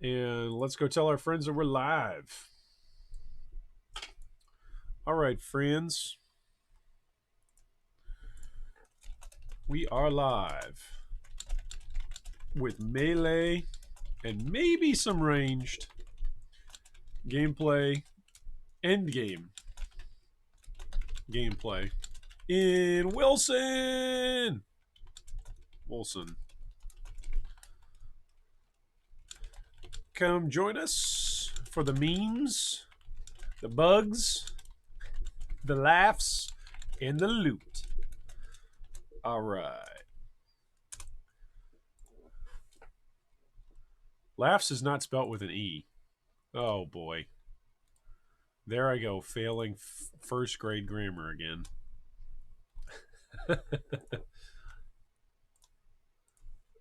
And let's go tell our friends that we're live. All right, friends. We are live with melee and maybe some ranged gameplay, endgame gameplay in Wolcen. Come join us for the memes, the bugs, the laughs, and the loot. All right. Laughs is not spelt with an E. Oh boy. There I go, failing first grade grammar again.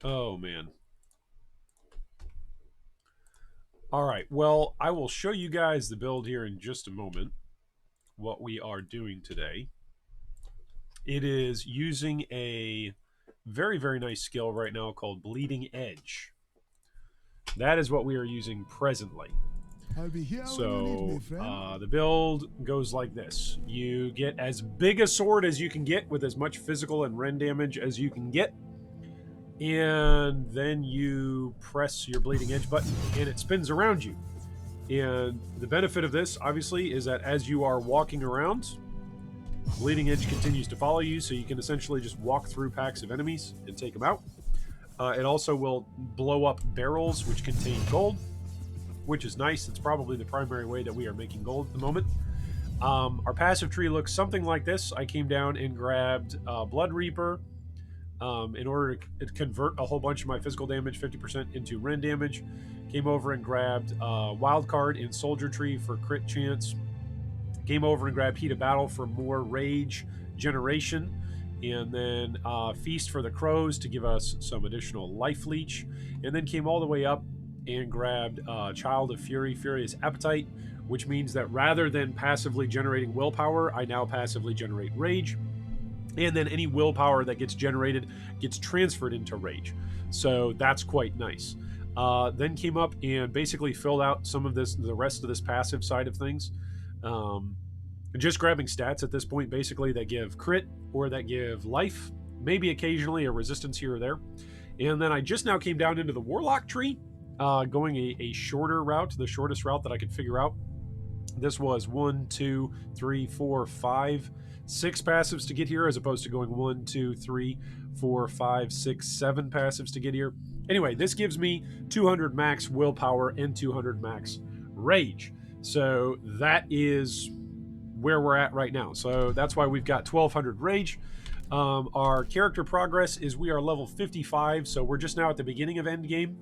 Oh man. All right. Well, I will show you guys the build here in just a moment. What we are doing today. It is using a very, very nice skill right now called Bleeding Edge. That is what we are using presently. I'll be here when you need So me, friend. the build goes like this. You get as big a sword as you can get with as much physical and rend damage as you can get. And then you press your Bleeding Edge button and it spins around you. And the benefit of this, obviously, is that as you are walking around, Bleeding Edge continues to follow you, so you can essentially just walk through packs of enemies and take them out. It also will blow up barrels which contain gold, which is nice. It's probably the primary way that we are making gold at the moment. Our passive tree looks something like this. I came down and grabbed Blood Reaper in order to convert a whole bunch of my physical damage, 50%, into rend damage. Came over and grabbed Wild Card in Soldier Tree for crit chance. Came over and grabbed Heat of Battle for more rage generation. And then Feast for the Crows to give us some additional life leech. And then came all the way up and grabbed Child of Fury, Furious Appetite, which means that rather than passively generating willpower, I now passively generate rage. And then any willpower that gets generated gets transferred into rage. So that's quite nice. Then came up and basically filled out some of this, the rest of this passive side of things. Just grabbing stats at this point, basically, that give crit or that give life, maybe occasionally a resistance here or there. And then I just now came down into the Warlock tree, going a shorter route, the shortest route that I could figure out. This was 1, 2, 3, 4, 5, 6 passives to get here, as opposed to going 1, 2, 3, 4, 5, 6, 7 passives to get here. Anyway, this gives me 200 max willpower and 200 max rage. So that is where we're at right now. So that's why we've got 1200 rage. Our character progress is we are level 55, so we're just now at the beginning of Endgame.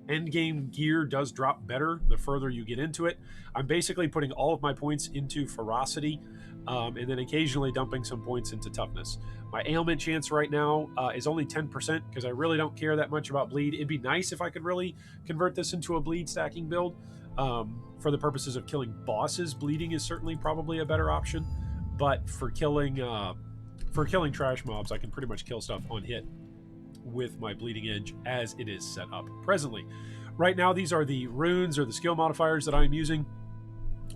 Endgame gear does drop better the further you get into it. I'm basically putting all of my points into ferocity, and then occasionally dumping some points into toughness. My ailment chance right now is only 10% because I really don't care that much about bleed. It'd be nice if I could really convert this into a bleed stacking build. For the purposes of killing bosses, bleeding is certainly probably a better option. But for killing trash mobs, I can pretty much kill stuff on hit with my Bleeding Edge as it is set up presently. Right now, these are the runes or the skill modifiers that I'm using.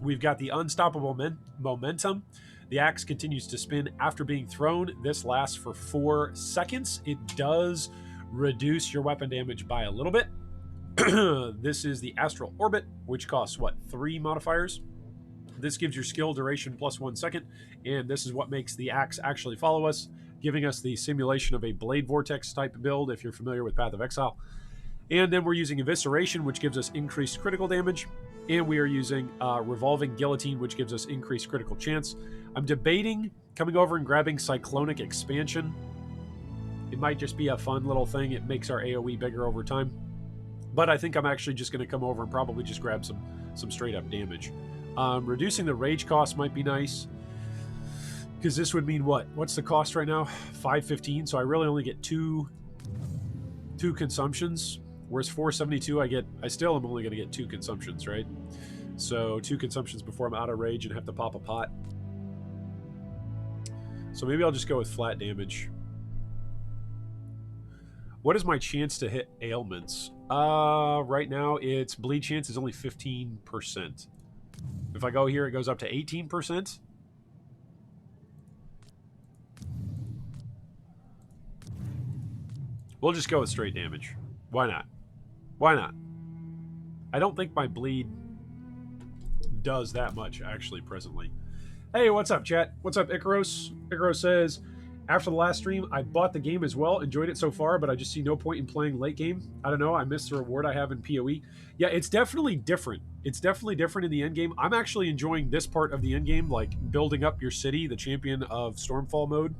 We've got the Unstoppable Momentum. The axe continues to spin after being thrown. This lasts for 4 seconds. It does reduce your weapon damage by a little bit. This is the Astral Orbit, which costs, 3 modifiers? This gives your skill duration plus 1 second, and this is what makes the axe actually follow us, giving us the simulation of a Blade Vortex type build, if you're familiar with Path of Exile. And then we're using Evisceration, which gives us increased critical damage, and we are using Revolving Guillotine, which gives us increased critical chance. I'm debating coming over and grabbing Cyclonic Expansion. It might just be a fun little thing. It makes our AoE bigger over time. But I think I'm actually just going to come over and probably just grab some straight up damage. Reducing the rage cost might be nice, because this would mean what? What's the cost right now? 515. So I really only get two consumptions. Whereas 472, I still am only going to get 2 consumptions, right? So 2 consumptions before I'm out of rage and have to pop a pot. So maybe I'll just go with flat damage. What is my chance to hit ailments? Right now, its bleed chance is only 15%. If I go here, it goes up to 18%. We'll just go with straight damage. Why not? Why not? I don't think my bleed does that much, actually, presently. Hey, what's up, chat? What's up, Icaros? Icaros says, after the last stream, I bought the game as well. Enjoyed it so far, but I just see no point in playing late game. I don't know. I missed the reward I have in PoE. Yeah, it's definitely different. It's definitely different in the end game. I'm actually enjoying this part of the end game, like building up your city, the champion of Stormfall mode.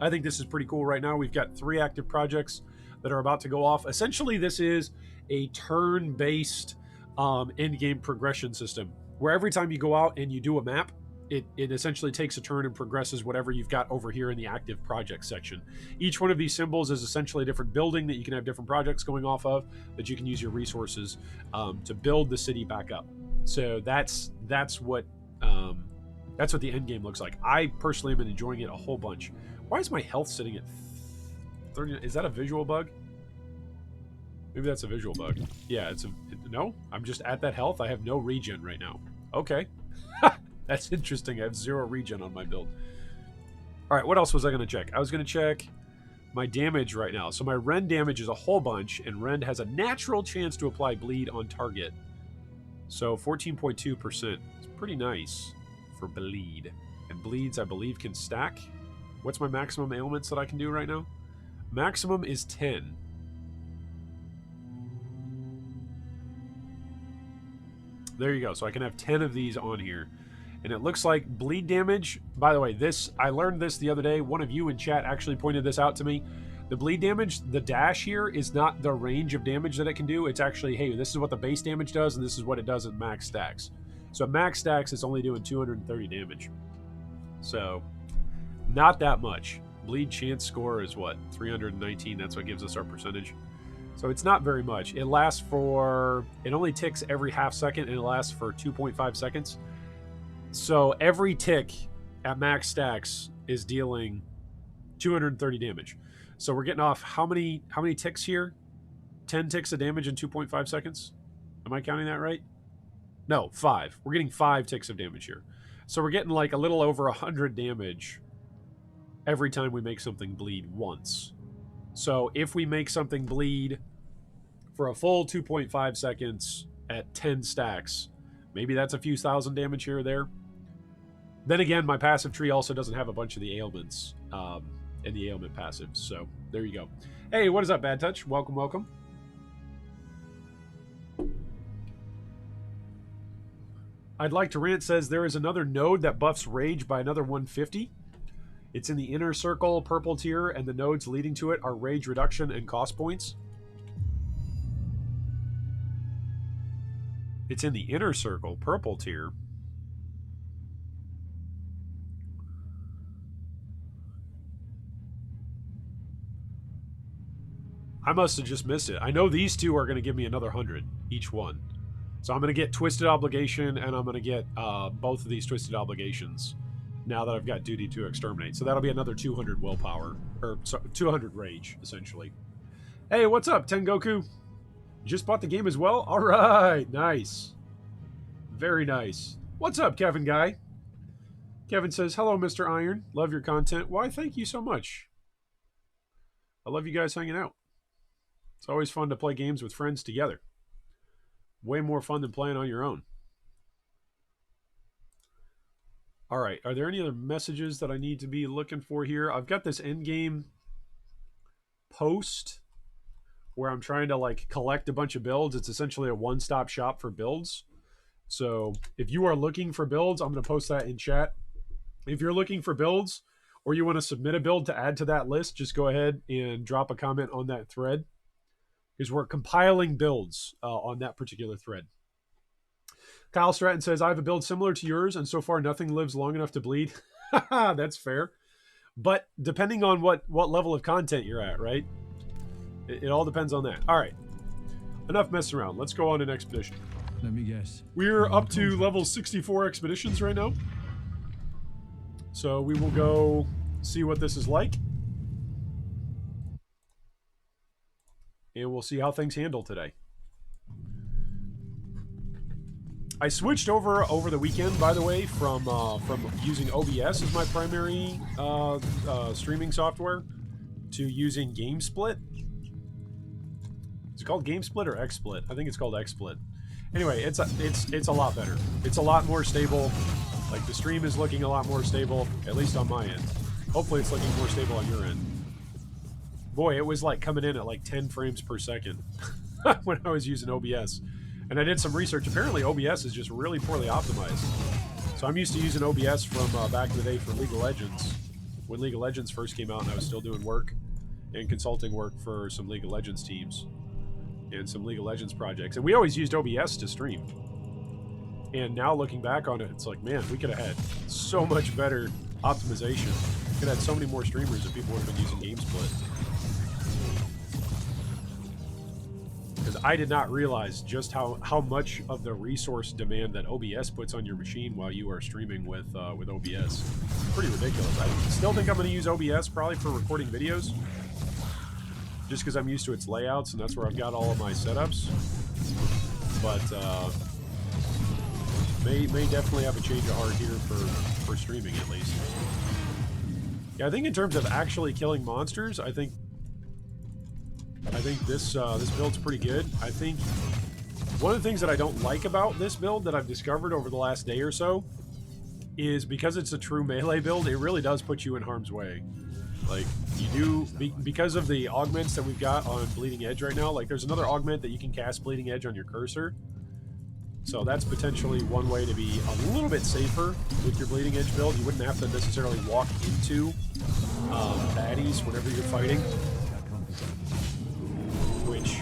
I think this is pretty cool right now. We've got 3 active projects that are about to go off. Essentially, this is a turn-based end game progression system, where every time you go out and you do a map, it essentially takes a turn and progresses whatever you've got over here in the active project section. Each one of these symbols is essentially a different building that you can have different projects going off of, that you can use your resources to build the city back up. So that's what the end game looks like. I personally have been enjoying it a whole bunch. Why is my health sitting at 30? Is that a visual bug? Maybe that's a visual bug. Yeah, no, I'm just at that health. I have no regen right now. Okay. That's interesting. I have 0 regen on my build. All right, what else was I going to check? I was going to check my damage right now. So my rend damage is a whole bunch, and rend has a natural chance to apply bleed on target. So 14.2%. It's pretty nice for bleed. And bleeds, I believe, can stack. What's my maximum ailments that I can do right now? Maximum is 10. There you go. So I can have 10 of these on here. And it looks like bleed damage, by the way, I learned this the other day. One of you in chat actually pointed this out to me. The bleed damage, the dash here is not the range of damage that it can do. It's actually, hey, this is what the base damage does, and this is what it does at max stacks. So at max stacks, it's only doing 230 damage. So, not that much. Bleed chance score is what? 319. That's what gives us our percentage. So it's not very much. It only ticks every half second, and it lasts for 2.5 seconds. So every tick at max stacks is dealing 230 damage. So we're getting off how many ticks here? 10 ticks of damage in 2.5 seconds? Am I counting that right? No, 5. We're getting 5 ticks of damage here. So we're getting like a little over 100 damage every time we make something bleed once. So if we make something bleed for a full 2.5 seconds at 10 stacks, maybe that's a few thousand damage here or there. Then again, my passive tree also doesn't have a bunch of the ailments in the ailment passives. So there you go. Hey, what is up, Bad Touch? Welcome, welcome. I'd like to rant says there is another node that buffs rage by another 150. It's in the inner circle, purple tier, and the nodes leading to it are rage reduction and cost points. It's in the inner circle, purple tier. I must have just missed it. I know these two are going to give me another 100 each one. So I'm going to get Twisted Obligation, and I'm going to get both of these Twisted Obligations now that I've got Duty to Exterminate. So that'll be another 200 willpower, or 200 rage, essentially. Hey, what's up, Tengoku? Just bought the game as well? All right, nice. Very nice. What's up, Kevin Guy? Kevin says, hello, Mr. Iron. Love your content. Why, thank you so much. I love you guys hanging out. It's always fun to play games with friends together. Way more fun than playing on your own. All right, are there any other messages that I need to be looking for here? I've got this endgame post where I'm trying to like collect a bunch of builds. It's essentially a one-stop shop for builds. So if you are looking for builds, I'm going to post that in chat. If you're looking for builds or you want to submit a build to add to that list, just go ahead and drop a comment on that thread, because we're compiling builds on that particular thread. Kyle Stratton says, I have a build similar to yours, and so far nothing lives long enough to bleed. That's fair. But depending on what level of content you're at, right? It all depends on that. All right. Enough messing around. Let's go on an expedition. Let me guess. We're up to level 64 expeditions right now. So we will go see what this is like. and we'll see how things handle today. I switched over the weekend, by the way, from using OBS as my primary streaming software to using GameSplit. Is it called GameSplit or XSplit? I think it's called XSplit. Anyway, it's a lot better. It's a lot more stable. Like, the stream is looking a lot more stable, at least on my end. Hopefully it's looking more stable on your end. Boy, it was like coming in at like 10 frames per second when I was using OBS. And I did some research. Apparently OBS is just really poorly optimized. So I'm used to using OBS from back in the day for League of Legends. When League of Legends first came out and I was still doing work and consulting work for some League of Legends teams and some League of Legends projects. And we always used OBS to stream. And now looking back on it, it's like, man, we could have had so much better optimization. Could have had so many more streamers if people would have been using GameSplit. Because I did not realize just how much of the resource demand that OBS puts on your machine while you are streaming with OBS. It's pretty ridiculous. I still think I'm going to use OBS probably for recording videos, just because I'm used to its layouts and that's where I've got all of my setups. But may definitely have a change of heart here for streaming at least. Yeah, I think in terms of actually killing monsters, I think this build's pretty good. I think one of the things that I don't like about this build that I've discovered over the last day or so is because it's a true melee build, it really does put you in harm's way. Like, you do, because of the augments that we've got on Bleeding Edge right now, like there's another augment that you can cast Bleeding Edge on your cursor. So that's potentially one way to be a little bit safer with your Bleeding Edge build. You wouldn't have to necessarily walk into baddies whenever you're fighting. Which,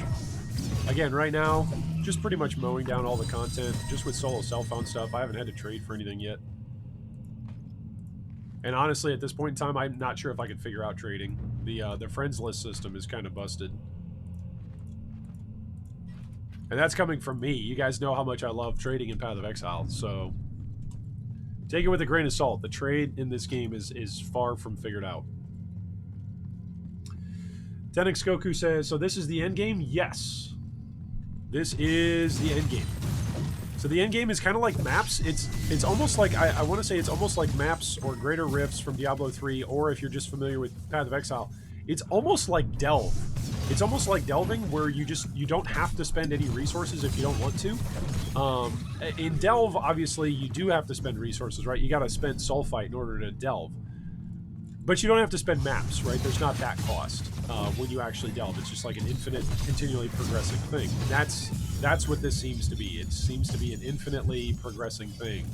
again, right now, just pretty much mowing down all the content, just with solo self-found stuff. I haven't had to trade for anything yet. And honestly, at this point in time, I'm not sure if I could figure out trading. The friends list system is kind of busted. And that's coming from me. You guys know how much I love trading in Path of Exile, so take it with a grain of salt. The trade in this game is far from figured out. Tenix Goku says, so this is the end game? Yes. This is the end game. So the end game is kind of like maps. It's almost like, I want to say it's almost like maps or Greater Rifts from Diablo 3, or if you're just familiar with Path of Exile, it's almost like Delve. It's almost like delving, where you don't have to spend any resources if you don't want to. In Delve, obviously, you do have to spend resources, right? You got to spend Sulfite in order to delve. But you don't have to spend maps, right? There's not that cost when you actually delve. It's just like an infinite, continually progressing thing. And that's what this seems to be. It seems to be an infinitely progressing thing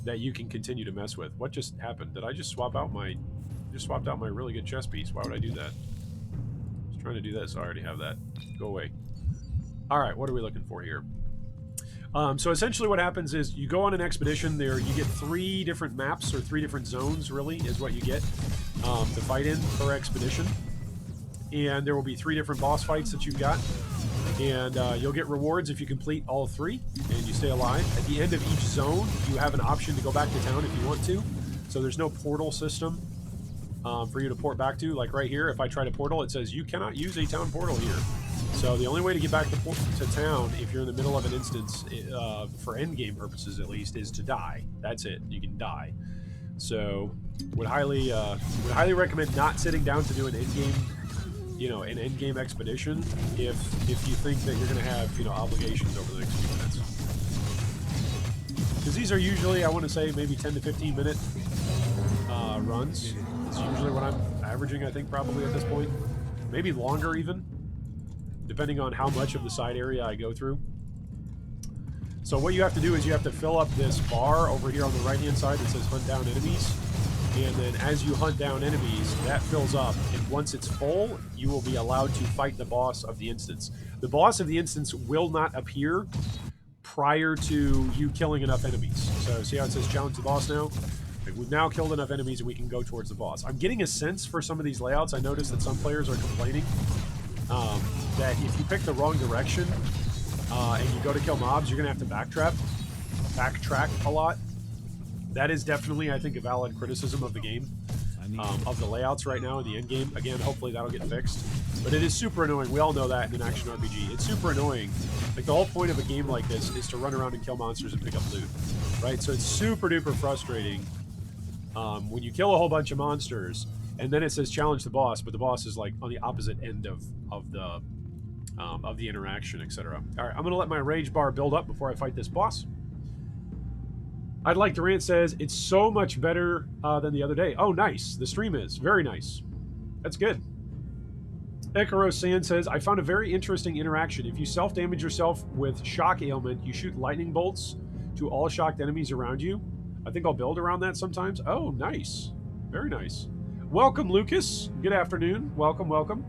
that you can continue to mess with. What just happened? Did I just swap out my... Just swapped out my really good chess piece. Why would I do that? I was trying to do this. I already have that. Go away. All right, what are we looking for here? So essentially what happens is you go on an expedition there. You get 3 different maps, or 3 different zones, really, is what you get to fight in per expedition. And there will be 3 different boss fights that you've got. And you'll get rewards if you complete all 3 and you stay alive. At the end of each zone, you have an option to go back to town if you want to. So there's no portal system for you to port back to. Like right here, if I try to portal, it says you cannot use a town portal here. So the only way to get back to town, if you're in the middle of an instance, for endgame purposes at least, is to die. That's it. You can die. So would highly recommend not sitting down to do an endgame, an endgame expedition if you think that you're going to have obligations over the next few minutes. Because these are usually, I want to say, maybe 10 to 15 minute runs. It's usually what I'm averaging, I think, probably at this point. Maybe longer even, depending on how much of the side area I go through. So what you have to do is you have to fill up this bar over here on the right-hand side that says hunt down enemies. And then as you hunt down enemies, that fills up. And once it's full, you will be allowed to fight the boss of the instance. The boss of the instance will not appear prior to you killing enough enemies. So see how it says challenge the boss now? We've now killed enough enemies and we can go towards the boss. I'm getting a sense for some of these layouts. I noticed that some players are complaining that if you pick the wrong direction and you go to kill mobs, you're going to have to backtrack a lot. That is definitely, I think, a valid criticism of the game, of the layouts right now in the end game. Again, hopefully that'll get fixed. But it is super annoying. We all know that in an action RPG. It's super annoying. Like, the whole point of a game like this is to run around and kill monsters and pick up loot, right? So it's super duper frustrating when you kill a whole bunch of monsters and then it says challenge the boss, but the boss is like on the opposite end of the interaction, etc. All right, I'm gonna let my rage bar build up before I fight this boss. I'd like to rant says it's so much better than the other day. Oh, nice. The stream is very nice. That's good. Ikaros Sand says, I found a very interesting interaction. If you self-damage yourself with shock ailment, you shoot lightning bolts to all shocked enemies around you. I think I'll build around that sometimes. Oh, nice. Very nice. Welcome, Lucas. Good afternoon. Welcome, welcome.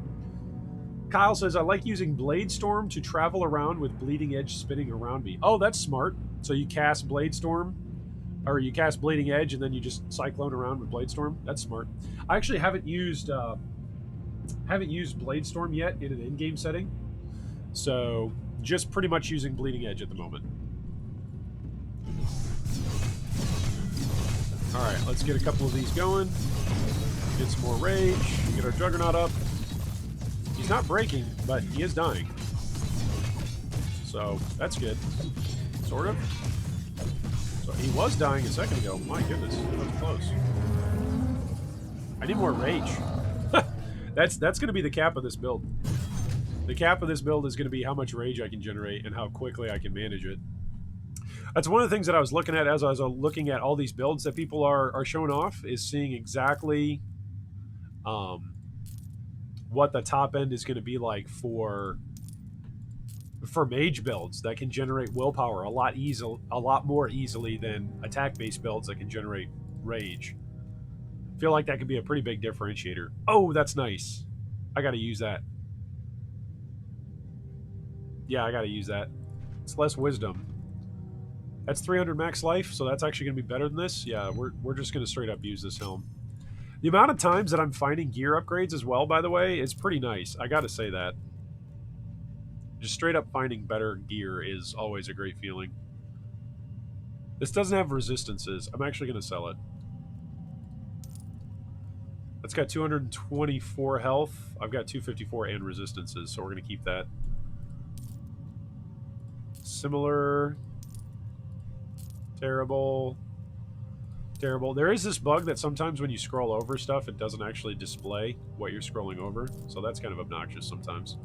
Kyle says, I like using Blade Storm to travel around with Bleeding Edge spinning around me. Oh, that's smart. So you cast Blade Storm, or you cast Bleeding Edge, and then you just cyclone around with Blade Storm. That's smart. I actually haven't used Blade Storm yet in an in-game setting, so just pretty much using Bleeding Edge at the moment. All right, let's get a couple of these going. Get some more rage. Get our Juggernaut up. He's not breaking, but he is dying, so that's good. Sort of. So he was dying a second ago. My goodness, that was close. I need more rage. That's going to be the cap of this build. The cap of this build is going to be how much rage I can generate and how quickly I can manage it. That's one of the things that I was looking at as I was looking at all these builds that people are showing off, is seeing exactly what the top end is going to be like for mage builds that can generate willpower a lot more easily than attack-based builds that can generate rage. Feel like that could be a pretty big differentiator. Oh, that's nice. I gotta use that. Yeah, I gotta use that. It's less wisdom. That's 300 max life, so that's actually gonna be better than this. Yeah, we're just gonna straight up use this helm. The amount of times that I'm finding gear upgrades as well, by the way, is pretty nice. I gotta say that. Just straight up finding better gear is always a great feeling. This doesn't have resistances. I'm actually gonna sell it. That's got 224 health. I've got 254 and resistances, so we're going to keep that. Similar. Terrible. Terrible. There is this bug that sometimes when you scroll over stuff, it doesn't actually display what you're scrolling over, so that's kind of obnoxious sometimes.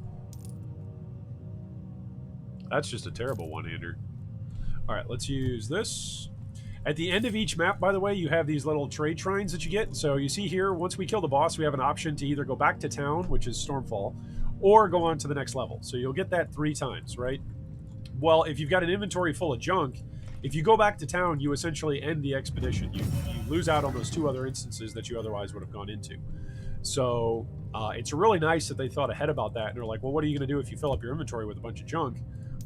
That's just a terrible one-hander. All right, let's use this. At the end of each map, by the way, you have these little trade shrines that you get. So you see here, once we kill the boss, we have an option to either go back to town, which is Stormfall, or go on to the next level. So you'll get that 3 times, right? Well, if you've got an inventory full of junk, if you go back to town, you essentially end the expedition. You lose out on those 2 other instances that you otherwise would have gone into. So it's really nice that they thought ahead about that. And they're like, well, what are you going to do if you fill up your inventory with a bunch of junk?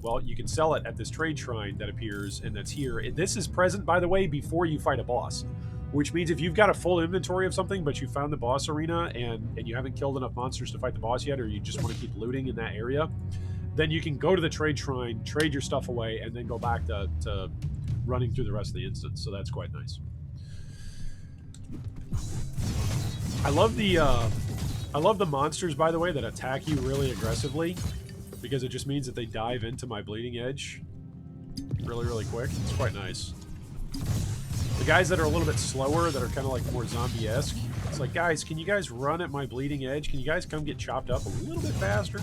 Well, you can sell it at this trade shrine that appears, and that's here. This is present, by the way, before you fight a boss, which means if you've got a full inventory of something, but you found the boss arena and you haven't killed enough monsters to fight the boss yet, or you just want to keep looting in that area, then you can go to the trade shrine, trade your stuff away, and then go back to running through the rest of the instance. So that's quite nice. I love the monsters, by the way, that attack you really aggressively, because it just means that they dive into my bleeding edge really, really quick. It's quite nice. The guys that are a little bit slower, that are kind of like more zombie-esque, it's like, guys, can you guys run at my bleeding edge? Can you guys come get chopped up a little bit faster?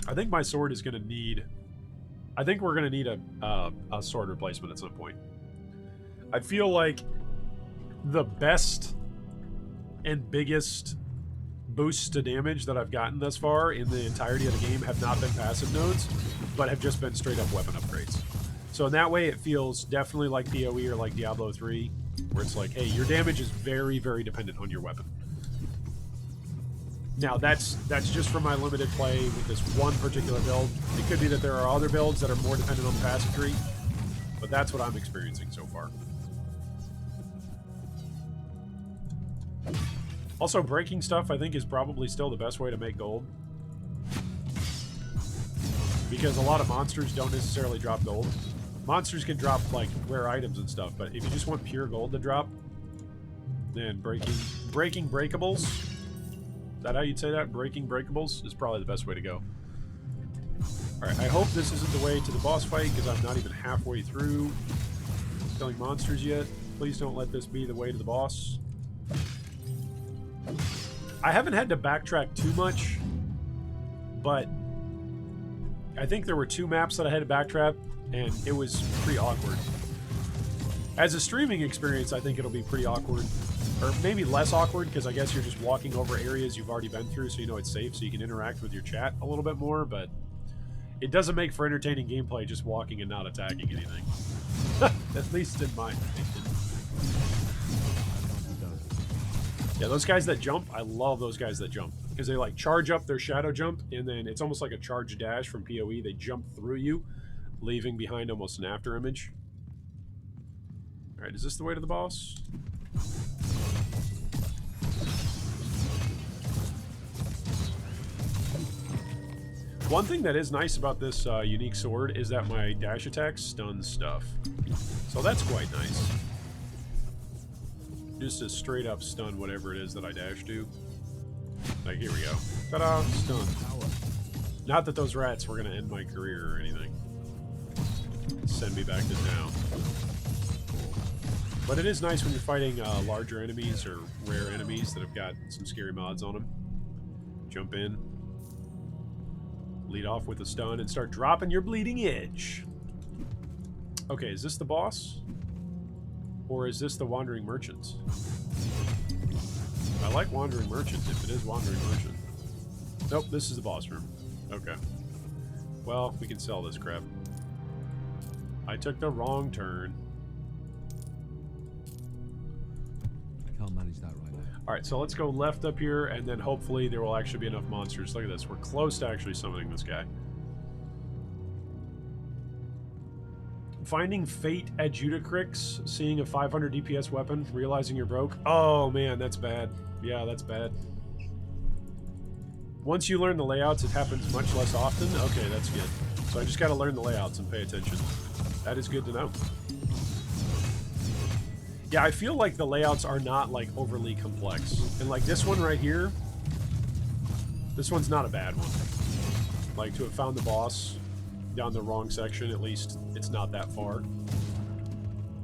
I think my sword is going to need... I think we're going to need a sword replacement at some point. I feel like the best and biggest boosts to damage that I've gotten thus far in the entirety of the game have not been passive nodes, but have just been straight up weapon upgrades. So in that way, it feels definitely like PoE or like Diablo 3, where it's like, hey, your damage is very, very dependent on your weapon. Now, that's just from my limited play with this one particular build. It could be that there are other builds that are more dependent on the passive tree, but that's what I'm experiencing so far. Also, breaking stuff, I think, is probably still the best way to make gold. Because a lot of monsters don't necessarily drop gold. Monsters can drop, like, rare items and stuff, but if you just want pure gold to drop, Then breaking breakables. Is that how you'd say that? Breaking breakables is probably the best way to go. Alright, I hope this isn't the way to the boss fight, because I'm not even halfway through killing monsters yet. Please don't let this be the way to the boss. I haven't had to backtrack too much, but I think there were 2 maps that I had to backtrack, and it was pretty awkward. As a streaming experience, I think it'll be pretty awkward. Or maybe less awkward, because I guess you're just walking over areas you've already been through, so you know it's safe, so you can interact with your chat a little bit more, but it doesn't make for entertaining gameplay just walking and not attacking anything. At least in my opinion. Yeah, those guys that jump, I love those guys that jump. Because they like charge up their shadow jump, and then it's almost like a charge dash from PoE. They jump through you, leaving behind almost an after image. Alright, is this the way to the boss? One thing that is nice about this unique sword is that my dash attack stuns stuff. So that's quite nice. Just to straight up stun whatever it is that I dash to. Like, here we go. Ta-da! Stun. Not that those rats were going to end my career or anything. Send me back to town. But it is nice when you're fighting larger enemies or rare enemies that have got some scary mods on them. Jump in. Lead off with a stun and start dropping your bleeding edge. Okay, is this the boss? Or is this the Wandering Merchant? I like Wandering Merchant if it is Wandering Merchant. Nope, this is the boss room. Okay. Well, we can sell this crap. I took the wrong turn. I can't manage that right now. Alright, so let's go left up here, and then hopefully there will actually be enough monsters. Look at this. We're close to actually summoning this guy. Finding Fate at Judacrix, seeing a 500 DPS weapon, realizing you're broke. Oh man, that's bad. Yeah, that's bad. Once you learn the layouts, it happens much less often. Okay, that's good. So I just gotta learn the layouts and pay attention. That is good to know. Yeah, I feel like the layouts are not, like, overly complex. And, like, this one right here, this one's not a bad one. Like, to have found the boss down the wrong section, at least it's not that far.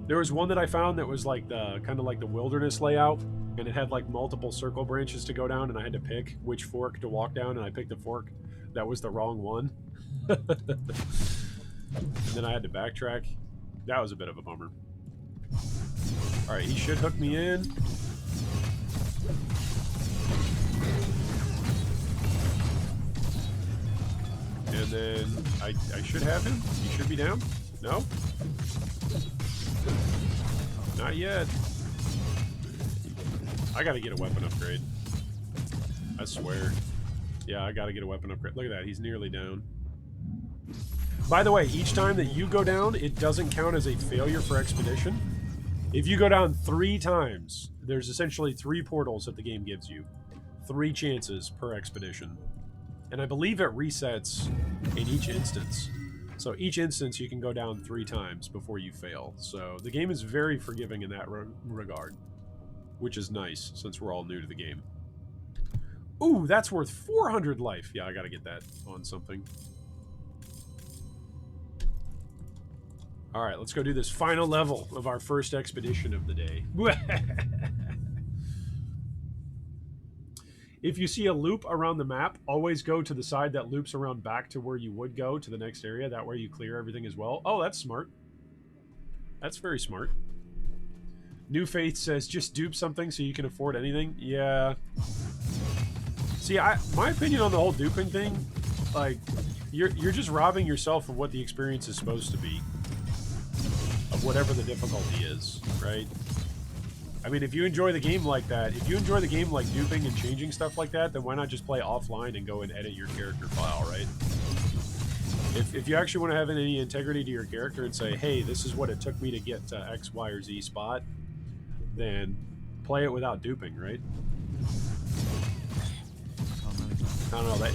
There was one that I found that was, like, the kind of like the wilderness layout, and it had, like, multiple circle branches to go down, and I had to pick which fork to walk down, and I picked the fork that was the wrong one. And then I had to backtrack. That was a bit of a bummer. Alright, he should hook me in. And then I should have him. He should be down. No? Not yet. I gotta get a weapon upgrade. I swear. Yeah, I gotta get a weapon upgrade. Look at that, he's nearly down. By the way, each time that you go down, it doesn't count as a failure for Expedition. If you go down 3 times, there's essentially 3 portals that the game gives you. 3 chances per expedition. And I believe it resets in each instance. So each instance you can go down 3 times before you fail. So the game is very forgiving in that regard. Which is nice, since we're all new to the game. Ooh, that's worth 400 life. Yeah, I gotta get that on something. Alright, let's go do this final level of our first expedition of the day. If you see a loop around the map, always go to the side that loops around back to where you would go to the next area. That way you clear everything as well. Oh, that's smart. That's very smart. New Faith says, just dupe something so you can afford anything. Yeah. See, my opinion on the whole duping thing, like, you're just robbing yourself of what the experience is supposed to be. Of whatever the difficulty is, right? I mean, if you enjoy the game like that, if you enjoy the game like duping and changing stuff like that, then why not just play offline and go and edit your character file, right? If you actually want to have any integrity to your character and say, hey, this is what it took me to get to X, Y, or Z spot, then play it without duping, right? I don't know,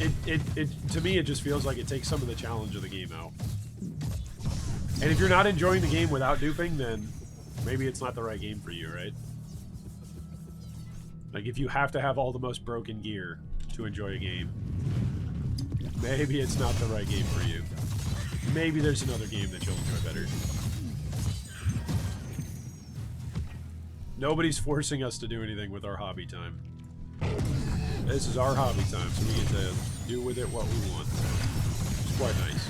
to me it just feels like it takes some of the challenge of the game out. And if you're not enjoying the game without duping, then maybe it's not the right game for you, right? Like, if you have to have all the most broken gear to enjoy a game, maybe it's not the right game for you. Maybe there's another game that you'll enjoy better. Nobody's forcing us to do anything with our hobby time. This is our hobby time, so we get to do with it what we want. It's quite nice.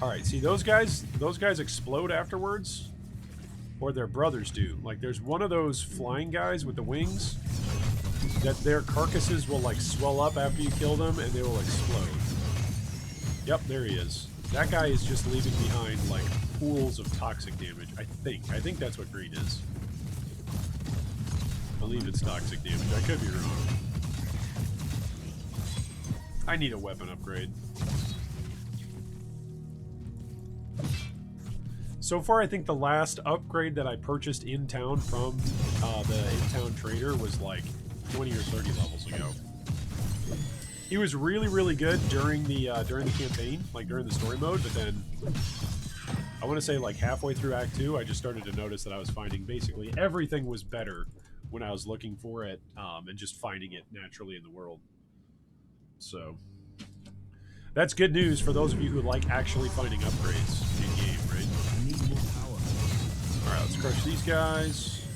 Alright, see those guys explode afterwards? Or their brothers do. Like, there's one of those flying guys with the wings that their carcasses will, like, swell up after you kill them, and they will explode. Yep, there he is. That guy is just leaving behind, like, pools of toxic damage, I think. I think that's what green is. I believe it's toxic damage. I could be wrong. I need a weapon upgrade. So far, I think the last upgrade that I purchased in town from the in-town trader was like 20 or 30 levels ago. He was really, really good during the campaign, like during the story mode, but then I want to say like halfway through Act 2, I just started to notice that I was finding basically everything was better when I was looking for it and just finding it naturally in the world. So that's good news for those of you who like actually finding upgrades in-game, right? Alright, let's crush these guys.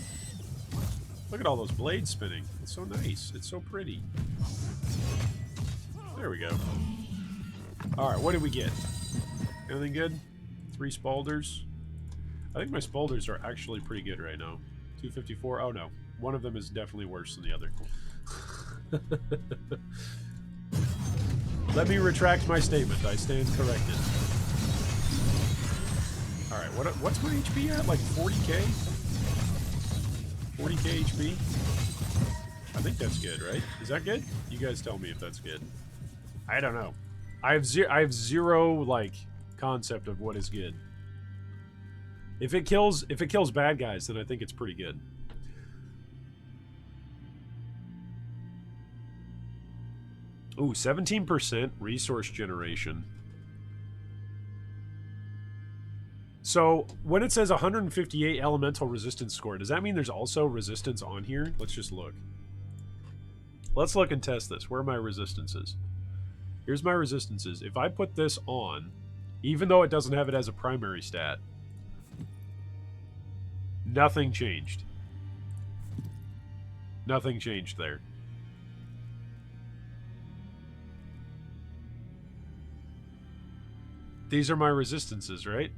Look at all those blades spinning. It's so nice. It's so pretty. There we go. Alright, what did we get? Anything good? 3 Spaulders. I think my Spaulders are actually pretty good right now. 254. Oh no. One of them is definitely worse than the other. Let me retract my statement. I stand corrected. Alright, what's my HP at? Like 40k? 40k HP? I think that's good, right? Is that good? You guys tell me if that's good. I don't know. I have zero like concept of what is good. If it kills bad guys, then I think it's pretty good. Ooh, 17% resource generation. So, when it says 158 elemental resistance score, does that mean there's also resistance on here? Let's just look. Let's look and test this. Where are my resistances? Here's my resistances. If I put this on, even though it doesn't have it as a primary stat, nothing changed. Nothing changed there. These are my resistances, right?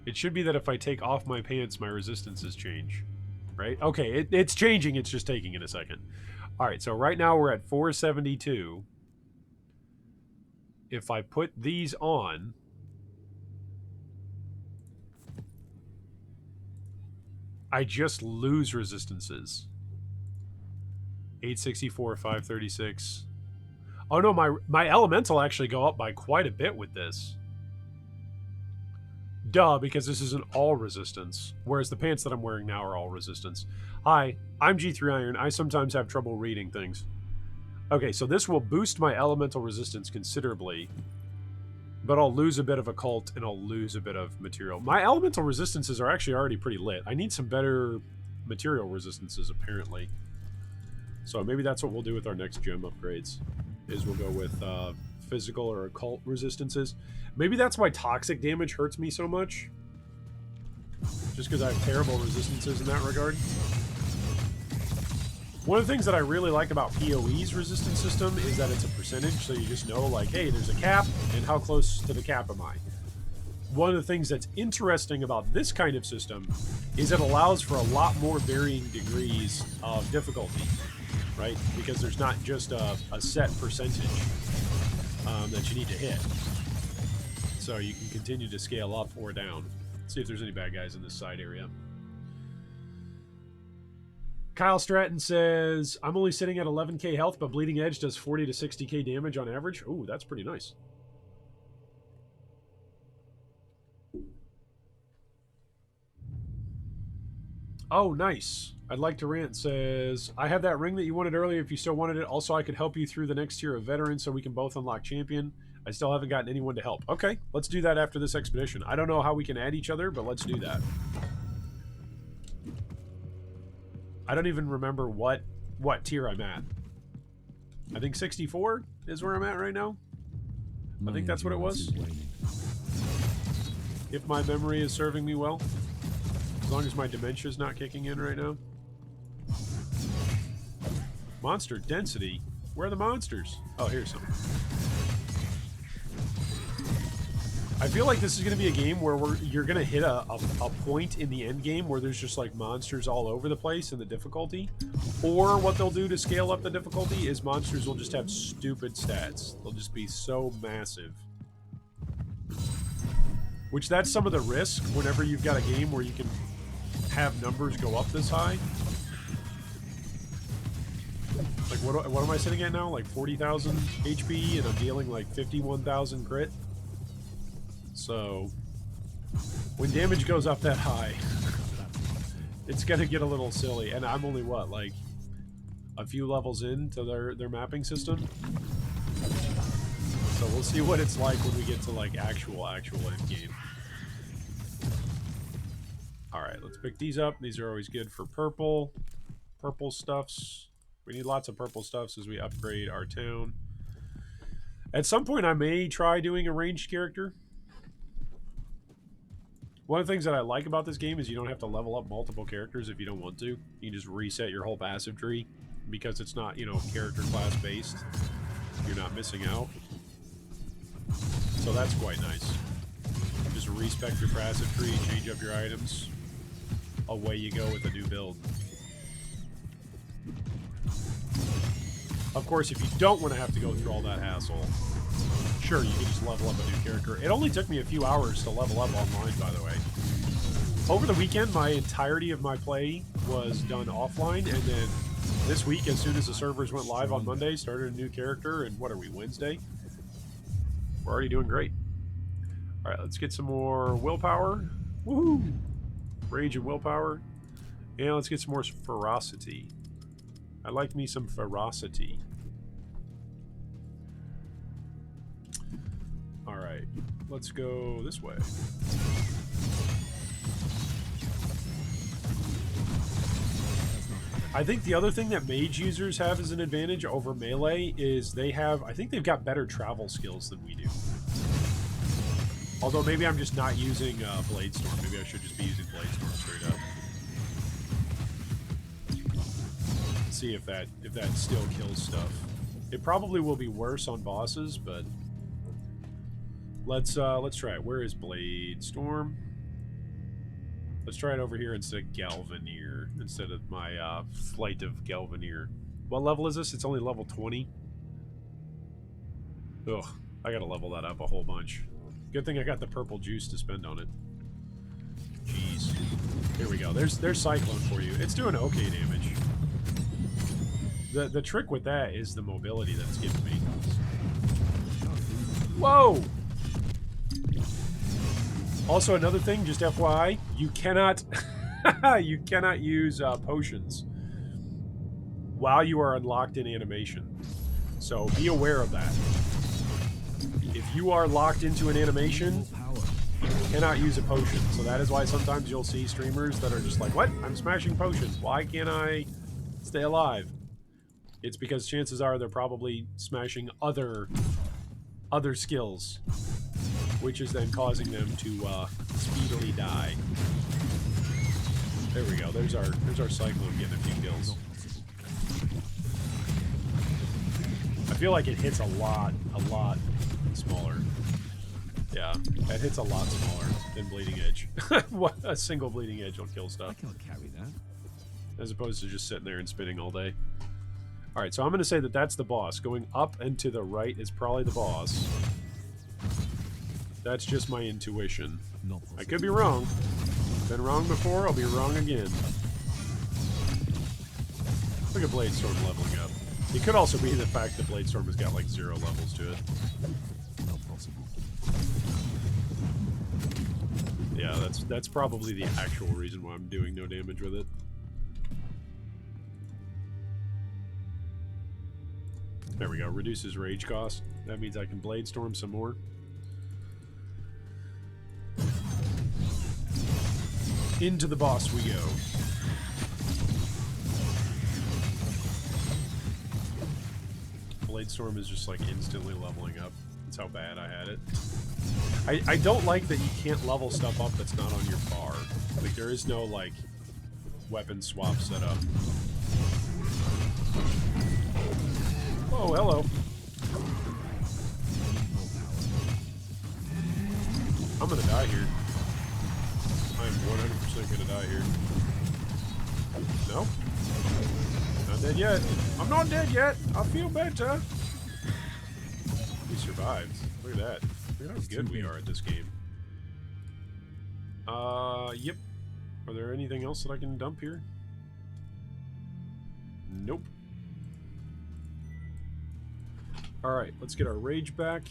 It should be that if I take off my pants, my resistances change. Right? Okay, it's changing. It's just taking it a second. Alright, so right now we're at 472. If I put these on, I just lose resistances. 864, 536. Oh no, my elemental actually go up by quite a bit with this. Duh, because this isn't all resistance. Whereas the pants that I'm wearing now are all resistance. Hi, I'm G3 Iron. I sometimes have trouble reading things. Okay, so this will boost my elemental resistance considerably. But I'll lose a bit of occult and I'll lose a bit of material. My elemental resistances are actually already pretty lit. I need some better material resistances, apparently. So maybe that's what we'll do with our next gem upgrades. Is we'll go with physical or occult resistances. Maybe that's why toxic damage hurts me so much. Just because I have terrible resistances in that regard. One of the things that I really like about PoE's resistance system is that it's a percentage, so you just know, like, hey, there's a cap, and how close to the cap am I? One of the things that's interesting about this kind of system is it allows for a lot more varying degrees of difficulty, right? Because there's not just a set percentage that you need to hit. So you can continue to scale up or down. Let's see if there's any bad guys in this side area. Kyle Stratton says, I'm only sitting at 11k health, but Bleeding Edge does 40 to 60k damage on average. Ooh, that's pretty nice. Oh, nice. I'd like to rant says, I have that ring that you wanted earlier if you still wanted it. Also, I could help you through the next tier of veteran so we can both unlock champion. I still haven't gotten anyone to help. Okay, let's do that after this expedition. I don't know how we can add each other, but let's do that. I don't even remember what tier I'm at. I think 64 is where I'm at right now. I think that's what it was. If my memory is serving me well. As long as my dementia's not kicking in right now. Monster density? Where are the monsters? Oh, here's some. I feel like this is going to be a game where you're going to hit a point in the end game where there's just like monsters all over the place in the difficulty. Or what they'll do to scale up the difficulty is monsters will just have stupid stats. They'll just be so massive. Which that's some of the risk whenever you've got a game where you can have numbers go up this high. Like, what am I sitting at now? Like 40,000 HP, and I'm dealing like 51,000 crit. So, when damage goes up that high, it's gonna get a little silly. And I'm only, what, like a few levels into their mapping system? So we'll see what it's like when we get to like actual end game. Alright, let's pick these up. These are always good for purple. Purple stuffs. We need lots of purple stuffs as we upgrade our town. At some point, I may try doing a ranged character. One of the things that I like about this game is you don't have to level up multiple characters if you don't want to. You can just reset your whole passive tree because it's not, you know, character class based. You're not missing out. So that's quite nice. Just respec your passive tree, change up your items. Away you go with a new build. Of course, if you don't want to have to go through all that hassle, sure, you can just level up a new character. It only took me a few hours to level up online, by the way. Over the weekend, my entirety of my play was done offline, and then this week, as soon as the servers went live on Monday, started a new character, and what are we, Wednesday? We're already doing great. All right, let's get some more willpower. Woohoo! Rage and willpower. And let's get some more ferocity. I like me some ferocity. Alright, let's go this way. I think the other thing that mage users have as an advantage over melee is they have, I think they've got better travel skills than we do. Although maybe I'm just not using Blade Storm. Maybe I should just be using Blade Storm straight up. See if that still kills stuff. It probably will be worse on bosses, but let's try it. Where is Blade Storm? Let's try it over here instead of Galvanier, instead of my Flight of Galvanier. What level is this? It's only level 20. Ugh, I gotta level that up a whole bunch. Good thing I got the purple juice to spend on it. Jeez. Here we go. There's Cyclone for you. It's doing okay damage. The trick with that is the mobility that it's giving me. Whoa! Also, another thing, just FYI, you cannot you cannot use potions while you are unlocked in animation. So be aware of that. If you are locked into an animation, you cannot use a potion. So that is why sometimes you'll see streamers that are just like, what? I'm smashing potions. Why can't I stay alive? It's because chances are they're probably smashing other skills, which is then causing them to speedily die. There we go. There's our Cyclone getting a few kills. I feel like it hits a lot smaller. Yeah, it hits a lot smaller than Bleeding Edge. What, a single Bleeding Edge will kill stuff. I can't carry that. As opposed to just sitting there and spinning all day. Alright, so I'm going to say that that's the boss. Going up and to the right is probably the boss. That's just my intuition. I could be wrong. Been wrong before, I'll be wrong again. Look at Blade Storm leveling up. It could also be the fact that Blade Storm has got like 0 levels to it. Not possible. Yeah, that's probably the actual reason why I'm doing no damage with it. There we go. Reduces rage cost. That means I can Blade Storm some more. Into the boss we go. Blade Storm is just like instantly leveling up. That's how bad I had it. I don't like that you can't level stuff up that's not on your bar. Like there is no like weapon swap set up. Oh, hello. I'm gonna die here. I'm 100% gonna die here. No? Not dead yet. I'm not dead yet. I feel better. We survived. Look at that. Look at how good we are at this game. Yep. Are there anything else that I can dump here? Nope. Alright, let's get our rage back.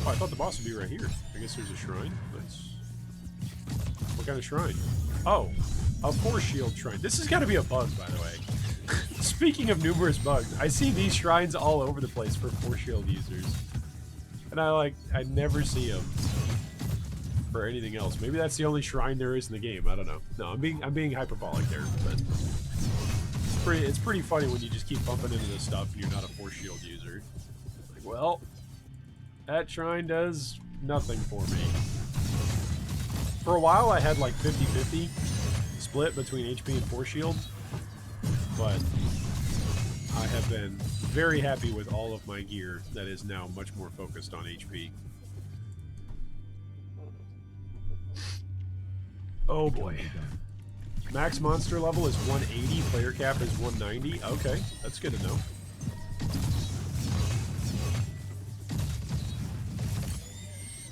Oh, I thought the boss would be right here. I guess there's a shrine. Nice. What kind of shrine? Oh, a force shield shrine. This has got to be a bug, by the way. Speaking of numerous bugs, I see these shrines all over the place for force shield users. And I never see them for anything else. Maybe that's the only shrine there is in the game. I don't know. No, I'm being hyperbolic there, but it's pretty funny when you just keep bumping into this stuff and you're not a force shield user. Like, well, that shrine does nothing for me. For a while, I had like 50-50 split between HP and force shield, but I have been very happy with all of my gear that is now much more focused on HP. Oh boy. Max monster level is 180, player cap is 190. Okay, that's good to know.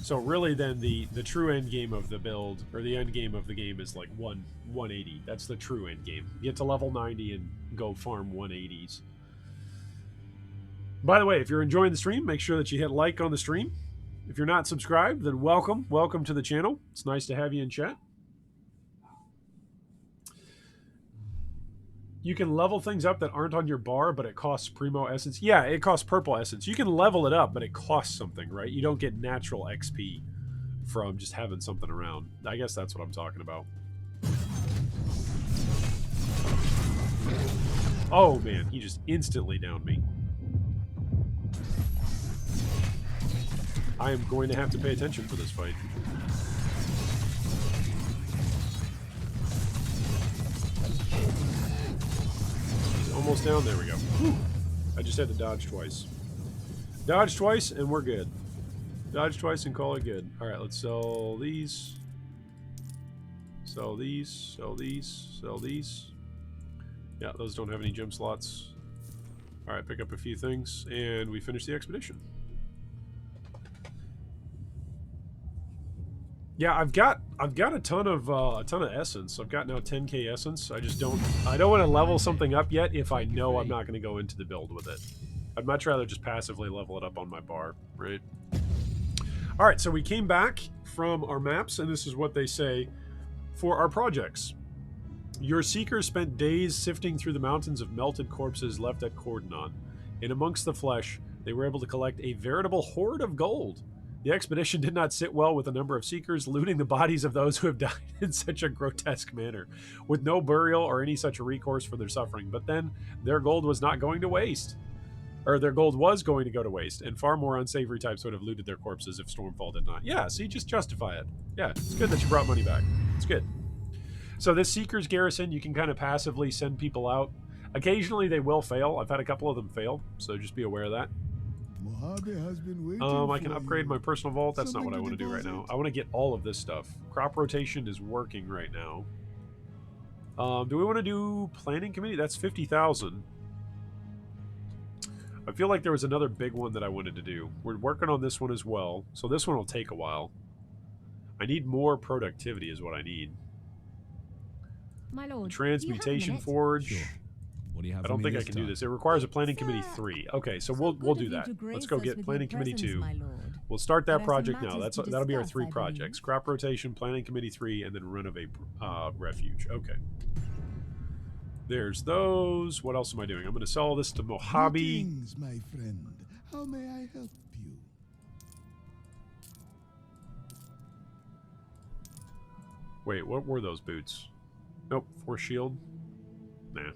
So really then the true end game of the build, or the end game of the game is like 180. That's the true end game. Get to level 90 and go farm 180s. By the way, if you're enjoying the stream, make sure that you hit like on the stream. If you're not subscribed, then welcome. Welcome to the channel. It's nice to have you in chat. You can level things up that aren't on your bar, but it costs Primo Essence. Yeah, it costs Purple Essence. You can level it up, but it costs something, right? You don't get natural XP from just having something around. I guess that's what I'm talking about. Oh, man. He just instantly downed me. I am going to have to pay attention for this fight. Almost down. There we go. Whew. I just had to dodge twice. Dodge twice and we're good. Dodge twice and call it good. Alright, let's sell these. Sell these. Sell these. Sell these. Yeah, those don't have any gem slots. Alright, pick up a few things and we finish the expedition. Yeah, I've got a ton of essence. I've got now 10k essence. I don't want to level something up yet if I know I'm not going to go into the build with it. I'd much rather just passively level it up on my bar, right? All right, so we came back from our maps, and this is what they say for our projects. Your seekers spent days sifting through the mountains of melted corpses left at Cordonon. In amongst the flesh, they were able to collect a veritable hoard of gold. The expedition did not sit well with a number of seekers, looting the bodies of those who have died in such a grotesque manner, with no burial or any such a recourse for their suffering. But then, their gold was not going to waste. Or their gold was going to go to waste, and far more unsavory types would have looted their corpses if Stormfall did not. Yeah, see, just justify it. Yeah, it's good that you brought money back. It's good. So this Seeker's Garrison, you can kind of passively send people out. Occasionally they will fail. I've had a couple of them fail, so just be aware of that. I can upgrade my personal vault. That's not what I want to do right now. I want to get all of this stuff. Crop rotation is working right now. Do we want to do planning committee? That's 50,000. I feel like there was another big one that I wanted to do. We're working on this one as well, so this one will take a while. I need more productivity is what I need. My lord, Transmutation Forge. Sure. What do you have I don't think I can do this. It requires a planning committee 3. Okay, so we'll do that. Let's go get planning committee 2. We'll start that project now. That'll be our 3 projects: crop rotation, planning committee 3, and then renovate refuge. Okay. There's those. What else am I doing? I'm going to sell this to Mojave. Greetings, my friend. How may I help you? Wait, what were those boots? Nope, force shield. Nah.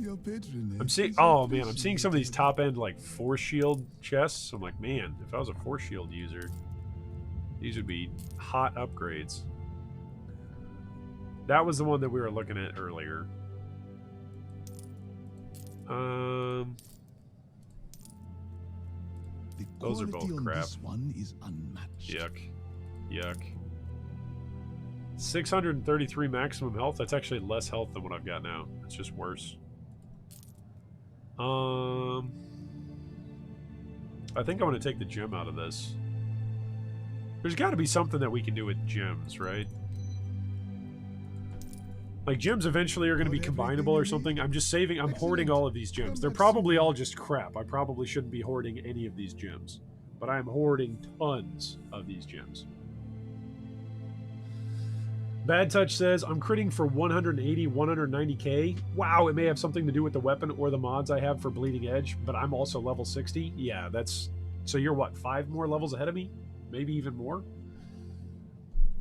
Your patronage. I'm seeing. is Oh man, I'm seeing some of these appreciated. top end like force shield chests. I'm like, man, if I was a force shield user, these would be hot upgrades. That was the one that we were looking at earlier. The Those are quality both on crap. this one is unmatched. Yuck. Yuck. 633 maximum health. That's actually less health than what I've got now. It's just worse. I think I'm going to take the gem out of this. There's got to be something that we can do with gems, right? Like, gems eventually are going to be combinable or something. I'm just saving. I'm hoarding all of these gems. They're probably all just crap. I probably shouldn't be hoarding any of these gems. But I'm hoarding tons of these gems. Bad Touch says, I'm critting for 180, 190k. Wow, it may have something to do with the weapon or the mods I have for Bleeding Edge, but I'm also level 60. Yeah, that's... So you're what, 5 more levels ahead of me? Maybe even more?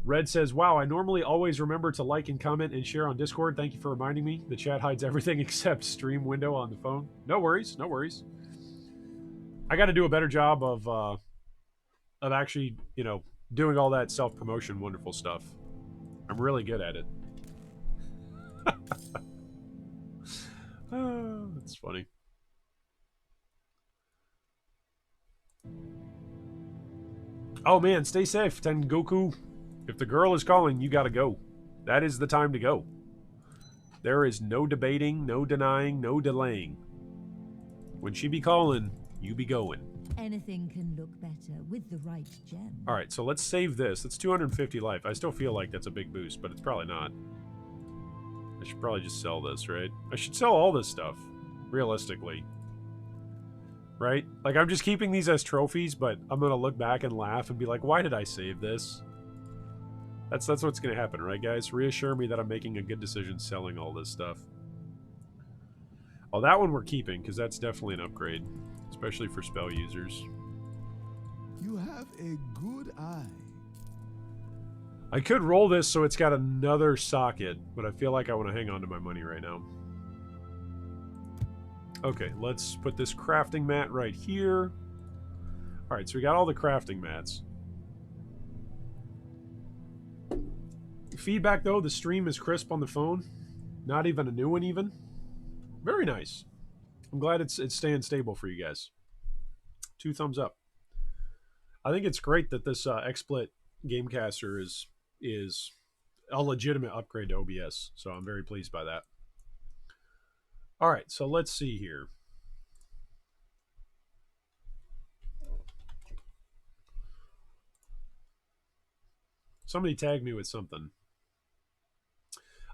Red says, wow, I normally always remember to like and comment and share on Discord. Thank you for reminding me. The chat hides everything except stream window on the phone. No worries, no worries. I got to do a better job of actually, you know, doing all that self-promotion wonderful stuff. I'm really good at it. Oh, that's funny. Oh man, stay safe, Tengoku. If the girl is calling, you gotta go. That is the time to go. There is no debating, no denying, no delaying. When she be calling, you be going. Anything can look better with the right gem. Alright, so let's save this. It's 250 life. I still feel like that's a big boost, but it's probably not. I should probably just sell this, right? I should sell all this stuff, realistically. Right? Like, I'm just keeping these as trophies, but I'm gonna look back and laugh and be like, why did I save this? That's what's gonna happen, right, guys? Reassure me that I'm making a good decision selling all this stuff. Oh, that one we're keeping, because that's definitely an upgrade. Especially for spell users. You have a good eye. I could roll this so it's got another socket, but I feel like I want to hang on to my money right now. Okay, let's put this crafting mat right here. Alright, so we got all the crafting mats. Feedback, though, the stream is crisp on the phone. Not even a new one, even. Very nice. I'm glad it's staying stable for you guys. 2 thumbs up. I think it's great that this XSplit Gamecaster is a legitimate upgrade to OBS, so I'm very pleased by that. All right, so let's see here. Somebody tagged me with something.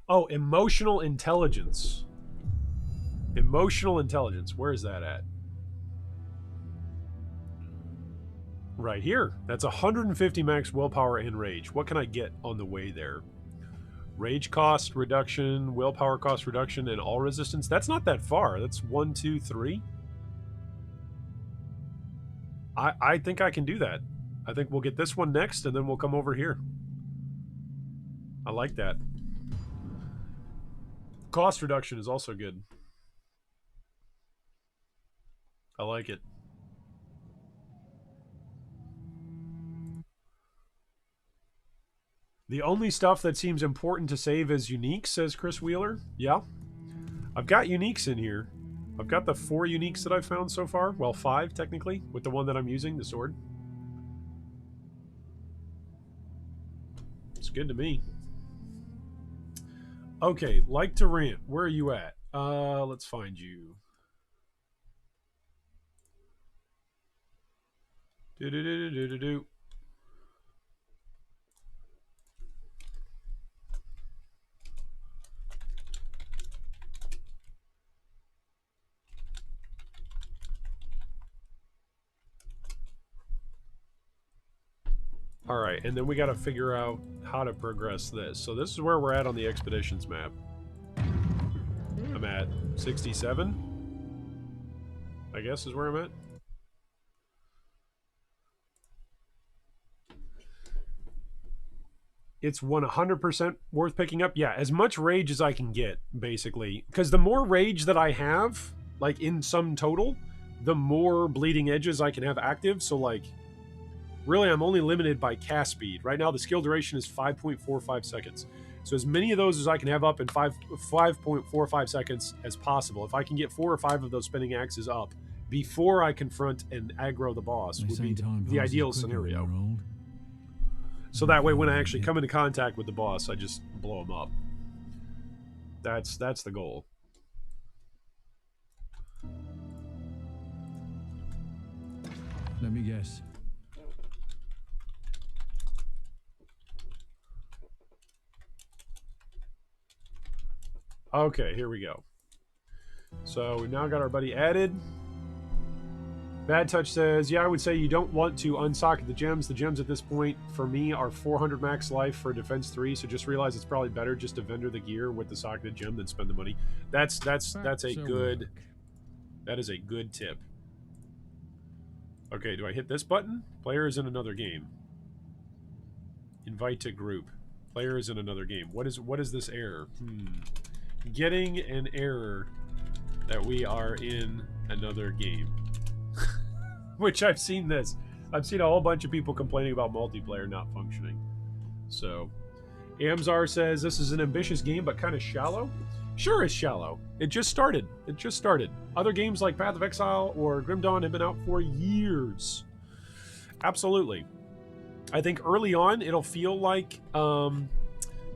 Oh, emotional intelligence. Emotional intelligence. Where is that at? Right here. That's 150 max willpower and rage. What can I get on the way there? Rage cost reduction, willpower cost reduction, and all resistance. That's not that far. That's 1, 2, 3. I think I can do that. I think we'll get this one next, and then we'll come over here. I like that. Cost reduction is also good. I like it. The only stuff that seems important to save is unique, says Chris Wheeler. Yeah. I've got uniques in here. I've got the 4 uniques that I've found so far. Well, 5, technically, with the one that I'm using, the sword. It's good to me. Okay, like to rant. Where are you at? Let's find you. Do-do-do-do-do-do. All right, and then we got to figure out how to progress this. So this is where we're at on the expeditions map. I'm at 67, I guess is where I'm at. it's 100% worth picking up. Yeah, as much rage as I can get, basically. Because the more rage that I have, like in sum total, the more bleeding edges I can have active. So, like, really, I'm only limited by cast speed. Right now, the skill duration is 5.45 seconds. So as many of those as I can have up in 5.45 seconds as possible. If I can get 4 or 5 of those spinning axes up before I confront and aggro the boss, They would say be time the passes ideal quicker when scenario. you're old. So that way, when I actually come into contact with the boss, I just blow him up. That's the goal. Let me guess. Okay, here we go. So we've now got our buddy added. Bad Touch says, yeah, I would say you don't want to unsocket the gems. The gems at this point, for me, are 400 max life for Defense 3, so just realize it's probably better just to vendor the gear with the socketed gem than spend the money. That is a good tip. Okay, do I hit this button? Player is in another game. Invite to group. Player is in another game. What is this error? Getting an error that we are in another game. Which I've seen this. I've seen a whole bunch of people complaining about multiplayer not functioning. So, Amzar says, this is an ambitious game, but kind of shallow. Sure, it's shallow. It just started. Other games like Path of Exile or Grim Dawn have been out for years. Absolutely. I think early on, it'll feel like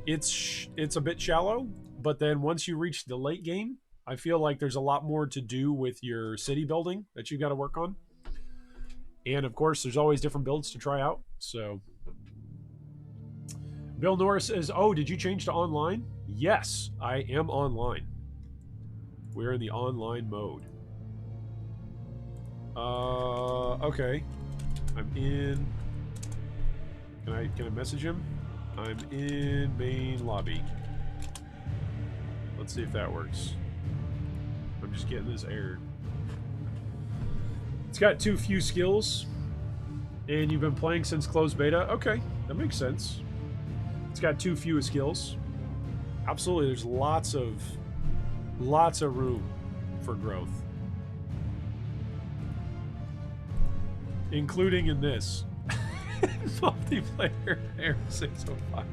it's a bit shallow, but then once you reach the late game, I feel like there's a lot more to do with your city building that you got to work on. And of course, there's always different builds to try out. So, Bill Norris says, oh, did you change to online? Yes, I am online. We're in the online mode. Okay. I'm in. Can I message him? I'm in main lobby. Let's see if that works. I'm just getting this error. It's got too few skills, and you've been playing since closed beta. Okay, that makes sense. It's got too few skills. Absolutely, there's lots of room for growth, including in this multiplayer error 605.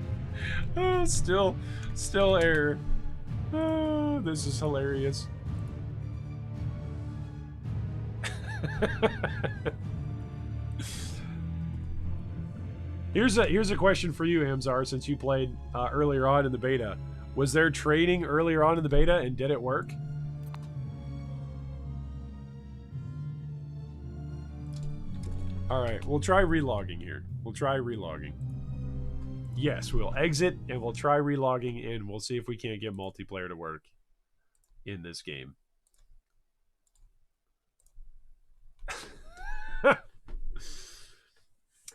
Oh, still error. Oh, this is hilarious. Here's a question for you, Amzar, since you played earlier on in the beta. Was there trading earlier on in the beta, and did it work? Alright, we'll try relogging here. Yes, we'll exit, and we'll try relogging, and we'll see if we can't get multiplayer to work in this game.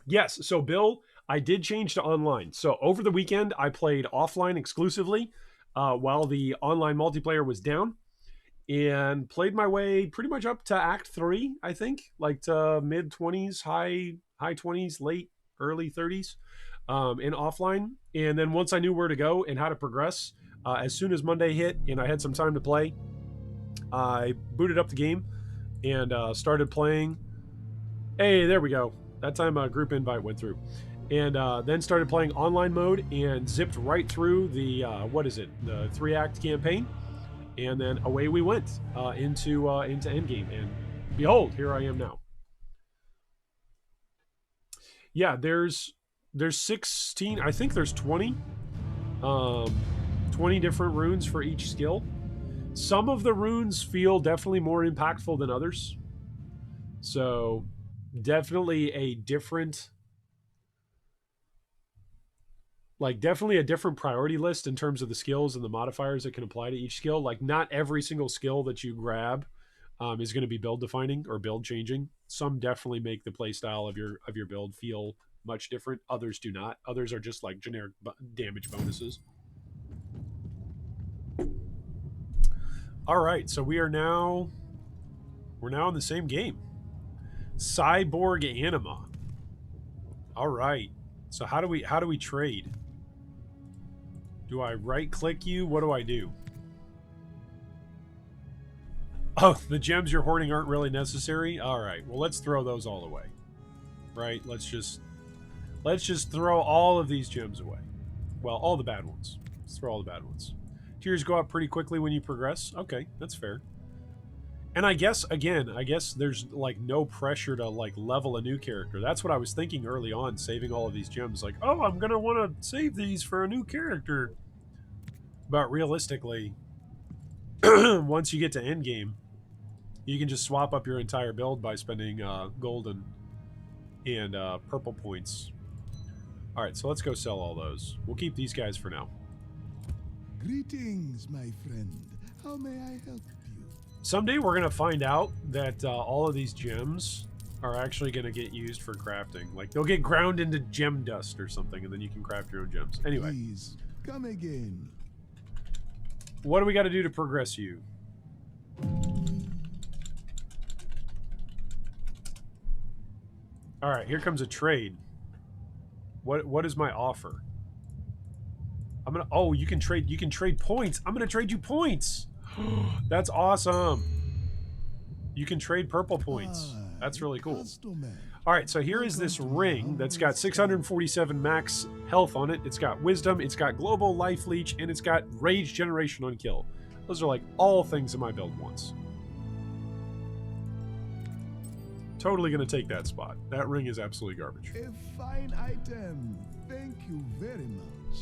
Yes, so Bill, I did change to online. So over the weekend, I played offline exclusively while the online multiplayer was down, and played my way pretty much up to Act 3, I think, like to mid-20s, high 20s, late, early 30s in offline. And then once I knew where to go and how to progress, as soon as Monday hit and I had some time to play, I booted up the game and started playing. Hey, there we go. That time a group invite went through. And then started playing online mode and zipped right through the, the 3-act campaign. And then away we went into Endgame. And behold, here I am now. Yeah, there's 16, I think there's 20. 20 different runes for each skill. Some of the runes feel definitely more impactful than others. So definitely a different priority list in terms of the skills and the modifiers that can apply to each skill. Like, not every single skill that you grab is going to be build defining or build changing. Some definitely make the play style of your build feel much different. Others do not. Others are just like generic damage bonuses. All right, so we're now in the same game. Cyborg Anima. All right. So how do we trade? Do I right-click you? What do I do? Oh, the gems you're hoarding aren't really necessary? Alright, well let's throw those all away. Right? Let's just throw all of these gems away. Well, all the bad ones. Let's throw all the bad ones. Tiers go up pretty quickly when you progress. Okay, that's fair. And I guess, again, there's, like, no pressure to, like, level a new character. That's what I was thinking early on, saving all of these gems. Like, oh, I'm gonna want to save these for a new character. But realistically, once you get to Endgame, you can just swap up your entire build by spending golden and purple points. Alright, so let's go sell all those. We'll keep these guys for now. Greetings, my friend. How may I help you? Someday we're going to find out that all of these gems are actually going to get used for crafting. Like, they'll get ground into gem dust or something, and then you can craft your own gems. Anyway. Please, come again. What do we got to do to progress you? Alright, here comes a trade. What is my offer? I'm gonna you can trade points. I'm gonna trade you points. That's awesome. You can trade purple points. That's really cool. Alright, so here is this ring that's got 647 max health on it. It's got wisdom, it's got global life leech, and it's got rage generation on kill. Those are like all things in my build once. Totally gonna take that spot. That ring is absolutely garbage. A fine item. Thank you very much.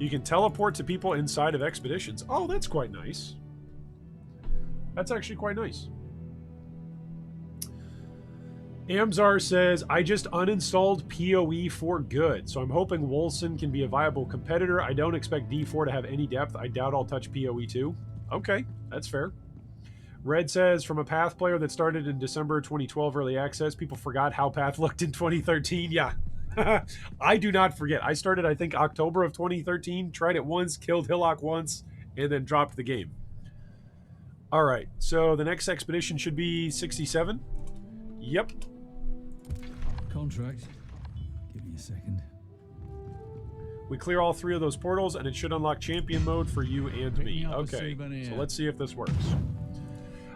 You can teleport to people inside of expeditions. Oh, that's quite nice. That's actually quite nice. Amzar says, I just uninstalled PoE for good, so I'm hoping Wolcen can be a viable competitor. I don't expect D4 to have any depth. I doubt I'll touch PoE too. Okay, that's fair. Red says, from a Path player that started in December 2012 early access, people forgot how Path looked in 2013. Yeah. I do not forget. I started, I think, October of 2013, tried it once, killed Hillock once, and then dropped the game. Alright, so the next expedition should be 67. Yep. Contract. Give me a second. We clear all 3 of those portals, and it should unlock champion mode for you and me. Okay, so let's see if this works.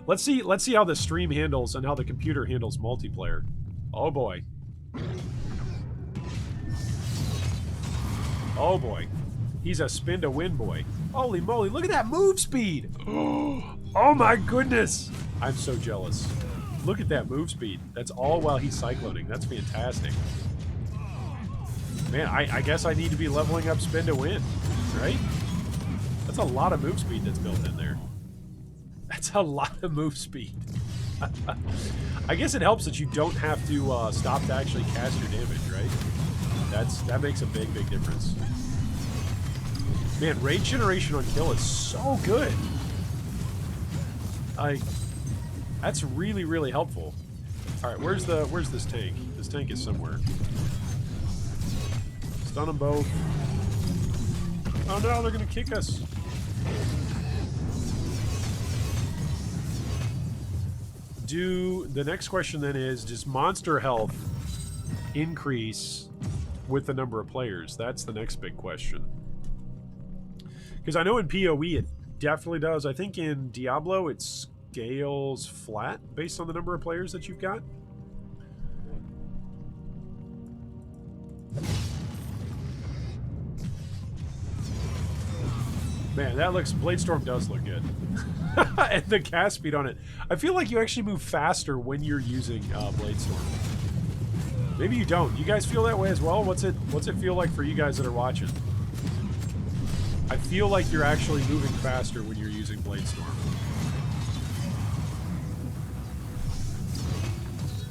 Let's see how the stream handles and how the computer handles multiplayer. Oh boy. Oh boy. He's a spin to win boy. Holy moly, look at that move speed! Oh my goodness! I'm so jealous. Look at that move speed. That's all while he's cycloning. That's fantastic. Man, I guess I need to be leveling up spin to win, right? That's a lot of move speed that's built in there. That's a lot of move speed. I guess it helps that you don't have to stop to actually cast your damage, right? That makes a big difference. Man, rage generation on kill is so good. That's really helpful. All right, where's this tank? This tank is somewhere. Stun them both. Oh no, they're gonna kick us. The next question then is, does monster health increase with the number of players? That's the next big question. Because I know in PoE it definitely does. I think in Diablo it scales flat based on the number of players that you've got. Man, that looks... Bladestorm does look good. And the cast speed on it. I feel like you actually move faster when you're using Bladestorm. Maybe you don't. You guys feel that way as well? What's it feel like for you guys that are watching? I feel like you're actually moving faster when you're using Bladestorm.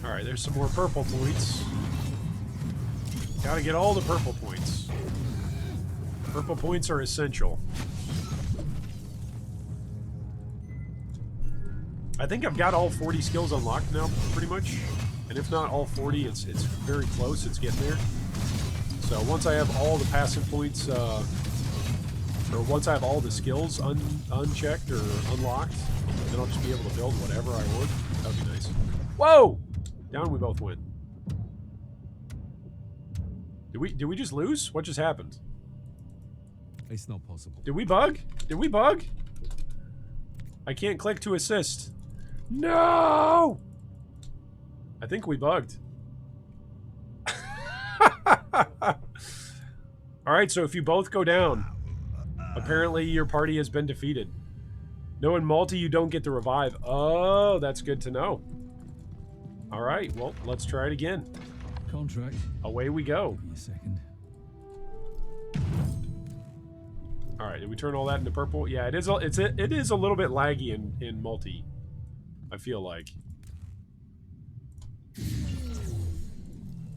Alright, there's some more purple points. Gotta get all the purple points. Purple points are essential. I think I've got all 40 skills unlocked now, pretty much. And if not all 40, it's very close. It's getting there. So once I have all the passive points, or once I have all the skills unchecked or unlocked, then I'll just be able to build whatever I want. That would be nice. Whoa! Down we both went. Did we just lose? What just happened? It's not possible. Did we bug? Did we bug? I can't click to assist. No! I think we bugged. Alright, so if you both go down, apparently your party has been defeated. No, in multi you don't get to revive. Oh, that's good to know. Alright, well, let's try it again. Contract. Away we go. Give me a second. Alright, did we turn all that into purple? Yeah, it is a little bit laggy in multi, I feel like.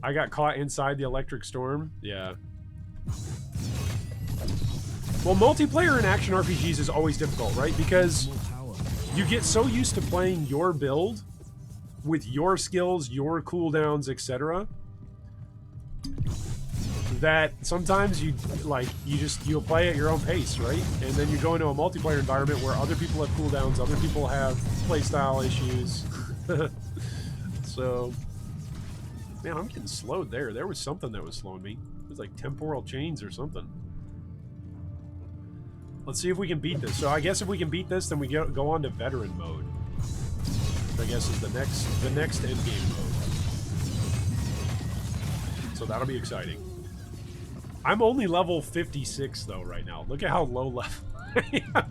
I got caught inside the electric storm. Yeah. Well, multiplayer in action RPGs is always difficult, right? Because you get so used to playing your build with your skills, your cooldowns, etc., that sometimes you'll play at your own pace, right? And then you go into a multiplayer environment where other people have cooldowns, other people have playstyle issues. So, man, I'm getting slowed there. There was something that was slowing me. It was like temporal chains or something. Let's see if we can beat this. So I guess if we can beat this, then we go on to veteran mode. Which I guess is the next endgame mode. So that'll be exciting. I'm only level 56 though right now. Look at how low level I am.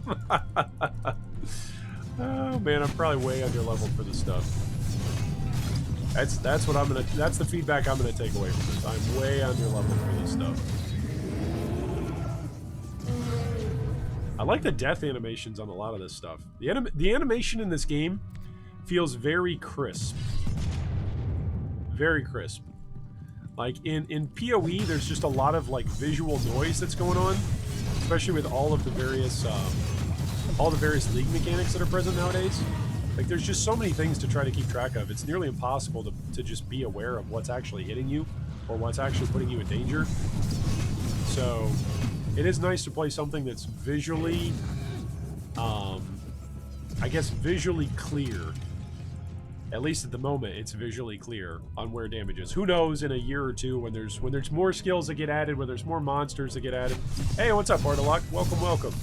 Oh man, I'm probably way under leveled for this stuff. That's what I'm gonna. That's the feedback I'm gonna take away from this. I'm way under leveled for this stuff. I like the death animations on a lot of this stuff. The animation in this game feels very crisp. Very crisp. Like in PoE, there's just a lot of like visual noise that's going on, especially with all the various league mechanics that are present nowadays. Like there's just so many things to try to keep track of. It's nearly impossible to just be aware of what's actually hitting you or what's actually putting you in danger. So it is nice to play something that's visually, I guess visually clear. At least at the moment, it's visually clear on where damage is. Who knows in a year or two when there's more skills that get added, when there's more monsters that get added. Hey, what's up, Bartolok? Welcome, welcome.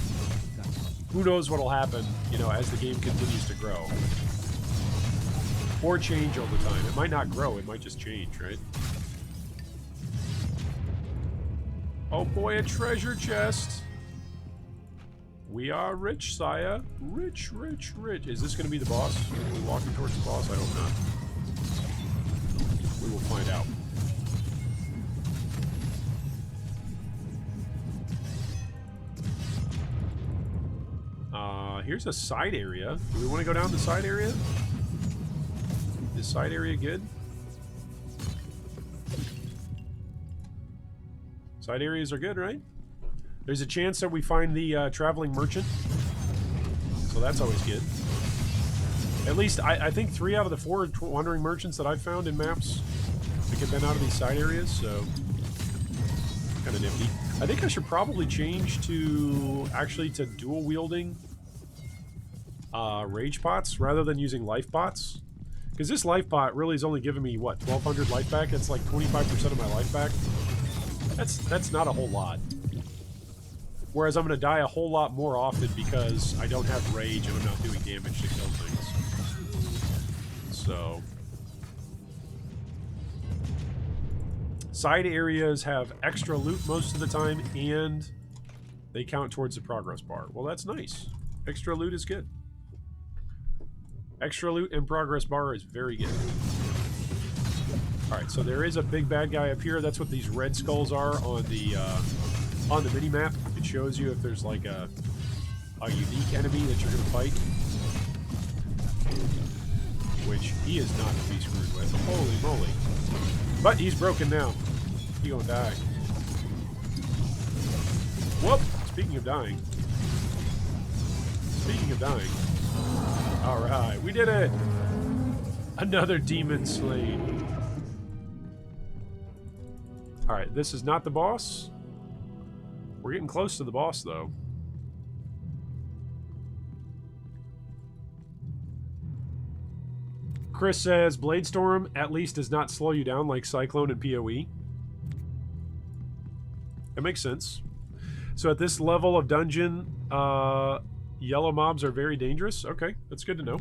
Who knows what'll happen, you know, as the game continues to grow. Or change over time. It might not grow, it might just change, right? Oh boy, a treasure chest. We are rich, Saya. Rich, rich, rich. Is this going to be the boss? Are we walking towards the boss? I hope not. We will find out. Here's a side area. Do we want to go down the side area? Is side area good? Side areas are good, right? There's a chance that we find the traveling merchant. So that's always good. At least, I think 3 out of the 4 wandering merchants that I've found in maps have been out of these side areas, so kind of nifty. I think I should probably change to dual wielding rage pots rather than using life pots. Because this life pot really is only giving me, what, 1,200 life back? That's like 25% of my life back. That's not a whole lot. Whereas I'm going to die a whole lot more often because I don't have rage and I'm not doing damage to kill things. So side areas have extra loot most of the time and they count towards the progress bar. Well, that's nice. Extra loot is good. Extra loot and progress bar is very good. Alright, so there is a big bad guy up here. That's what these red skulls are on the mini-map. It shows you if there's like a unique enemy that you're going to fight. Which he is not to be screwed with. Holy moly. But he's broken now. He gonna die. Whoop! Speaking of dying. Speaking of dying. Alright, we did it! Another demon slain. Alright, this is not the boss. We're getting close to the boss, though. Chris says, Bladestorm at least does not slow you down like Cyclone and PoE. It makes sense. So at this level of dungeon, yellow mobs are very dangerous. Okay, that's good to know.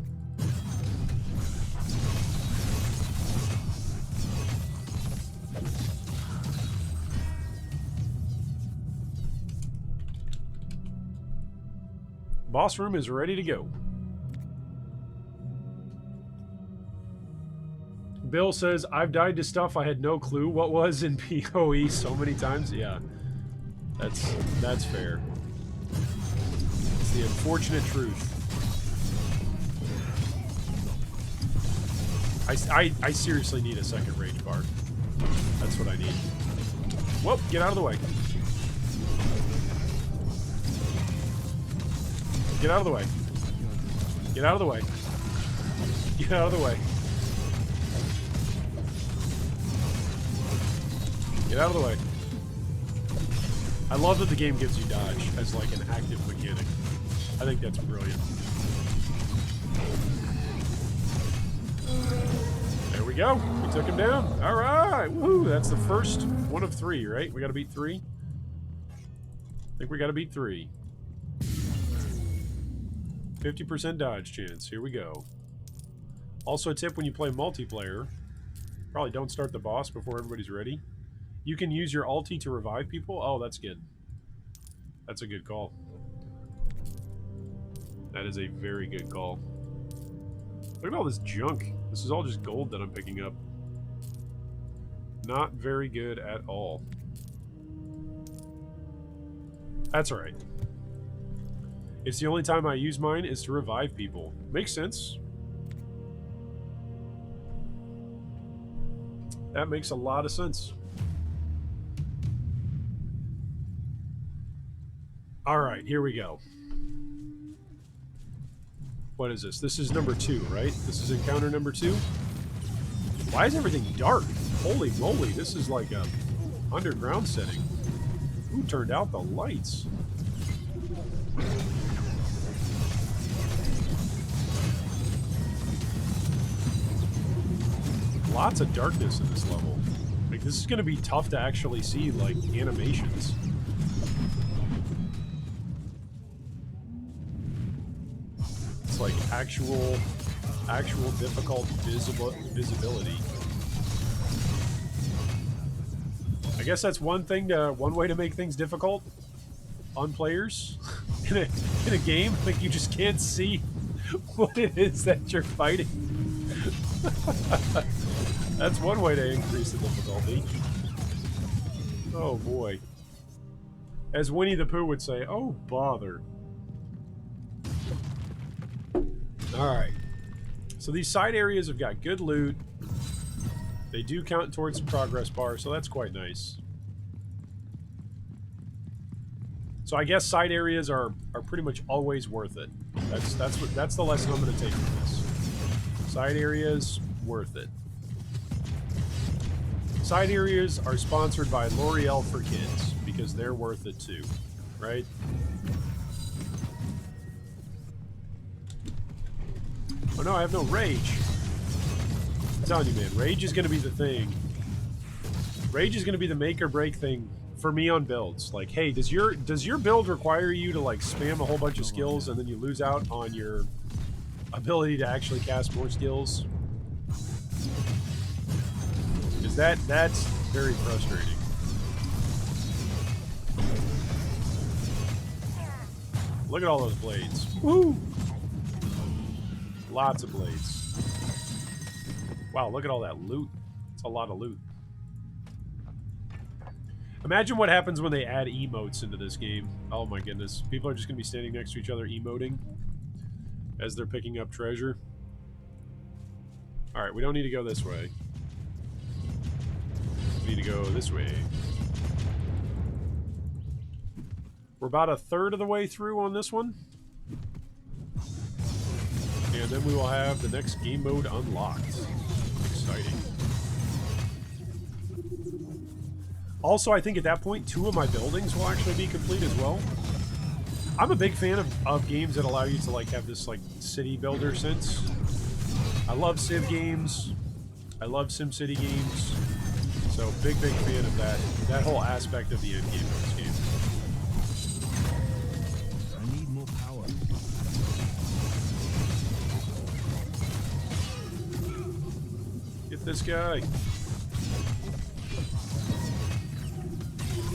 Boss room is ready to go. Bill says, I've died to stuff I had no clue what was in PoE so many times. Yeah, that's fair. It's the unfortunate truth. I seriously need a second rage bar. That's what I need. Whoop, get out of the way. Get out of the way. Get out of the way. Get out of the way. Get out of the way. I love that the game gives you dodge as like an active mechanic. I think that's brilliant. There we go. We took him down. All right. Woohoo. That's the first one of 3, right? We got to beat 3. I think we got to beat 3. 50% dodge chance. Here we go. Also a tip when you play multiplayer, probably don't start the boss before everybody's ready. You can use your ulti to revive people. Oh, that's good. That's a good call. That is a very good call. Look at all this junk. This is all just gold that I'm picking up. Not very good at all. That's alright. It's the only time I use mine is to revive people. Makes sense. That makes a lot of sense. Alright, here we go. What is this? This is number 2, right? This is encounter number 2? Why is everything dark? Holy moly, this is like a underground setting. Who turned out the lights? Lots of darkness in this level. Like, this is going to be tough to actually see, like, animations. It's like actual difficult visibility. I guess that's one way to make things difficult on players in a game. Like, you just can't see what it is that you're fighting. That's one way to increase the difficulty. Oh boy. As Winnie the Pooh would say, oh bother. Alright. So these side areas have got good loot. They do count towards the progress bar, so that's quite nice. So I guess side areas are pretty much always worth it. That's the lesson I'm going to take from this. Side areas, worth it. Side areas are sponsored by L'Oreal for Kids, because they're worth it too, right? Oh no, I have no rage. I'm telling you, man, rage is going to be the thing. Rage is going to be the make or break thing for me on builds. Like, hey, does your build require you to like spam a whole bunch of skills and then you lose out on your ability to actually cast more skills? Because that's very frustrating. Look at all those blades. Woo! Lots of blades. Wow, look at all that loot. It's a lot of loot. Imagine what happens when they add emotes into this game. Oh my goodness. People are just going to be standing next to each other emoting as they're picking up treasure. Alright, we don't need to go this way. We need to go this way. We're about a third of the way through on this one. And then we will have the next game mode unlocked. Exciting. Also, I think at that point, 2 of my buildings will actually be complete as well. I'm a big fan of games that allow you to like have this like city builder sense. I love Civ games. I love SimCity games. So big fan of that whole aspect of the end game of this game. I need more power. Get this guy.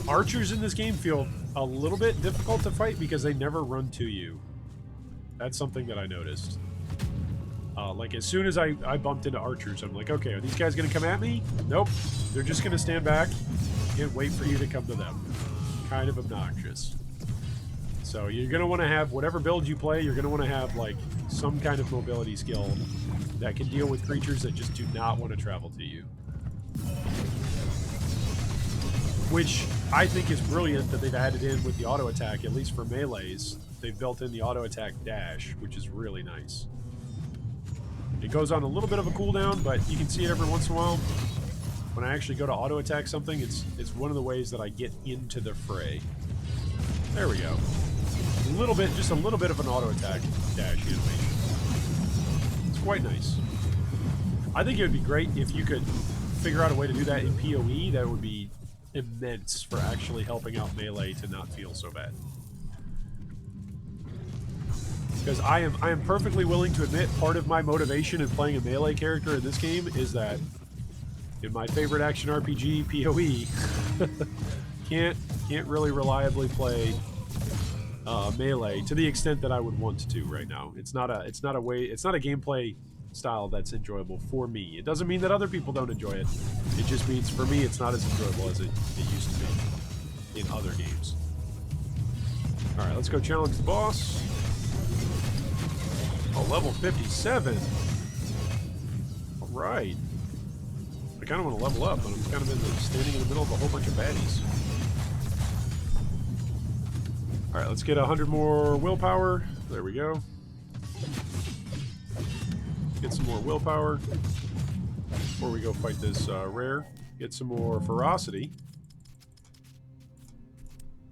Archers in this game feel a little bit difficult to fight because they never run to you. That's something that I noticed. Like, as soon as I bumped into archers, I'm like, okay, are these guys going to come at me? Nope. They're just going to stand back and wait for you to come to them. Kind of obnoxious. So you're going to want to have, whatever build you play, you're going to want to have, like, some kind of mobility skill that can deal with creatures that just do not want to travel to you. Which I think is brilliant that they've added in with the auto attack, at least for melees. They've built in the auto attack dash, which is really nice. It goes on a little bit of a cooldown, but you can see it every once in a while. When I actually go to auto attack something, it's one of the ways that I get into the fray. There we go. Just a little bit of an auto attack dash animation. It's quite nice. I think it would be great if you could figure out a way to do that in PoE. That would be immense for actually helping out melee to not feel so bad. Because I am perfectly willing to admit part of my motivation in playing a melee character in this game is that in my favorite action RPG, PoE, can't really reliably play melee to the extent that I would want to right now. It's not a gameplay style that's enjoyable for me. It doesn't mean that other people don't enjoy it. It just means for me it's not as enjoyable as it used to be in other games. Alright, let's go challenge the boss. Oh, level 57. Alright. I kind of want to level up, but I'm kind of standing in the middle of a whole bunch of baddies. Alright, let's get 100 more willpower. There we go. Get some more willpower before we go fight this rare. Get some more ferocity.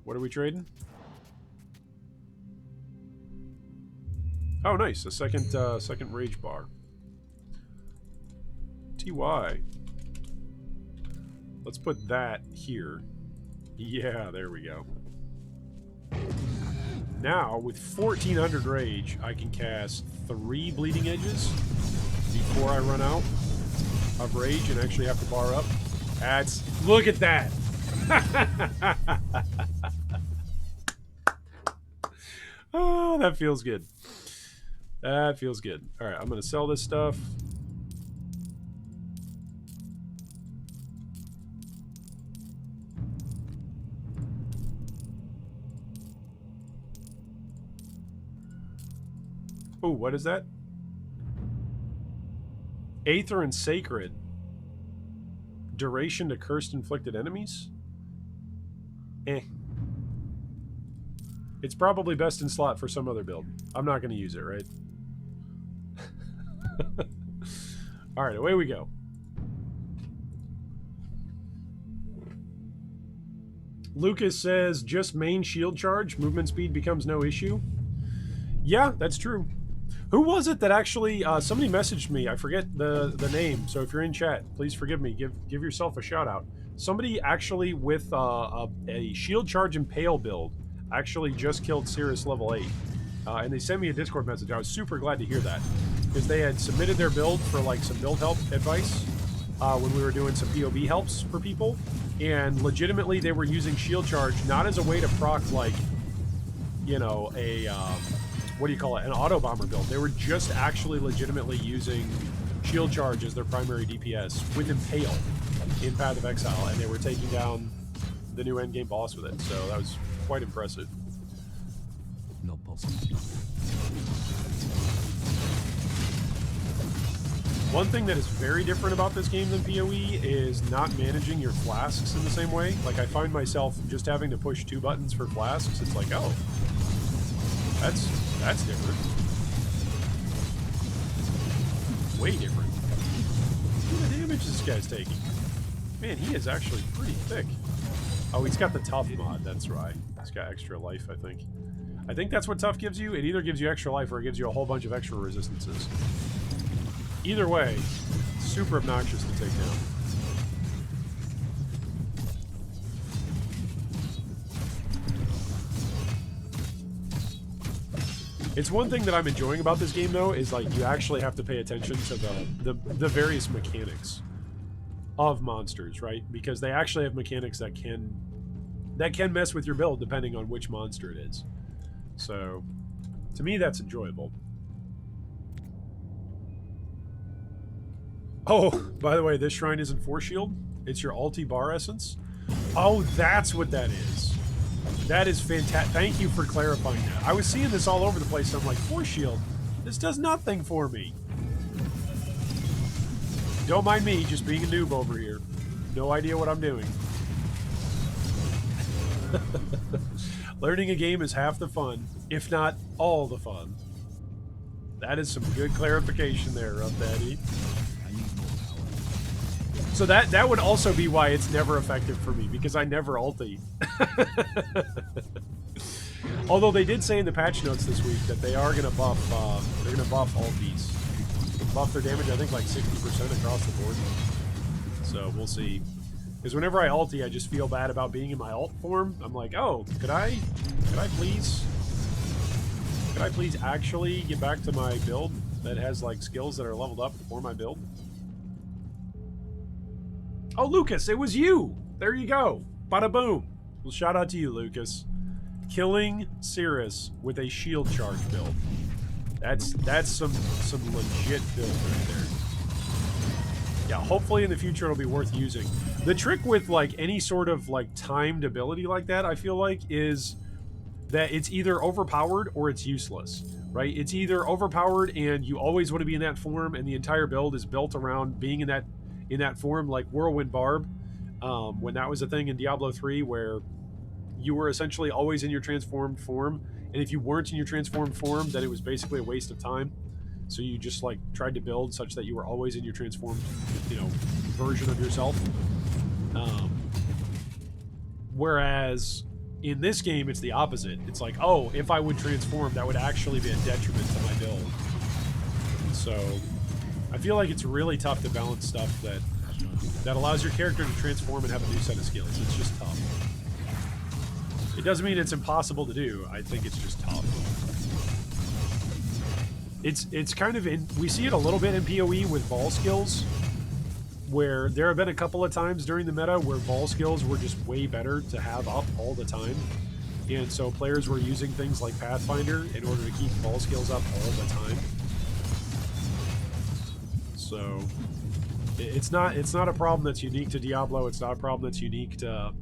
What are we trading? Oh, nice. A second rage bar. TY. Let's put that here. Yeah, there we go. Now, with 1400 rage, I can cast 3 bleeding edges before I run out of rage and actually have to bar up. Look at that! Oh, that feels good. That feels good. Alright, I'm going to sell this stuff. Oh, what is that? Aether and Sacred. Duration to cursed inflicted enemies? Eh. It's probably best in slot for some other build. I'm not going to use it, right? Alright, away we go. Lucas says, just main shield charge, movement speed becomes no issue. Yeah, that's true. Who was it that actually, somebody messaged me, I forget the name, so if you're in chat, please forgive me, give yourself a shout out. Somebody actually with a shield charge impale build actually just killed Cirrus level 8. And they sent me a Discord message. I was super glad to hear that, because they had submitted their build for like some build help advice when we were doing some POV helps for people, and legitimately they were using shield charge not as a way to proc like, you know, a what do you call it, an auto bomber build. They were just actually legitimately using shield charge as their primary DPS with impale in Path of Exile, and they were taking down the new endgame boss with it. So that was quite impressive. Not possible. One thing that is very different about this game than PoE is not managing your flasks in the same way. Like, I find myself just having to push 2 buttons for flasks. It's like, oh, that's different. Way different. Look at the damage this guy's taking. Man, he is actually pretty thick. Oh, he's got the tough mod, that's right. He's got extra life, I think. I think that's what tough gives you. It either gives you extra life or it gives you a whole bunch of extra resistances. Either way, super obnoxious to take down. It's one thing that I'm enjoying about this game, though, is like you actually have to pay attention to the various mechanics of monsters, right? Because they actually have mechanics that can mess with your build depending on which monster it is. So, to me, that's enjoyable. Oh, by the way, this shrine isn't Force Shield. It's your ulti bar essence. Oh, that's what that is. That is fantastic. Thank you for clarifying that. I was seeing this all over the place. So I'm like, Force Shield, this does nothing for me. Don't mind me just being a noob over here. No idea what I'm doing. Learning a game is half the fun, if not all the fun. That is some good clarification there, Rough Daddy. So that would also be why it's never effective for me, because I never ulti. Although they did say in the patch notes this week that they are going to buff, ultis. Buff their damage, I think, like 60% across the board. So we'll see. Because whenever I ulti, I just feel bad about being in my ult form. I'm like, oh, could I please actually get back to my build that has like skills that are leveled up for my build? Oh, Lucas, it was you! There you go. Bada boom. Well, shout out to you, Lucas. Killing Cirrus with a shield charge build. That's some legit build right there. Yeah, hopefully in the future it'll be worth using. The trick with like any sort of like timed ability like that, I feel like, is that it's either overpowered or it's useless, right? It's either overpowered and you always want to be in that form, and the entire build is built around being in that form, like Whirlwind Barb, when that was a thing in Diablo 3, where you were essentially always in your transformed form, and if you weren't in your transformed form, then it was basically a waste of time. So you just like tried to build such that you were always in your transformed, version of yourself. Whereas in this game, it's the opposite. It's like, oh, if I would transform, that would actually be a detriment to my build. So I feel like it's really tough to balance stuff that allows your character to transform and have a new set of skills. It's just tough. It doesn't mean it's impossible to do. I think it's just tough. It's kind of we see it a little bit in PoE with ball skills, where there have been a couple of times during the meta where ball skills were just way better to have up all the time. And so players were using things like Pathfinder in order to keep ball skills up all the time. So it's not a problem that's unique to Diablo. It's not a problem that's unique to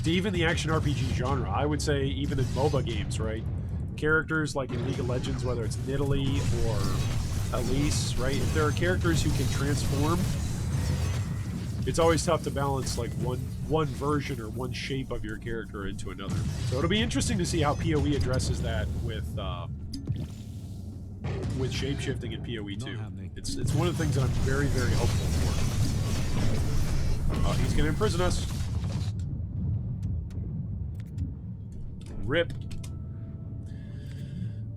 even the action RPG genre. I would say even in MOBA games, right? Characters like in League of Legends, whether it's Nidalee or Elise, right? If there are characters who can transform, it's always tough to balance like one version or one shape of your character into another. So it'll be interesting to see how PoE addresses that with shape-shifting in PoE too. It's one of the things that I'm very, very hopeful for. Oh, he's going to imprison us. Rip.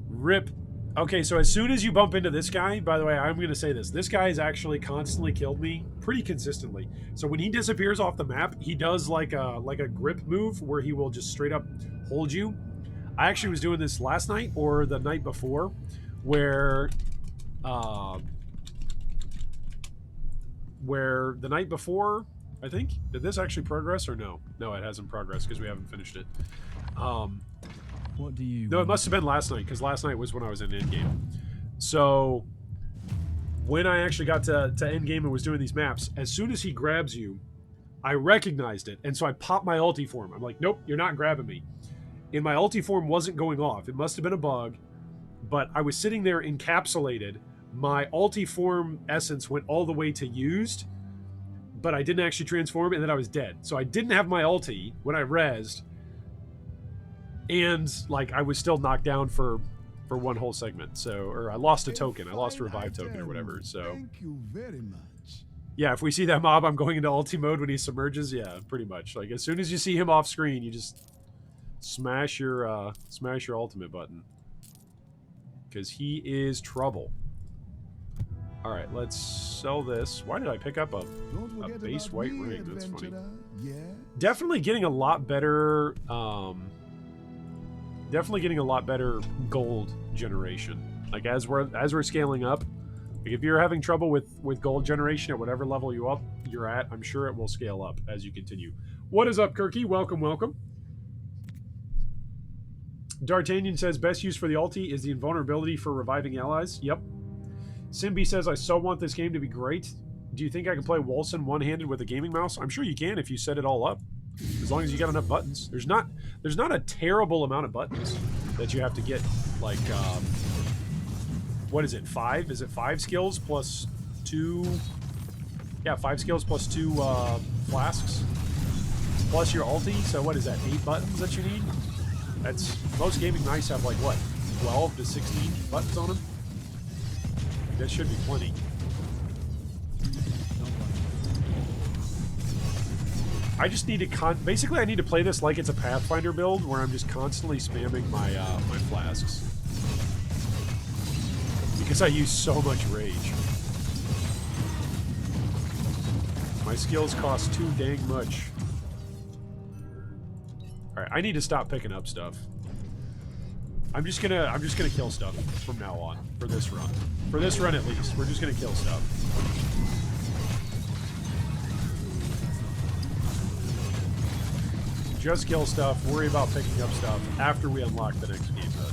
Rip. Okay, so as soon as you bump into this guy, by the way, I'm going to say this. This guy has actually constantly killed me pretty consistently. So when he disappears off the map, he does like a grip move where he will just straight up hold you. I actually was doing this last night or the night before, where the night before, I think, did this actually progress or no? No, it hasn't progressed because we haven't finished it. What do you... No, it must have been last night, because last night was when I was in Endgame. So, when I actually got to Endgame and was doing these maps, as soon as he grabs you, I recognized it, and so I popped my ulti form. I'm like, nope, you're not grabbing me. And my ulti form wasn't going off. It must have been a bug, but I was sitting there encapsulated. My ulti form essence went all the way to used, but I didn't actually transform, and then I was dead. So I didn't have my ulti when I rezzed, and like I was still knocked down for one whole segment. So, or I lost a token. I lost a revive token or whatever. So Thank you very much. yeah, if we see that mob, I'm going into ulti mode when he submerges. Yeah, pretty much. Like as soon as you see him off screen, you just smash your ultimate button, because he is trouble. All right, let's sell this. Why did I pick up a base white ring? That's funny. Yeah. Definitely getting a lot better definitely getting a lot better gold generation. Like as we're scaling up, like if you're having trouble with gold generation at whatever level you're at, I'm sure it will scale up as you continue. What is up, Kirky? Welcome, welcome. D'Artagnan says best use for the ulti is the invulnerability for reviving allies. Yep. Simbi says I so want this game to be great. Do you think I can play Wolcen one-handed with a gaming mouse? I'm sure you can if you set it all up. As long as you got enough buttons. There's not a terrible amount of buttons that you have to get. Like, what is it? 5? Is it 5 skills plus 2? Yeah, 5 skills plus 2 flasks. Plus your ulti. So what is that? 8 buttons that you need? That's most gaming mice have like what? 12 to 16 buttons on them. That should be plenty. I just need to basically I need to play this like it's a Pathfinder build where I'm just constantly spamming my my flasks. Because I use so much rage. My skills cost too dang much. Alright, I need to stop picking up stuff. I'm just gonna kill stuff from now on for this run. For this run at least. We're just gonna kill stuff. Just kill stuff, worry about picking up stuff after we unlock the next game mode.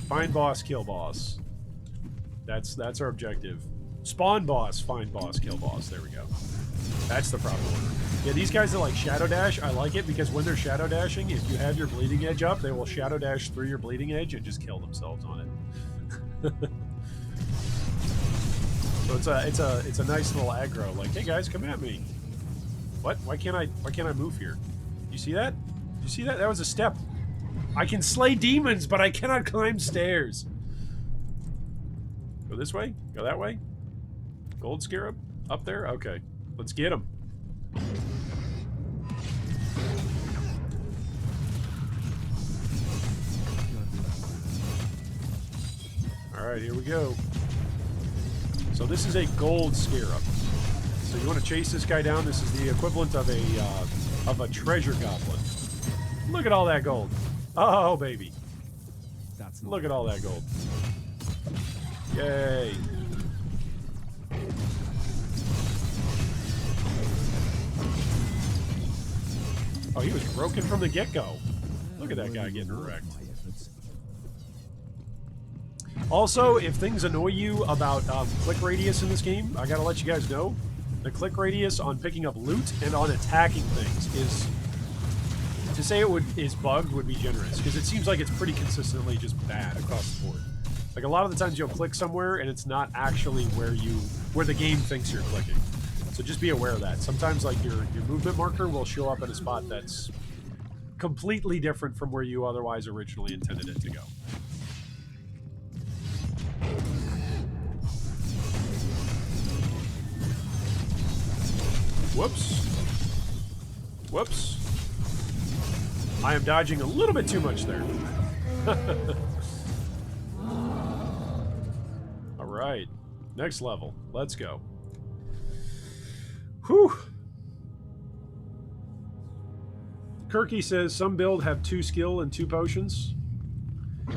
Find boss, kill boss. That's our objective. Spawn boss, find boss, kill boss. There we go. That's the proper order. Yeah, these guys that like Shadow Dash, I like it because when they're Shadow Dashing, if you have your bleeding edge up, they will Shadow Dash through your bleeding edge and just kill themselves on it. So it's a nice little aggro. Like, hey guys, come at me. What? Why can't I move here? You see that? You see that? That was a step. I can slay demons, but I cannot climb stairs. Go this way? Go that way? Gold Scarab? Up there? Okay. Let's get him. Alright, here we go. So this is a gold scarab. So you want to chase this guy down. This is the equivalent of a treasure goblin. Look at all that gold. Oh baby. Look at all that gold. Yay. Oh, he was broken from the get-go. Look at that guy getting wrecked. Also, if things annoy you about click radius in this game, I gotta let you guys know, the click radius on picking up loot and on attacking things is, to say is bugged would be generous, because it seems like it's pretty consistently just bad across the board. Like a lot of the times you'll click somewhere and it's not actually where the game thinks you're clicking. So just be aware of that. Sometimes like your movement marker will show up at a spot that's completely different from where you otherwise originally intended it to go. Whoops. Whoops. I am dodging a little bit too much there. Alright. Next level. Let's go. Whew. Kirky says some build have 2 skill and 2 potions.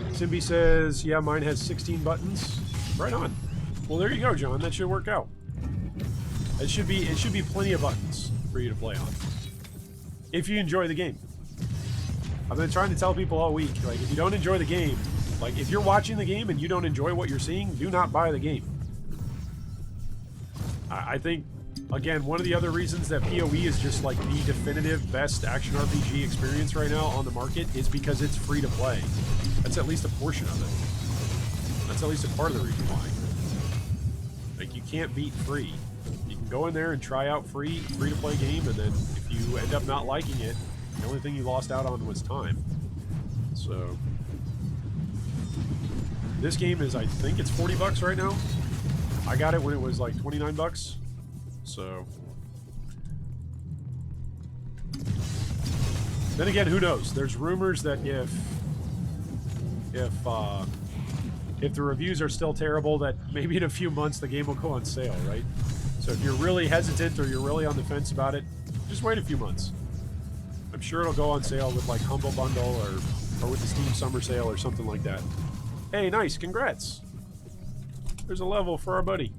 Simbi says, yeah, mine has 16 buttons. Right on. Well, there you go, John. That should work out. It should be plenty of buttons for you to play on. If you enjoy the game. I've been trying to tell people all week, like, if you don't enjoy the game, like, if you're watching the game and you don't enjoy what you're seeing, do not buy the game. I think, again, one of the other reasons that PoE is just, like, the definitive best action RPG experience right now on the market is because it's free to play. That's at least a portion of it. That's at least a part of the reason why. Like, you can't beat free. You can go in there and try out free-to-play game, and then if you end up not liking it, the only thing you lost out on was time. So this game is, I think it's $40 right now. I got it when it was like $29. So then again, who knows? There's rumors that if the reviews are still terrible, that maybe in a few months the game will go on sale, right? So if you're really hesitant or you're really on the fence about it, just wait a few months. I'm sure it'll go on sale with like Humble Bundle or with the Steam Summer Sale or something like that. Hey, nice, congrats. There's a level for our buddy.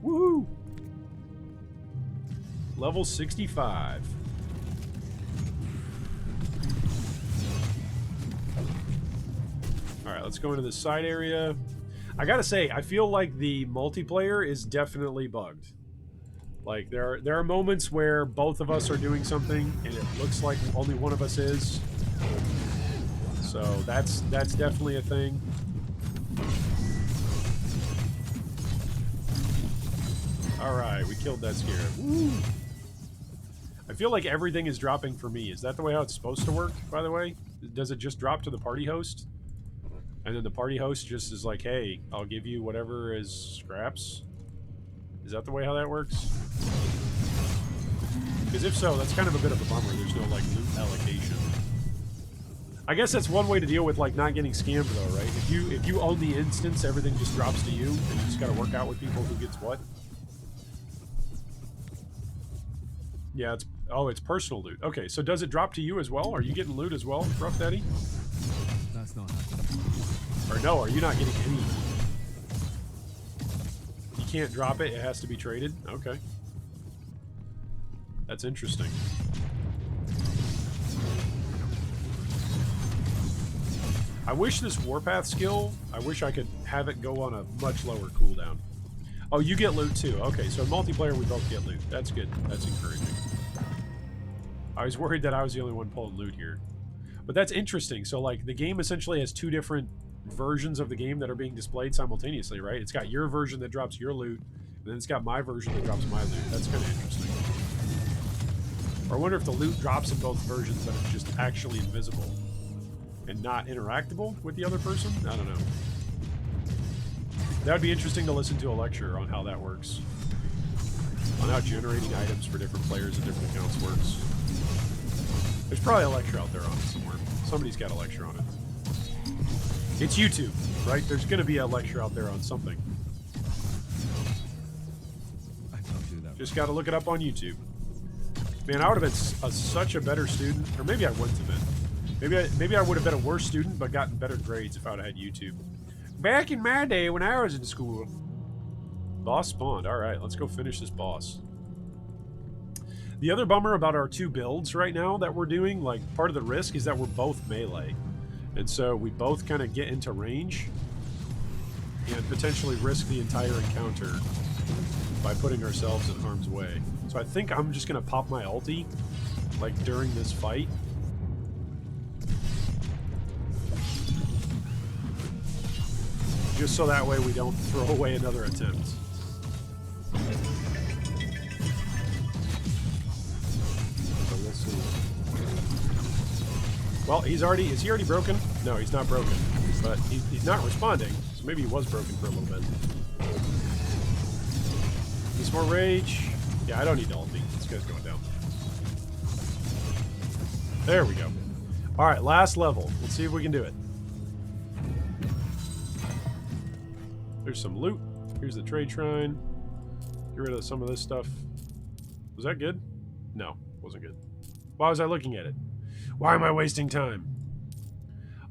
Woohoo! Level 65. Alright, let's go into the side area. I gotta say, I feel like the multiplayer is definitely bugged. Like, there are moments where both of us are doing something, and it looks like only one of us is. So, that's definitely a thing. Alright, we killed that scarab. Woo! I feel like everything is dropping for me. Is that the way how it's supposed to work, by the way? Does it just drop to the party host? And then the party host just is like, hey, I'll give you whatever is scraps? Is that the way how that works? Because if so, that's kind of a bit of a bummer. There's no, like, loot allocation. I guess that's one way to deal with, like, not getting scammed, though, right? If you own the instance, everything just drops to you, and you just gotta work out with people who gets what. Yeah, it's personal loot. Okay, so does it drop to you as well? Are you getting loot as well, Rough Daddy? That's not happening. Or no, are you not getting any? You can't drop it, it has to be traded? Okay. That's interesting. I wish this Warpath skill, I wish I could have it go on a much lower cooldown. Oh, you get loot too. Okay, so in multiplayer we both get loot. That's good. That's encouraging. I was worried that I was the only one pulling loot here. But that's interesting. So, like, the game essentially has two different versions of the game that are being displayed simultaneously, right? It's got your version that drops your loot, and then it's got my version that drops my loot. That's kind of interesting. Or I wonder if the loot drops in both versions, but it's just actually invisible and not interactable with the other person? I don't know. That would be interesting to listen to a lecture on how that works. On how generating items for different players and different accounts works. There's probably a lecture out there on it somewhere. Somebody's got a lecture on it. It's YouTube, right? There's going to be a lecture out there on something. I can't do that. Just got to look it up on YouTube. Man, I would have been such a better student. Or maybe I wouldn't have been. Maybe I would have been a worse student, but gotten better grades if I would have had YouTube. Back in my day when I was in school. Boss spawned. Alright, let's go finish this boss. The other bummer about our two builds right now that we're doing, like, part of the risk is that we're both melee. And so we both kind of get into range and potentially risk the entire encounter by putting ourselves in harm's way. So I think I'm just going to pop my ulti, like, during this fight. Just so that way we don't throw away another attempt. So we'll see. Well, is he already broken? No, he's not broken. But he's not responding, so maybe he was broken for a little bit. Need some more rage. Yeah, I don't need to ulti. This guy's going down. There we go. Alright, last level. Let's see if we can do it. There's some loot. Here's the trade shrine. Get rid of some of this stuff. Was that good? No, wasn't good. Why was I looking at it? Why am I wasting time?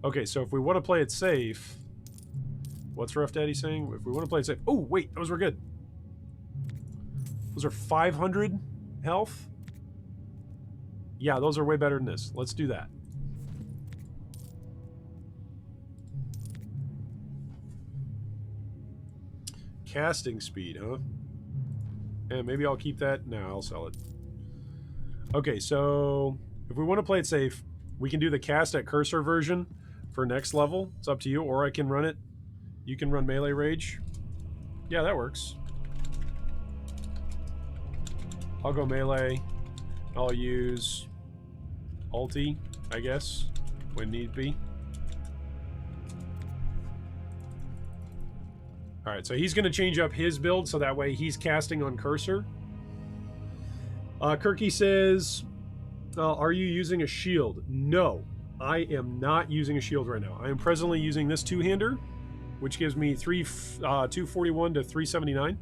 Okay, so if we want to play it safe... What's Rough Daddy saying? If we want to play it safe... Oh, wait, those were good. Those are 500 health? Yeah, those are way better than this. Let's do that. Casting speed, huh? And maybe I'll keep that. No, I'll sell it. Okay, so if we want to play it safe, we can do the cast at cursor version for next level. It's up to you, or I can run it. You can run melee rage. Yeah, that works. I'll go melee. I'll use ulti, I guess, when need be. Alright, so he's going to change up his build so that way he's casting on cursor. Kirky says, are you using a shield? No, I am not using a shield right now. I am presently using this two-hander, which gives me 241 to 379.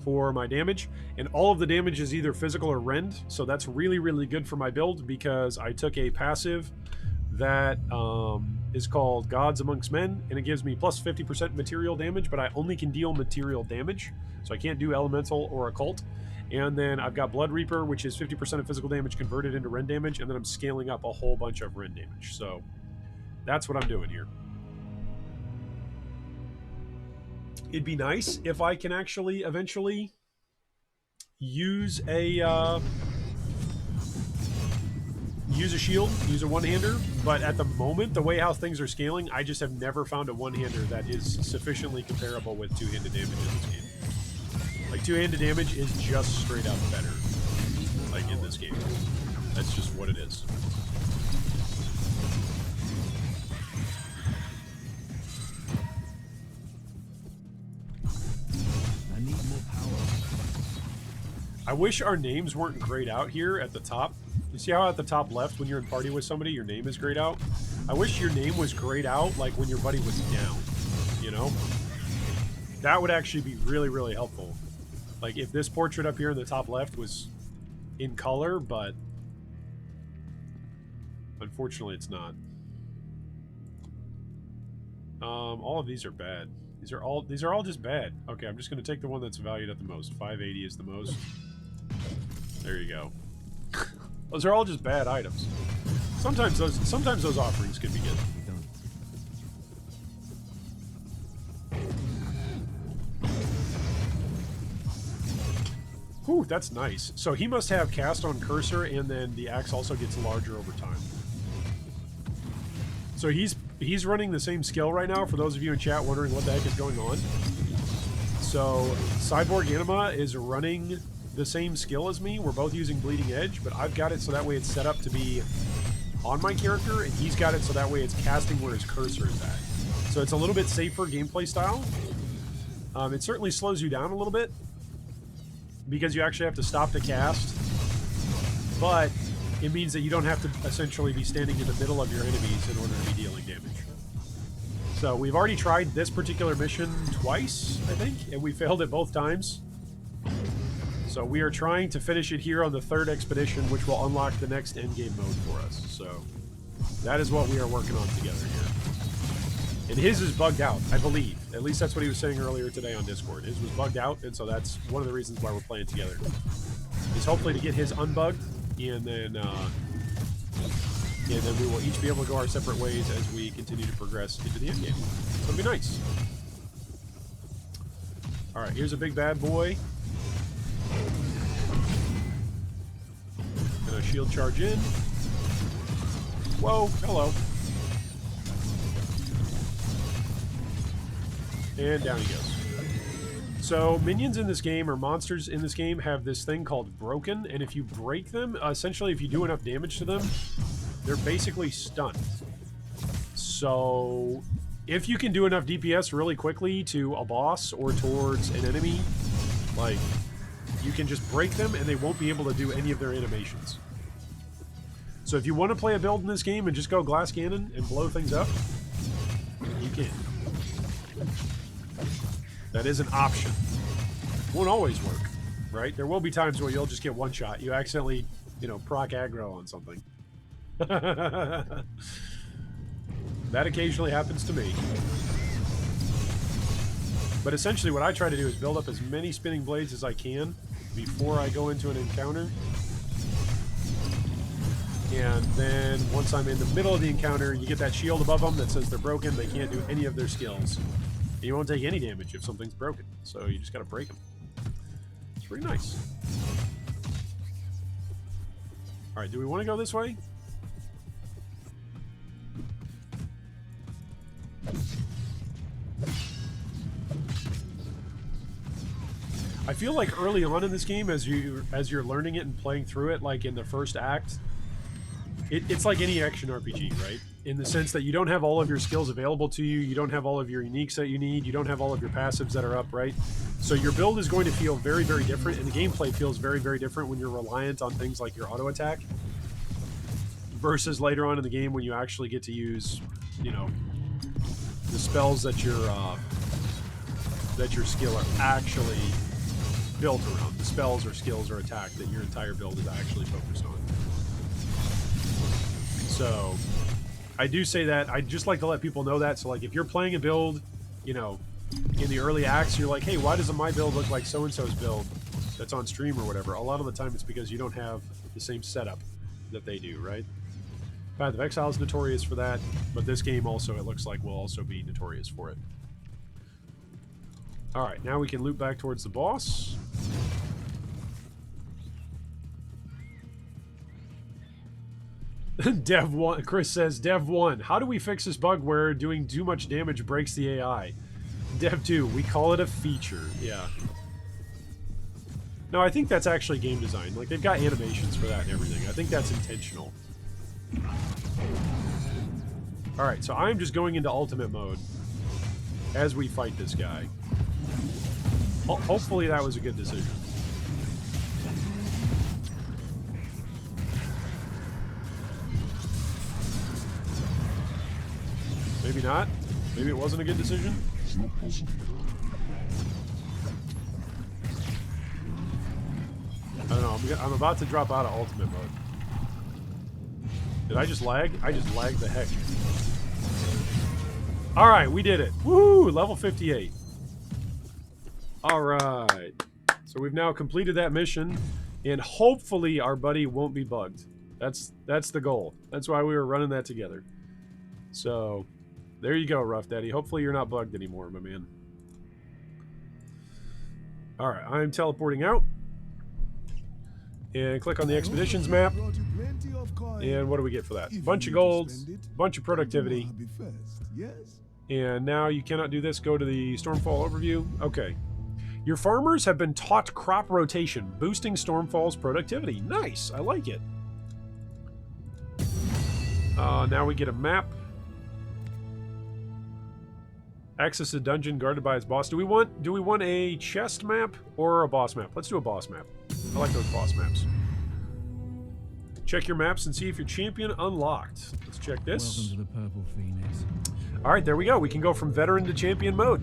for my damage, and all of the damage is either physical or rend, so that's really, really good for my build because I took a passive that is called Gods Amongst Men, and it gives me plus 50% material damage, but I only can deal material damage, so I can't do elemental or occult. And then I've got Blood Reaper, which is 50% of physical damage converted into rend damage, and then I'm scaling up a whole bunch of rend damage. So that's what I'm doing here. It'd be nice if I can actually eventually use a shield, use a one-hander, but at the moment, the way how things are scaling, I just have never found a one-hander that is sufficiently comparable with two-handed damage in this game. Like, two-handed damage is just straight up better, like, in this game. That's just what it is. I need more power. I wish our names weren't grayed out here at the top. You see how at the top left, when you're in party with somebody, your name is grayed out? I wish your name was grayed out, like, when your buddy was down, you know? That would actually be really, really helpful. Like, if this portrait up here in the top left was in color, but unfortunately it's not. All of these are bad. These are all just bad. Okay, I'm just going to take the one that's valued at the most. 580 is the most. There you go. Those are all just bad items. Sometimes those offerings could be good. Be done. Ooh, that's nice. So he must have cast on cursor, and then the axe also gets larger over time. So he's running the same skill right now, for those of you in chat wondering what the heck is going on. So Cyborg Anima is running the same skill as me. We're both using Bleeding Edge, but I've got it so that way it's set up to be on my character, and he's got it so that way it's casting where his cursor is at. So it's a little bit safer gameplay style. It certainly slows you down a little bit, because you actually have to stop to cast, but it means that you don't have to essentially be standing in the middle of your enemies in order to be dealing damage. So we've already tried this particular mission twice, I think, and we failed it both times. So we are trying to finish it here on the third expedition, which will unlock the next endgame mode for us. So that is what we are working on together here. And his is bugged out, I believe. At least that's what he was saying earlier today on Discord. His was bugged out, and so that's one of the reasons why we're playing together. Is hopefully to get his unbugged, and then we will each be able to go our separate ways as we continue to progress into the endgame. So it'll be nice. Alright, here's a big bad boy. Gonna shield charge in. Whoa, hello. And down he goes. So minions in this game, or monsters in this game, have this thing called broken, and if you break them, essentially if you do enough damage to them, they're basically stunned. So if you can do enough DPS really quickly to a boss or towards an enemy, like, you can just break them and they won't be able to do any of their animations. So if you want to play a build in this game and just go glass cannon and blow things up, you can. That is an option. Won't always work, right? There will be times where you'll just get one shot. You accidentally, proc aggro on something. That occasionally happens to me. But essentially what I try to do is build up as many spinning blades as I can before I go into an encounter. And then once I'm in the middle of the encounter, you get that shield above them that says they're broken. They can't do any of their skills. And you won't take any damage if something's broken. So you just got to break them. It's pretty nice. All right, do we want to go this way? I feel like early on in this game, as you're learning it and playing through it, like in the first act, it's like any action RPG, right? In the sense that you don't have all of your skills available to you, you don't have all of your uniques that you need, you don't have all of your passives that are up, right? So your build is going to feel very, very different, and the gameplay feels very, very different when you're reliant on things like your auto attack versus later on in the game when you actually get to use, the spells that your skill are actually built around, the spells or skills or attack that your entire build is actually focused on. So I do say that. I just like to let people know that. So like if you're playing a build, you know, in the early acts, you're like, hey, why doesn't my build look like so-and-so's build that's on stream or whatever? A lot of the time it's because you don't have the same setup that they do, right? Path of Exile is notorious for that, but this game also, it looks like, will also be notorious for it. Alright, now we can loop back towards the boss. Dev 1, Chris says, Dev 1, how do we fix this bug where doing too much damage breaks the AI? Dev 2, we call it a feature. Yeah. No, I think that's actually game design. Like, they've got animations for that and everything. I think that's intentional. Alright, so I'm just going into ultimate mode as we fight this guy. Hopefully that was a good decision. Maybe not. Maybe it wasn't a good decision. I don't know. I'm about to drop out of ultimate mode. Did I just lag? I just lagged the heck. Alright, we did it. Woo! Level 58. Alright. So we've now completed that mission, and hopefully our buddy won't be bugged. That's the goal. That's why we were running that together. So, there you go, Rough Daddy. Hopefully you're not bugged anymore, my man. Alright, I'm teleporting out. And click on the expeditions map. And what do we get for that? Bunch of gold, bunch of productivity. And now you cannot do this. Go to the Stormfall overview. Okay. Your farmers have been taught crop rotation, boosting Stormfall's productivity. Nice. I like it. Now we get a map. Access a dungeon guarded by its boss. Do we want a chest map or a boss map? Let's do a boss map. I like those boss maps. Check your maps and see if your champion unlocked. Let's check this. Welcome to the Purple Phoenix. All right, there we go. We can go from veteran to champion mode.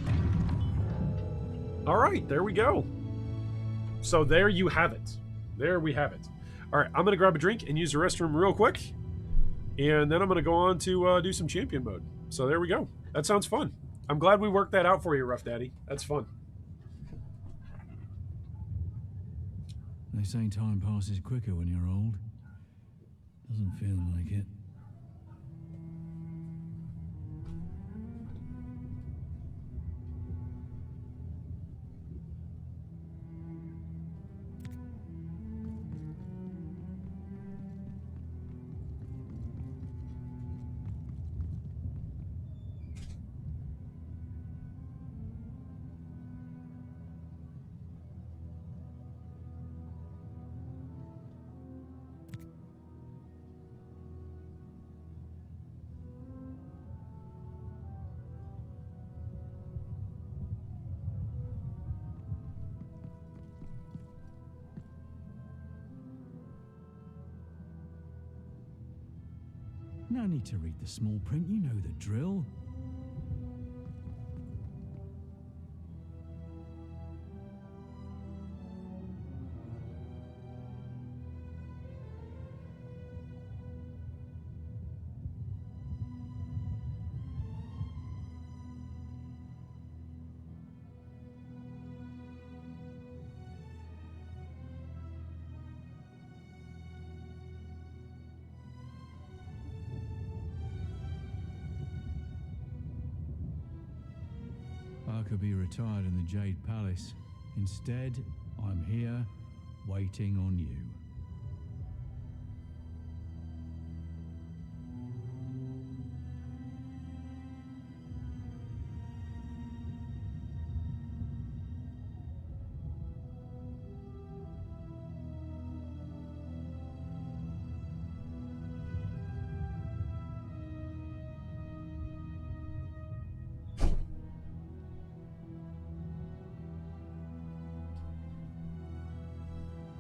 All right, there we go. So there you have it. There we have it. All right, I'm going to grab a drink and use the restroom real quick. And then I'm going to go on to do some champion mode. So there we go. That sounds fun. I'm glad we worked that out for you, Rough Daddy. That's fun. They say time passes quicker when you're old. Doesn't feel like it. No need to read the small print, you know the drill. I could be retired in the Jade Palace. Instead, I'm here, waiting on you.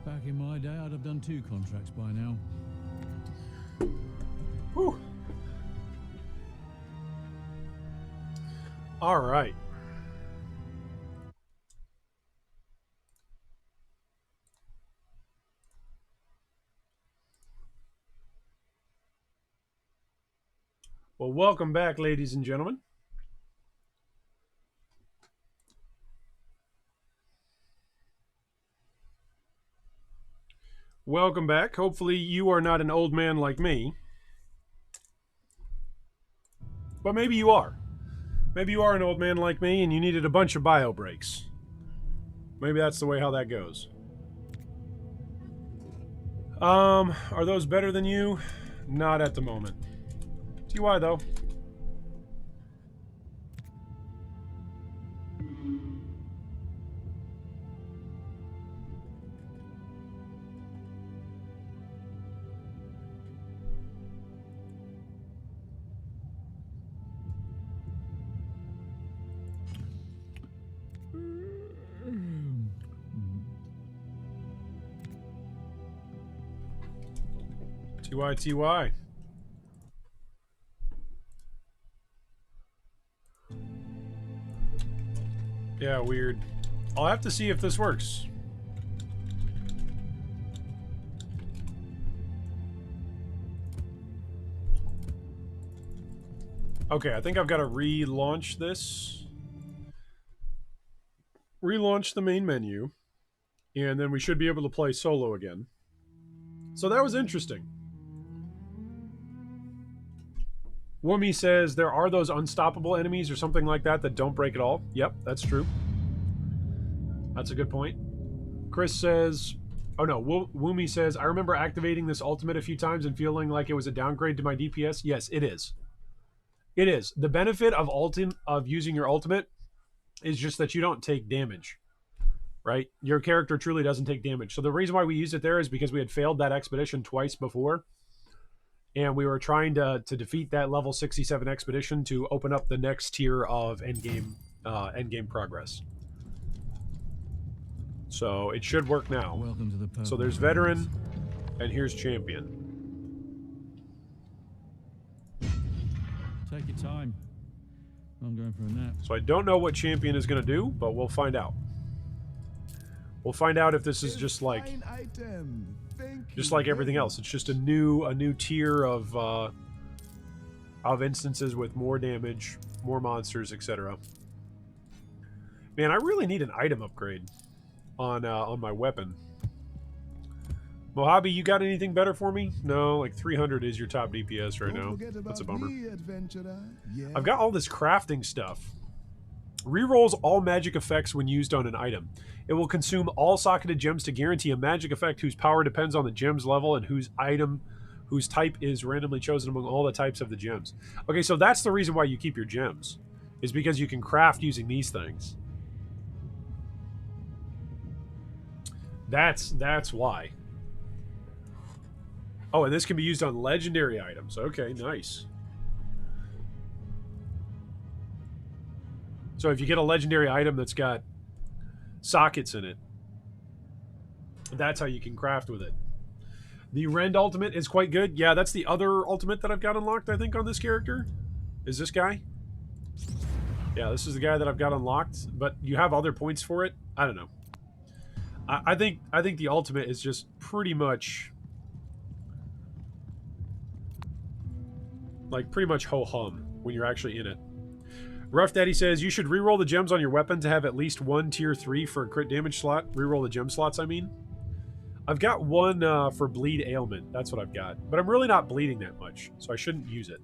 Back in my day, I'd have done 2 contracts by now. Whew. All right. Well, welcome back, ladies and gentlemen. Welcome back. Hopefully you are not an old man like me. But maybe you are. Maybe you are an old man like me and you needed a bunch of bio breaks. Maybe that's the way how that goes. Are those better than you? Not at the moment. TY though. TY. Yeah, weird. I'll have to see if this works. Okay, I think I've got to relaunch this. Relaunch the main menu. And then we should be able to play solo again. So that was interesting. Woomy says there are those unstoppable enemies or something like that that don't break at all. Yep, that's true. That's a good point. Chris says... Oh no, Woomy says, I remember activating this ultimate a few times and feeling like it was a downgrade to my DPS. Yes, it is. It is. The benefit of using your ultimate is just that you don't take damage. Right? Your character truly doesn't take damage. So the reason why we used it there is because we had failed that expedition twice before. And we were trying to defeat that level 67 expedition to open up the next tier of endgame progress. So it should work now. Welcome to the purple. So there's veteran, and here's champion. Take your time. I'm going for a nap. So I don't know what champion is going to do, but we'll find out. We'll find out if this is just like everything else. It's just a new tier of instances with more damage, more monsters, etc. Man, I really need an item upgrade on my weapon. Mojave, you got anything better for me? No, like 300 is your top DPS right now. That's a bummer. I've got all this crafting stuff. Rerolls all magic effects when used on an item. It will consume all socketed gems to guarantee a magic effect whose power depends on the gem's level and whose type is randomly chosen among all the types of the gems. Okay, so that's the reason why you keep your gems. Is because you can craft using these things. That's why. Oh, and this can be used on legendary items. Okay, nice. So if you get a legendary item that's got sockets in it, that's how you can craft with it. The Rend ultimate is quite good. Yeah, that's the other ultimate that I've got unlocked, I think, on this character. Is this guy? Yeah, this is the guy that I've got unlocked, but you have other points for it? I don't know. I think the ultimate is just pretty much... like, pretty much ho-hum when you're actually in it. Rough Daddy says, you should reroll the gems on your weapon to have at least one tier 3 for a crit damage slot. Reroll the gem slots, I mean. I've got one for bleed ailment. That's what I've got. But I'm really not bleeding that much, so I shouldn't use it.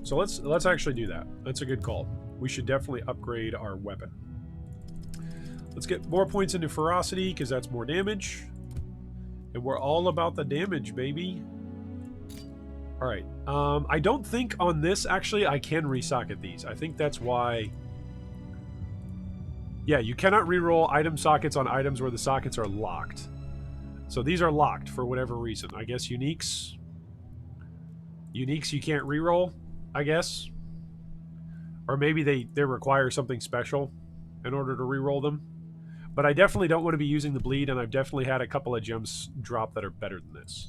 So let's actually do that. That's a good call. We should definitely upgrade our weapon. Let's get more points into ferocity, because that's more damage. And we're all about the damage, baby. Alright, I don't think on this, actually, I can resocket these. I think that's why... Yeah, you cannot reroll item sockets on items where the sockets are locked. So these are locked for whatever reason. I guess uniques... Uniques you can't reroll, I guess. Or maybe they require something special in order to reroll them. But I definitely don't want to be using the bleed, and I've definitely had a couple of gems drop that are better than this.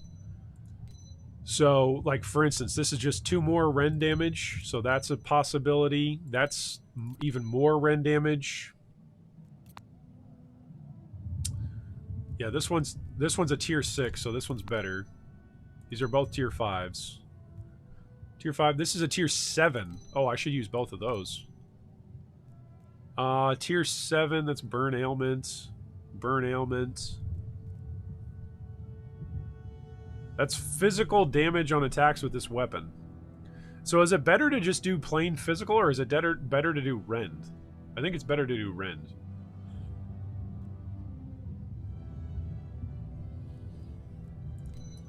So, like, for instance, this is just 2 more rend damage, so that's a possibility. That's even more rend damage. Yeah, this one's a tier 6, so this one's better. These are both tier 5s. Tier 5. This is a tier 7. Oh, I should use both of those. Tier 7, that's burn ailment. Burn ailment. That's physical damage on attacks with this weapon. So is it better to just do plain physical, or is it better to do rend? I think it's better to do rend.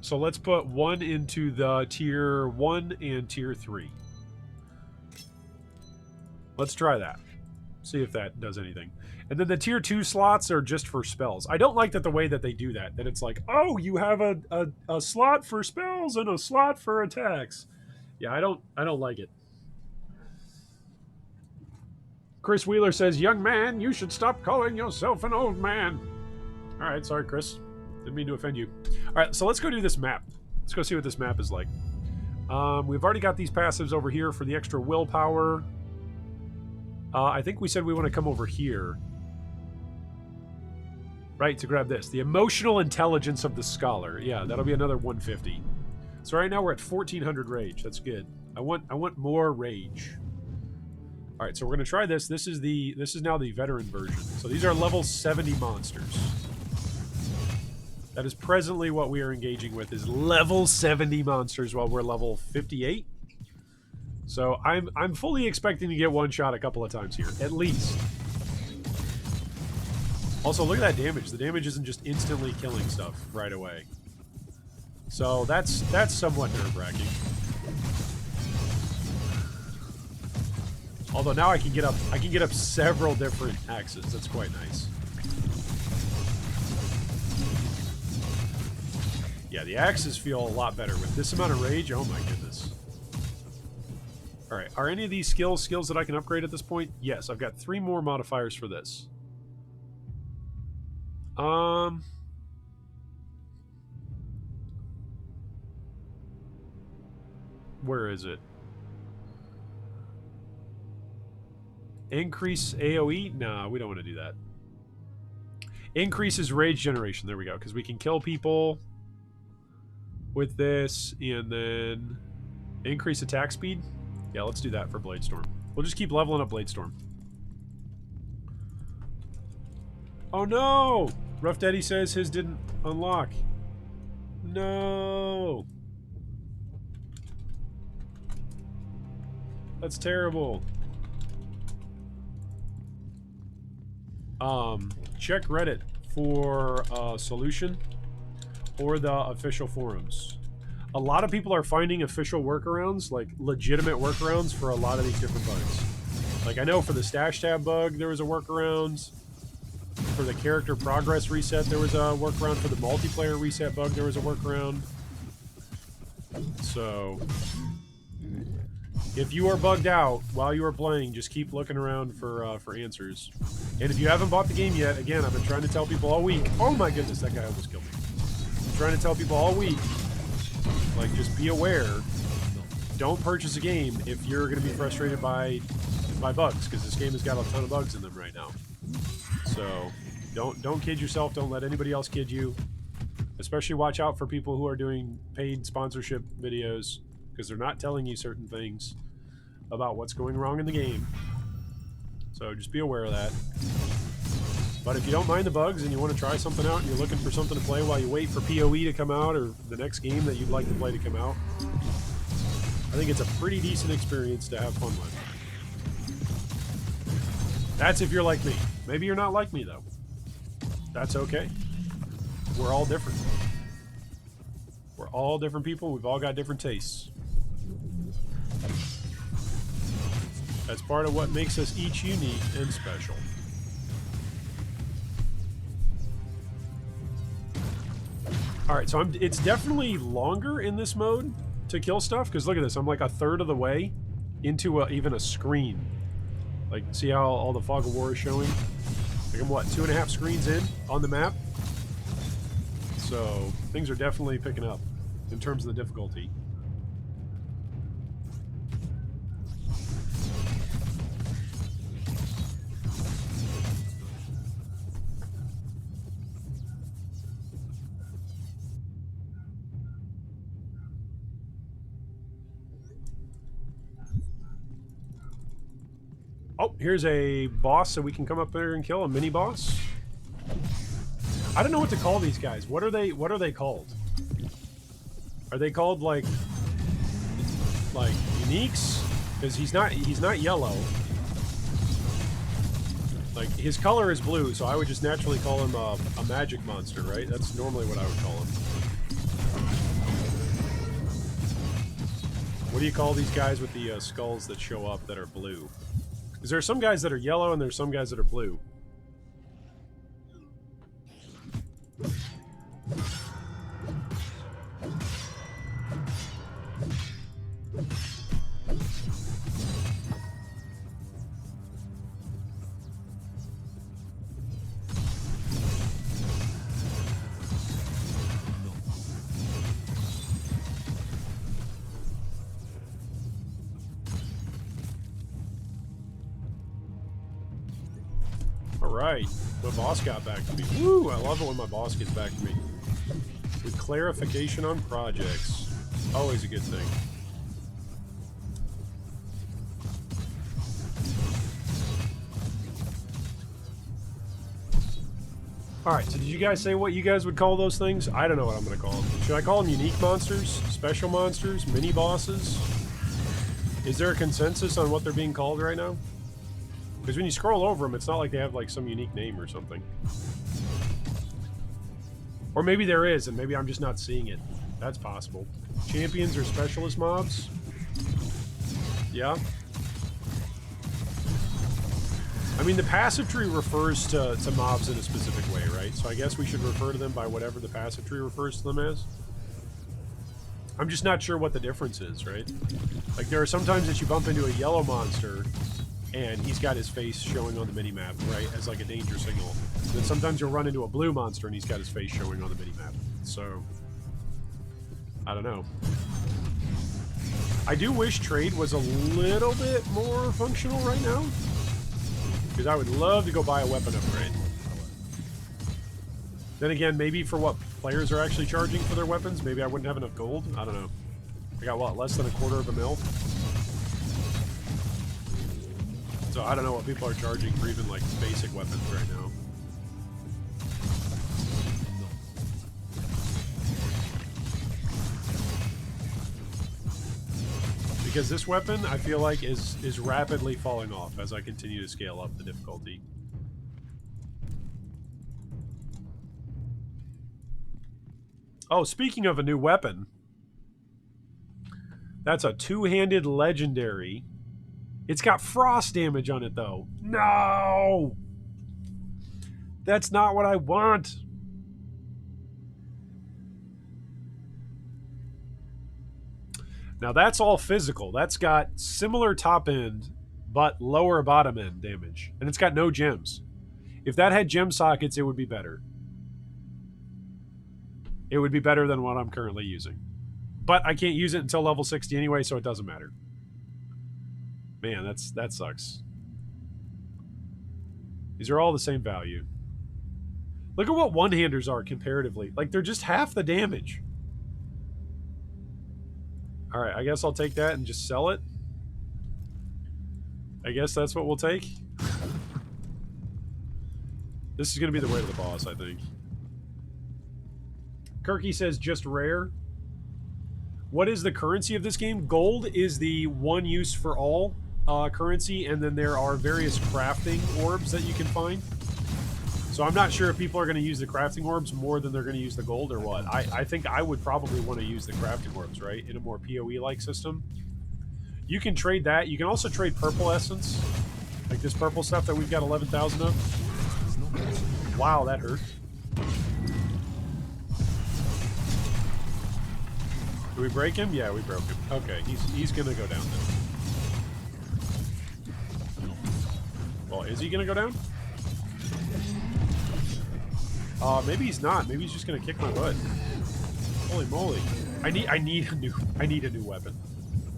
So let's put 1 into the tier 1 and tier 3. Let's try that. See if that does anything. And then the tier 2 slots are just for spells. I don't like that the way that they do that. That it's like, oh, you have a slot for spells and a slot for attacks. Yeah, I don't like it. Chris Wheeler says, young man, you should stop calling yourself an old man. All right, sorry, Chris. Didn't mean to offend you. All right, so let's go do this map. Let's go see what this map is like. We've already got these passives over here for the extra willpower. I think we said we want to come over here. Right, to grab this. The emotional intelligence of the scholar. Yeah, that'll be another 150. So right now we're at 1400 rage. That's good. I want more rage. All right, so we're going to try this. This is now the veteran version. So these are level 70 monsters. That is presently what we are engaging with, is level 70 monsters while we're level 58. So I'm fully expecting to get one shot a couple of times here, at least. Also, look at that damage. The damage isn't just instantly killing stuff right away. So that's somewhat nerve-wracking. Although now I can get up several different axes. That's quite nice. Yeah, the axes feel a lot better with this amount of rage. Oh my goodness. All right, are any of these skills that I can upgrade at this point? Yes, I've got 3 more modifiers for this. Where is it? Increase AoE? Nah, we don't want to do that. Increases rage generation. There we go, because we can kill people with this, and then increase attack speed. Yeah, let's do that for Bladestorm. We'll just keep leveling up Bladestorm. Oh no! Rough Daddy says his didn't unlock. No! That's terrible. Check Reddit for a solution or the official forums. A lot of people are finding official workarounds, like legitimate workarounds for a lot of these different bugs. Like I know for the stash tab bug, there was a workaround. For the character progress reset, there was a workaround. For the multiplayer reset bug, there was a workaround. So, if you are bugged out while you are playing, just keep looking around for answers. And if you haven't bought the game yet, again, I've been trying to tell people all week. Oh my goodness, that guy almost killed me. I'm trying to tell people all week, like, just be aware. Don't purchase a game if you're going to be frustrated by bugs, because this game has got a ton of bugs in them right now. So, don't kid yourself. Don't let anybody else kid you. Especially watch out for people who are doing paid sponsorship videos, because they're not telling you certain things about what's going wrong in the game. So just be aware of that. But if you don't mind the bugs and you want to try something out and you're looking for something to play while you wait for PoE to come out or the next game that you'd like to play to come out, I think it's a pretty decent experience to have fun with. That's if you're like me. Maybe you're not like me, though. That's okay. We're all different. We're all different people. We've all got different tastes. That's part of what makes us each unique and special. Alright, so it's definitely longer in this mode to kill stuff, because look at this. I'm like a third of the way into even a screen. Like, see how all the Fog of War is showing? Like I'm, what, 2.5 screens in on the map? So, things are definitely picking up in terms of the difficulty. Oh, here's a boss, so we can come up there and kill a mini boss. I don't know what to call these guys. What are they called? Are they called like uniques? Because he's not yellow. Like, his color is blue, so I would just naturally call him a magic monster, right? That's normally what I would call him. What do you call these guys with the skulls that show up that are blue? Because there are some guys that are yellow and there's some guys that are blue. Alright, my boss got back to me. Woo! I love it when my boss gets back to me. With clarification on projects. Always a good thing. Alright, so did you guys say what you guys would call those things? I don't know what I'm going to call them. Should I call them unique monsters? Special monsters? Mini bosses? Is there a consensus on what they're being called right now? Because when you scroll over them, it's not like they have like some unique name or something. Or maybe there is, and maybe I'm just not seeing it. That's possible. Champions or specialist mobs? Yeah. I mean, the passive tree refers to mobs in a specific way, right? So I guess we should refer to them by whatever the passive tree refers to them as. I'm just not sure what the difference is, right? Like, there are some times that you bump into a yellow monster, and he's got his face showing on the minimap, right, as like a danger signal. And then sometimes you'll run into a blue monster, and he's got his face showing on the minimap. So, I don't know. I do wish trade was a little bit more functional right now, because I would love to go buy a weapon upgrade. Then again, maybe for what players are actually charging for their weapons, maybe I wouldn't have enough gold. I don't know. I got, what, less than $0.25 mil? So I don't know what people are charging for even, like, basic weapons right now. Because this weapon, I feel like, is rapidly falling off as I continue to scale up the difficulty. Oh, speaking of a new weapon, that's a two-handed legendary. It's got frost damage on it, though. No! That's not what I want. Now, that's all physical. That's got similar top end, but lower bottom end damage. And it's got no gems. If that had gem sockets, it would be better. It would be better than what I'm currently using. But I can't use it until level 60 anyway, so it doesn't matter. Man, that sucks. These are all the same value. Look at what one-handers are comparatively. Like, they're just half the damage. Alright, I guess I'll take that and just sell it. I guess that's what we'll take. This is going to be the way to the boss, I think. Kirky says just rare. What is the currency of this game? Gold is the one use for all currency, and then there are various crafting orbs that you can find. So I'm not sure if people are going to use the crafting orbs more than they're going to use the gold or what. I think I would probably want to use the crafting orbs, right? In a more PoE-like system. You can trade that. You can also trade purple essence. Like this purple stuff that we've got 11,000 of. Wow, that hurt. Did we break him? Yeah, we broke him. Okay, he's going to go down then. Well, is he going to go down? Maybe he's not. Maybe he's just gonna kick my butt. Holy moly! I need a new weapon.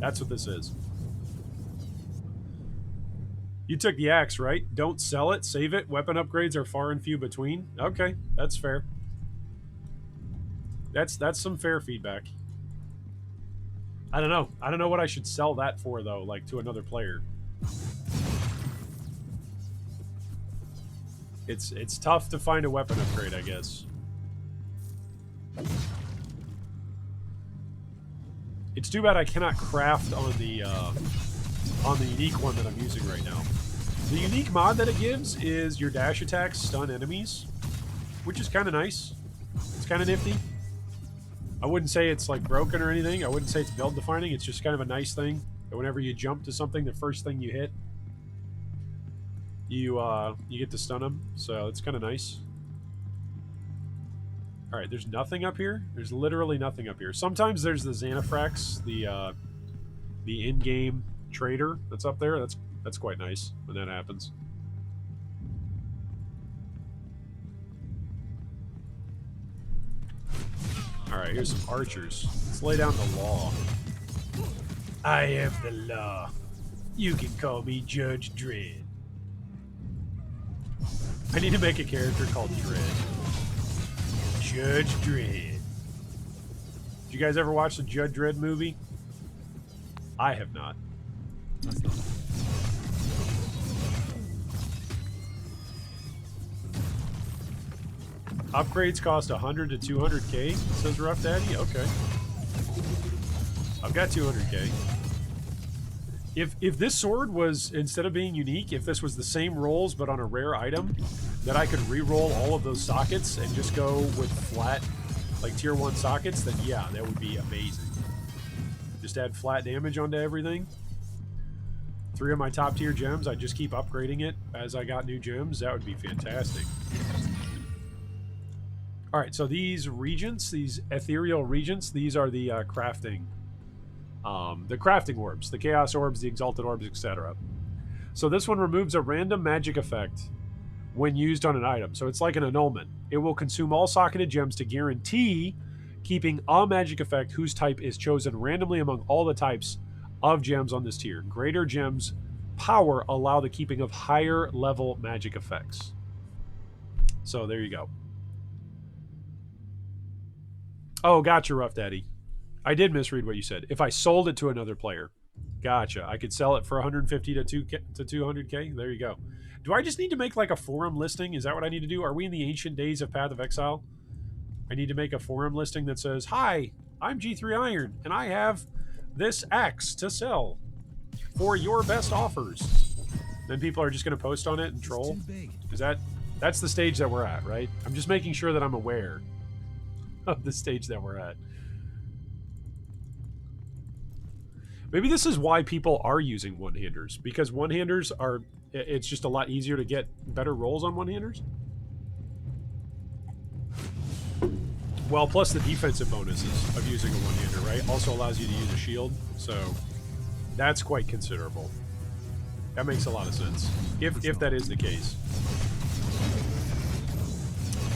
That's what this is. You took the axe, right? Don't sell it. Save it. Weapon upgrades are far and few between. Okay, that's fair. That's some fair feedback. I don't know. I don't know what I should sell that for though. Like to another player. It's tough to find a weapon upgrade, I guess. It's too bad I cannot craft on the unique one that I'm using right now. The unique mod that it gives is your dash attacks stun enemies, which is kind of nice. It's kind of nifty. I wouldn't say it's like broken or anything. I wouldn't say it's build defining. It's just kind of a nice thing that whenever you jump to something, the first thing you hit, you get to stun them. So it's kind of nice. All right, there's nothing up here. There's literally nothing up here. Sometimes there's the Xanathrax, the in-game trader that's up there. That's quite nice when that happens. All right, here's some archers. Let's lay down the law. I am the law. You can call me Judge Dredd. I need to make a character called Dredd. Judge Dredd. Did you guys ever watch the Judge Dredd movie? I have not. That's not. Upgrades cost 100 to 200k, says Rough Daddy. Okay. I've got 200k. If this sword was, instead of being unique, if this was the same rolls but on a rare item, that I could re-roll all of those sockets and just go with flat, like tier 1 sockets, then yeah, that would be amazing. Just add flat damage onto everything. 3 of my top tier gems, I just keep upgrading it as I got new gems. That would be fantastic. Alright, so these regents, these ethereal regents, these are the crafting orbs, the chaos orbs, the exalted orbs, etc. So this one removes a random magic effect when used on an item. So it's like an annulment. It will consume all socketed gems to guarantee keeping a magic effect whose type is chosen randomly among all the types of gems on this tier. Greater gems power allow the keeping of higher level magic effects. So there you go. Oh, gotcha, Rough Daddy. I did misread what you said. If I sold it to another player. Gotcha. I could sell it for 150 to 200k. There you go. Do I just need to make like a forum listing? Is that what I need to do? Are we in the ancient days of Path of Exile? I need to make a forum listing that says, "Hi, I'm G3 Iron, and I have this axe to sell for your best offers." Then people are just going to post on it and troll. Is that's the stage that we're at, right? I'm just making sure that I'm aware of the stage that we're at. Maybe this is why people are using one-handers, because one-handers are, it's just a lot easier to get better rolls on one-handers. Well, plus the defensive bonuses of using a one-hander, right? Also allows you to use a shield, so that's quite considerable. That makes a lot of sense, if that is the case.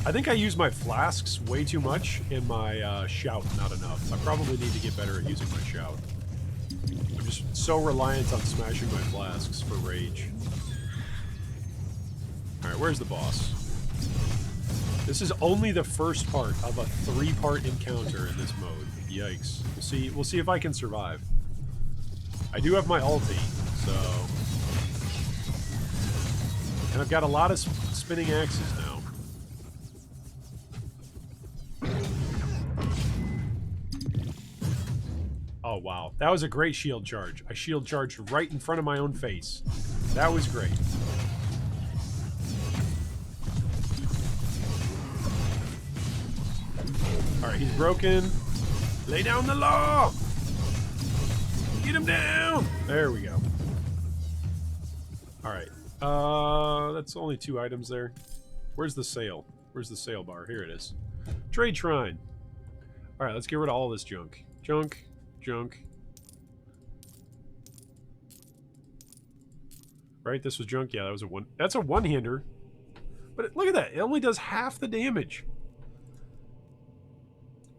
I think I use my flasks way too much and my shout not enough. I probably need to get better at using my shout. I'm just so reliant on smashing my flasks for rage. Alright, where's the boss? This is only the first part of a 3-part encounter in this mode. Yikes. We'll see if I can survive. I do have my ulti, so... And I've got a lot of spinning axes now. Oh, wow. That was a great shield charge. I shield charged right in front of my own face. That was great. Alright, he's broken. Lay down the law! Get him down! There we go. Alright. That's only 2 items there. Where's the sale? Where's the sale bar? Here it is. Trade Shrine. Alright, let's get rid of all this junk. Junk. Right, this was junk. Yeah, that was a one. That's a one-hander. But look at that. It only does half the damage.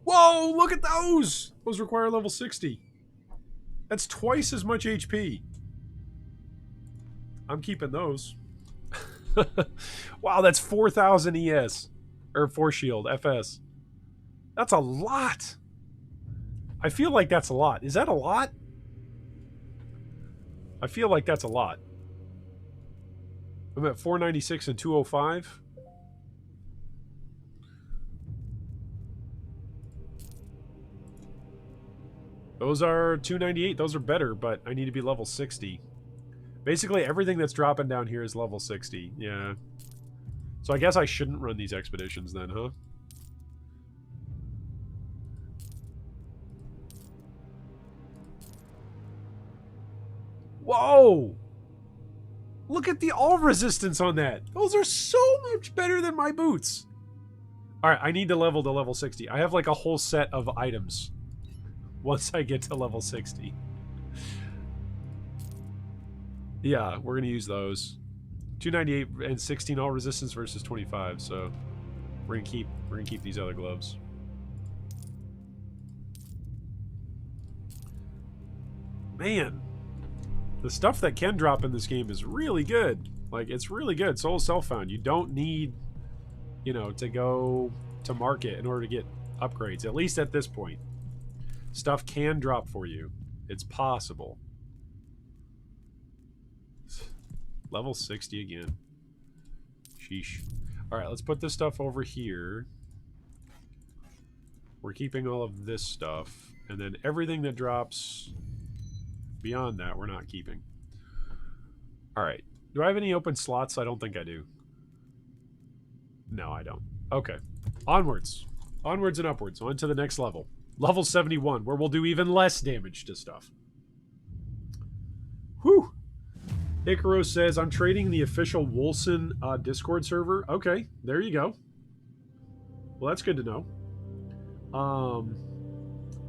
Whoa, look at those! Those require level 60. That's twice as much HP. I'm keeping those. Wow, that's 4,000 ES. Or 4 shield, FS. That's a lot. I feel like that's a lot. Is that a lot? I feel like that's a lot. I'm at 496 and 205. Those are 298. Those are better, but I need to be level 60. Basically, everything that's dropping down here is level 60. Yeah. So I guess I shouldn't run these expeditions then, huh? Whoa! Look at the all resistance on that. Those are so much better than my boots. Alright, I need to level to level 60. I have like a whole set of items once I get to level 60. Yeah, we're going to use those. 298 and 16 all resistance versus 25, so we're going to keep these other gloves. Man, the stuff that can drop in this game is really good. Like, it's really good. Soul self-found. You don't need, you know, to go to market in order to get upgrades, at least at this point. Stuff can drop for you. It's possible. Level 60 again. Sheesh. Alright, let's put this stuff over here. We're keeping all of this stuff. And then everything that drops beyond that, we're not keeping. Alright. Do I have any open slots? I don't think I do. No, I don't. Okay. Onwards. Onwards and upwards. On to the next level. Level 71, where we'll do even less damage to stuff. Whew. Icaro says, I'm trading the official Wolcen Discord server. Okay, there you go. Well, that's good to know.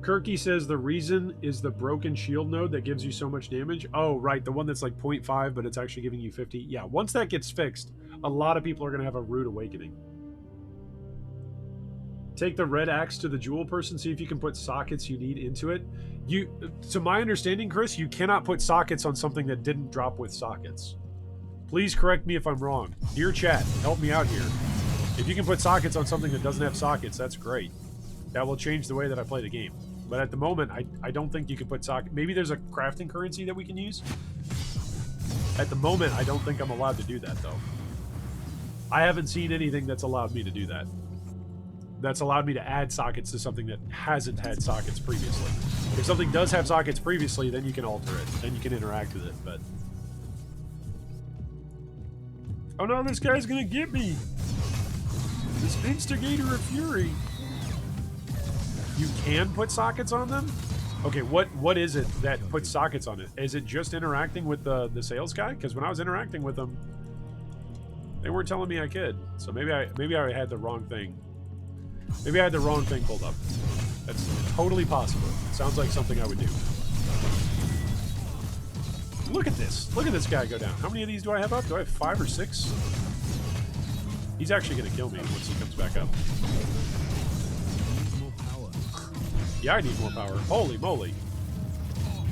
Kirky says the reason is the broken shield node that gives you so much damage. Oh, right, the one that's like 0.5, but it's actually giving you 50. Yeah, once that gets fixed, a lot of people are going to have a rude awakening. Take the red axe to the jewel person, see if you can put sockets you need into it. To my understanding, Chris, you cannot put sockets on something that didn't drop with sockets. Please correct me if I'm wrong. Dear chat, help me out here. If you can put sockets on something that doesn't have sockets, that's great. That will change the way that I play the game. But at the moment, I don't think you can put sockets. Maybe there's a crafting currency that we can use. At the moment, I don't think I'm allowed to do that, though. I haven't seen anything that's allowed me to do that. That's allowed me to add sockets to something that hasn't had sockets previously. If something does have sockets previously, then you can alter it. Then you can interact with it, but... Oh no, this guy's gonna get me! This instigator of fury! You can put sockets on them? Okay, what is it that puts sockets on it? Is it just interacting with the sales guy? Because when I was interacting with them, they weren't telling me I could. So maybe I had the wrong thing. Maybe I had the wrong thing pulled up. That's totally possible. It sounds like something I would do. Look at this. Look at this guy go down. How many of these do I have up? Do I have 5 or 6? He's actually going to kill me once he comes back up. Yeah, I need more power. Holy moly.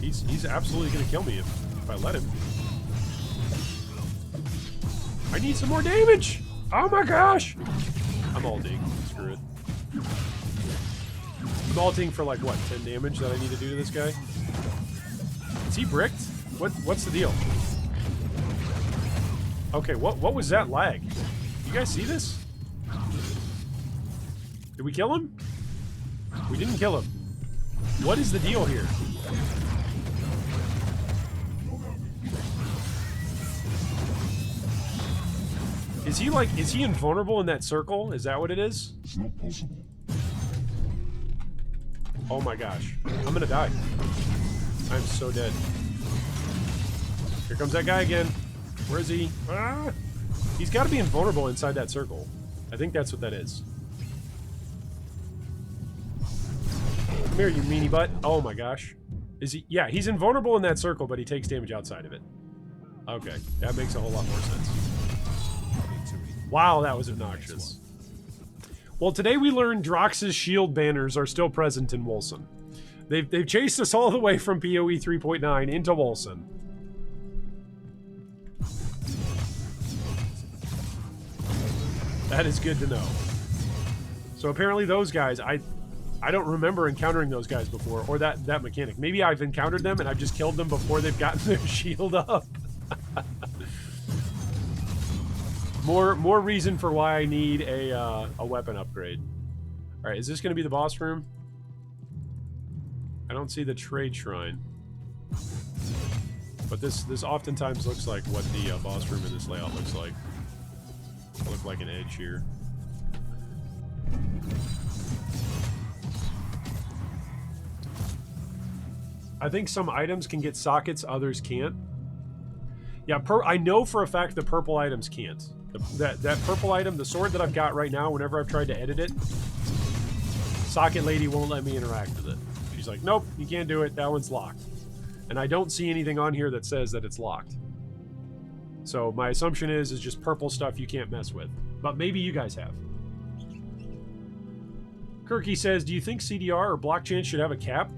He's absolutely going to kill me if I let him. I need some more damage! Oh my gosh! I'm ulting. Screw it. I'm ulting for like, what, 10 damage that I need to do to this guy? Is he bricked? What's the deal? Okay, what was that lag? You guys see this? Did we kill him? We didn't kill him. What is the deal here? Is he invulnerable in that circle? Is that what it is? It's not possible. Oh my gosh. I'm gonna die. I'm so dead. Here comes that guy again. Where is he? Ah! He's got to be invulnerable inside that circle. I think that's what that is. Come here, you meanie butt. Oh my gosh. Is he? Yeah, he's invulnerable in that circle, but he takes damage outside of it. Okay, that makes a whole lot more sense. Wow, that was obnoxious. Well, today we learned Drox's shield banners are still present in Wolcen. They've chased us all the way from PoE 3.9 into Wolcen. That is good to know. So apparently those guys, I don't remember encountering those guys before, or that mechanic. Maybe I've encountered them and I've just killed them before they've gotten their shield up. More reason for why I need a weapon upgrade. All right, is this going to be the boss room? I don't see the trade shrine. But this oftentimes looks like what the boss room in this layout looks like. Look like an edge here. I think some items can get sockets, others can't. Yeah, I know for a fact the purple items can't. That purple item, the sword that I've got right now, whenever I've tried to edit it, Socket Lady won't let me interact with it. She's like, nope, you can't do it. That one's locked. And I don't see anything on here that says that it's locked. So my assumption is just purple stuff you can't mess with. But maybe you guys have. Kirky says, do you think CDR or blockchain should have a cap?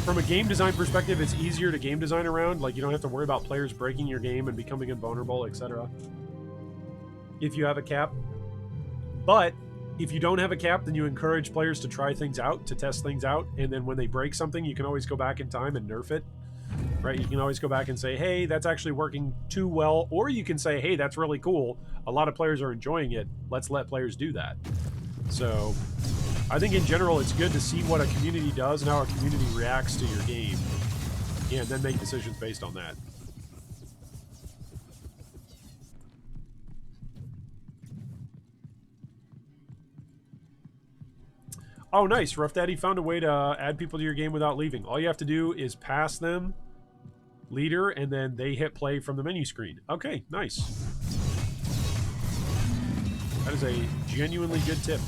From a game design perspective, it's easier to game design around. Like, you don't have to worry about players breaking your game and becoming invulnerable, etc. If you have a cap. But if you don't have a cap, then you encourage players to try things out, to test things out, and then when they break something, you can always go back in time and nerf it. Right? You can always go back and say, hey, that's actually working too well. Or you can say, hey, that's really cool. A lot of players are enjoying it. Let's let players do that. So I think in general, it's good to see what a community does and how a community reacts to your game, and then make decisions based on that. Oh, nice. Rough Daddy found a way to add people to your game without leaving. All you have to do is pass them leader, and then they hit play from the menu screen. Okay, nice. That is a genuinely good tip.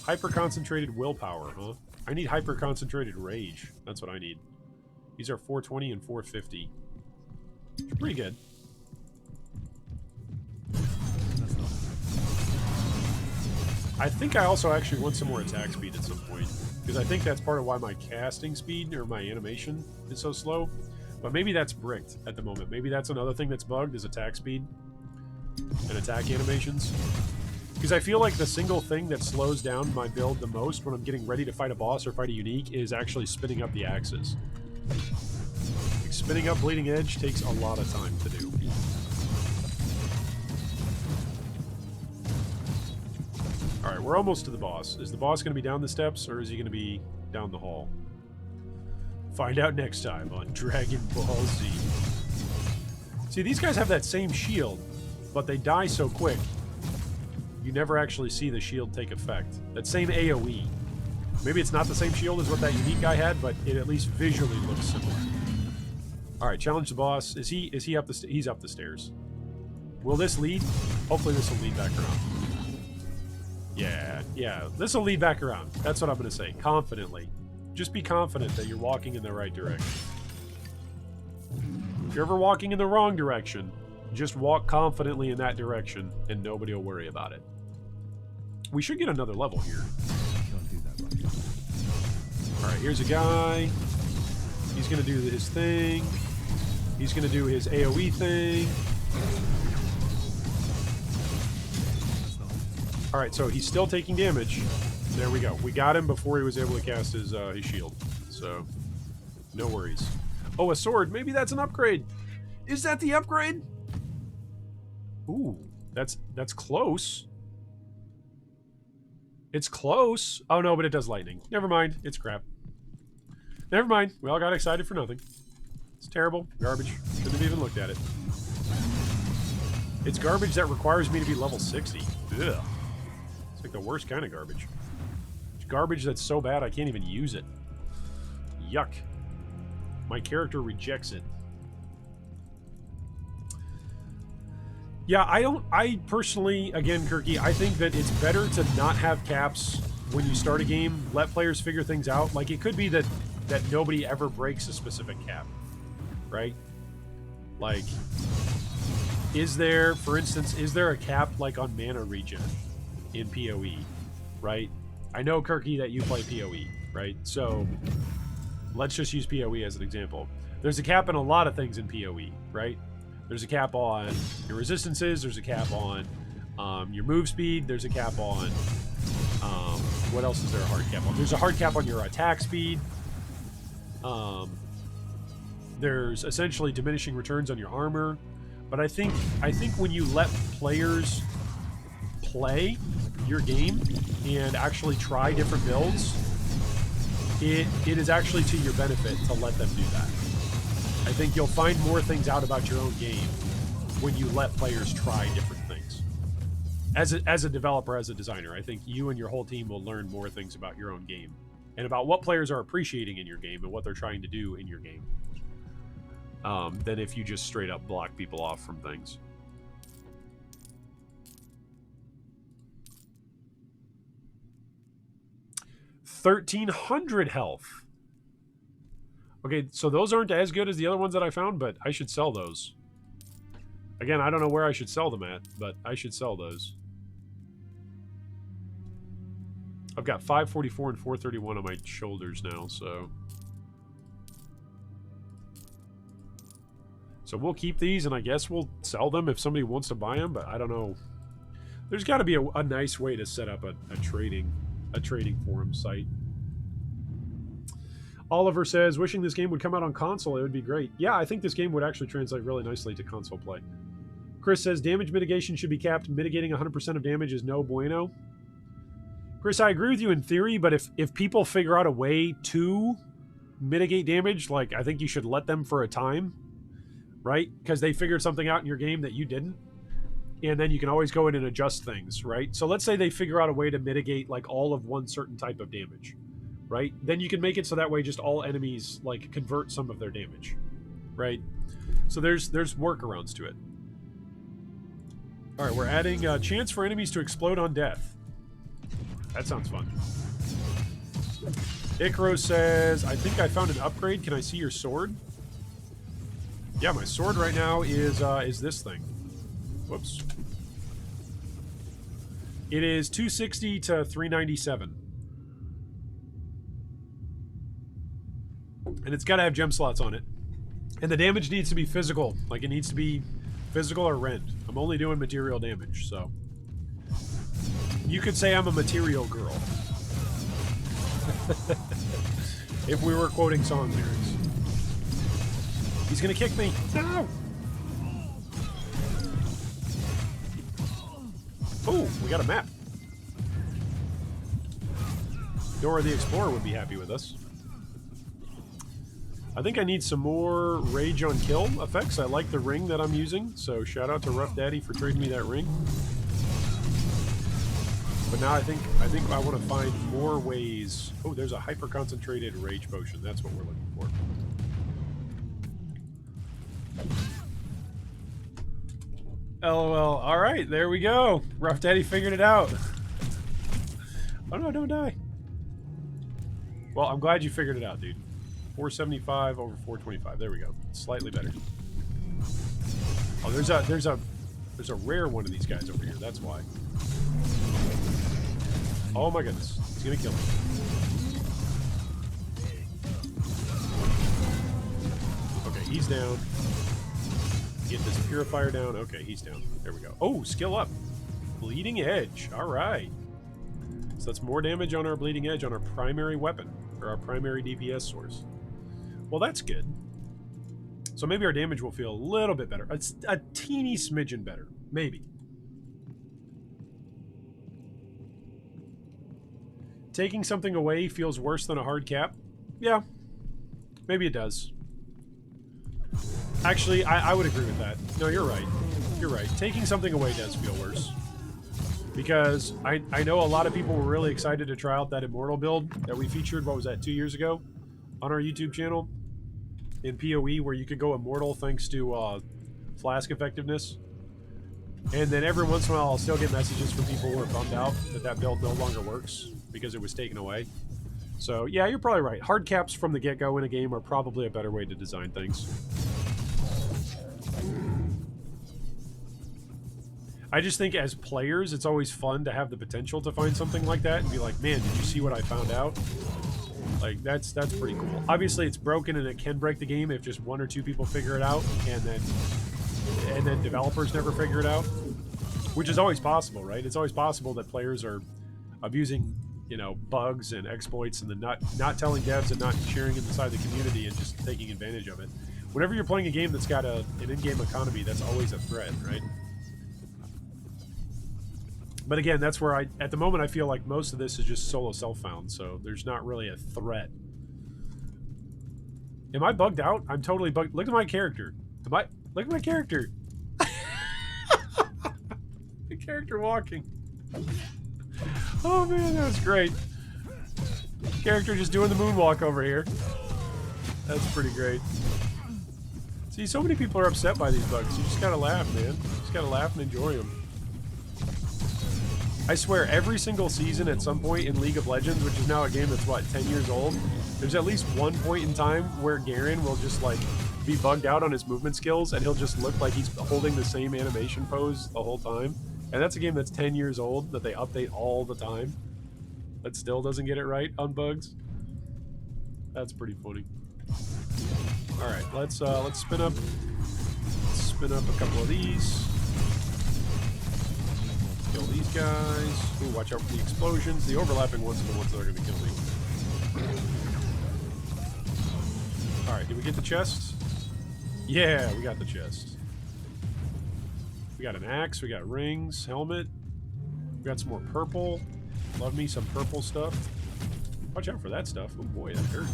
Hyper-concentrated willpower, huh? I need hyper-concentrated rage. That's what I need. These are 420 and 450. Pretty good. I think I also actually want some more attack speed at some point, because I think that's part of why my casting speed or my animation is so slow. But maybe that's bricked at the moment. Maybe that's another thing that's bugged, is attack speed and attack animations. Because I feel like the single thing that slows down my build the most when I'm getting ready to fight a boss or fight a unique is actually spinning up the axes. Like, spinning up Bleeding Edge takes a lot of time to do. Alright, we're almost to the boss. Is the boss going to be down the steps, or is he going to be down the hall? Find out next time on Dragon Ball Z. See, these guys have that same shield, but they die so quick, you never actually see the shield take effect. That same AoE. Maybe it's not the same shield as what that unique guy had, but it at least visually looks similar. Alright, challenge the boss. Is he up the stairs? He's up the stairs. Will this lead? Hopefully this will lead back around. Yeah, this will lead back around. That's what I'm going to say, confidently. Just be confident that you're walking in the right direction. If you're ever walking in the wrong direction, just walk confidently in that direction, and nobody will worry about it. We should get another level here. Can't do that right now. Alright, here's a guy. He's going to do his thing. He's going to do his AoE thing. Alright, so he's still taking damage. There we go. We got him before he was able to cast his shield. So, no worries. Oh, a sword. Maybe that's an upgrade. Is that the upgrade? Ooh, that's close. It's close. Oh, no, but it does lightning. Never mind. It's crap. Never mind. We all got excited for nothing. It's terrible. Garbage. Shouldn't have even looked at it. It's garbage that requires me to be level 60. Ugh. It's like the worst kind of garbage. It's garbage that's so bad I can't even use it. Yuck. My character rejects it. Yeah, I personally, again, Kirky, I think that it's better to not have caps when you start a game. Let players figure things out. Like, it could be that nobody ever breaks a specific cap, right? Like, is there, for instance, is there a cap, like, on mana regen in PoE, right? I know, Kirky, that you play PoE, right? So, let's just use PoE as an example. There's a cap in a lot of things in PoE, right? There's a cap on your resistances. There's a cap on your move speed. There's a cap on... what else is there a hard cap on? There's a hard cap on your attack speed. There's essentially diminishing returns on your armor. But I think when you let players play your game and actually try different builds, it is actually to your benefit to let them do that. I think you'll find more things out about your own game when you let players try different things. As a developer, as a designer, I think you and your whole team will learn more things about your own game and about what players are appreciating in your game and what they're trying to do in your game, than if you just straight up block people off from things. $1,300 health. Okay, so those aren't as good as the other ones that I found, but I should sell those. Again, I don't know where I should sell them at, but I should sell those. I've got 544 and 431 on my shoulders now, so... So we'll keep these, and I guess we'll sell them if somebody wants to buy them, but I don't know. There's got to be a nice way to set up a trading forum site. Oliver says, wishing this game would come out on console, it would be great. Yeah, I think this game would actually translate really nicely to console play. Chris says, damage mitigation should be capped. Mitigating 100% of damage is no bueno. Chris, I agree with you in theory, but if people figure out a way to mitigate damage, like, I think you should let them for a time, right? Because they figured something out in your game that you didn't. And then you can always go in and adjust things, right? So let's say they figure out a way to mitigate, like, all of one certain type of damage. Right? Then you can make it so that way just all enemies like convert some of their damage. Right? So there's workarounds to it. Alright, we're adding a chance for enemies to explode on death. That sounds fun. Icaro says, I think I found an upgrade. Can I see your sword? Yeah, my sword right now is this thing. Whoops. It is 260 to 397. And it's got to have gem slots on it. And the damage needs to be physical. Like, it needs to be physical or rend. I'm only doing material damage, so... You could say I'm a material girl. If we were quoting song lyrics. He's gonna kick me. No! Oh, we got a map. Dora the Explorer would be happy with us. I think I need some more Rage on Kill effects. I like the ring that I'm using, so shout out to Rough Daddy for trading me that ring. But now I think I want to find more ways. Oh, there's a hyper-concentrated Rage Potion. That's what we're looking for. LOL. Alright, there we go. Rough Daddy figured it out. Oh no, don't die. Well, I'm glad you figured it out, dude. 475 over 425. There we go. Slightly better. Oh, there's a rare one of these guys over here. That's why. Oh my goodness. He's gonna kill me. Okay, he's down. Get this purifier down. Okay, he's down. There we go. Oh, skill up. Bleeding Edge. All right. So that's more damage on our Bleeding Edge on our primary weapon, or our primary DPS source. Well, that's good. So maybe our damage will feel a little bit better. It's a teeny smidgen better. Maybe. Taking something away feels worse than a hard cap? Yeah. Maybe it does. Actually, I would agree with that. No, you're right. You're right. Taking something away does feel worse. Because I know a lot of people were really excited to try out that Immortal build that we featured, what was that, 2 years ago? On our YouTube channel in PoE, where you could go Immortal thanks to flask effectiveness. And then every once in a while I'll still get messages from people who are bummed out that that build no longer works because it was taken away. So yeah, you're probably right. Hard caps from the get-go in a game are probably a better way to design things. I just think as players it's always fun to have the potential to find something like that and be like, man, did you see what I found out? Like, that's pretty cool. Obviously, it's broken and it can break the game if just 1 or 2 people figure it out, and then developers never figure it out, which is always possible, right? It's always possible that players are abusing, you know, bugs and exploits, and then not telling devs and not sharing it inside the community and just taking advantage of it, Whenever you're playing a game that's got an in-game economy, that's always a threat, right? But again, that's where at the moment, I feel like most of this is just solo self-found, so there's not really a threat. Am I bugged out? I'm totally bugged. Look at my character. Look at my character. The character walking. Oh man, that was great. Character just doing the moonwalk over here. That's pretty great. See, so many people are upset by these bugs. You just gotta laugh, man. You just gotta laugh and enjoy them. I swear, every single season at some point in League of Legends, which is now a game that's, what, 10 years old, there's at least one point in time where Garen will just, like, be bugged out on his movement skills, and he'll just look like he's holding the same animation pose the whole time. And that's a game that's 10 years old, that they update all the time, that still doesn't get it right on bugs. That's pretty funny. Alright, let's spin up a couple of these. Kill these guys. Ooh, watch out for the explosions. The overlapping ones are the ones that are going to kill me. Alright, did we get the chest? Yeah, we got the chest. We got an axe, we got rings, helmet. We got some more purple. Love me some purple stuff. Watch out for that stuff. Oh boy, that hurt.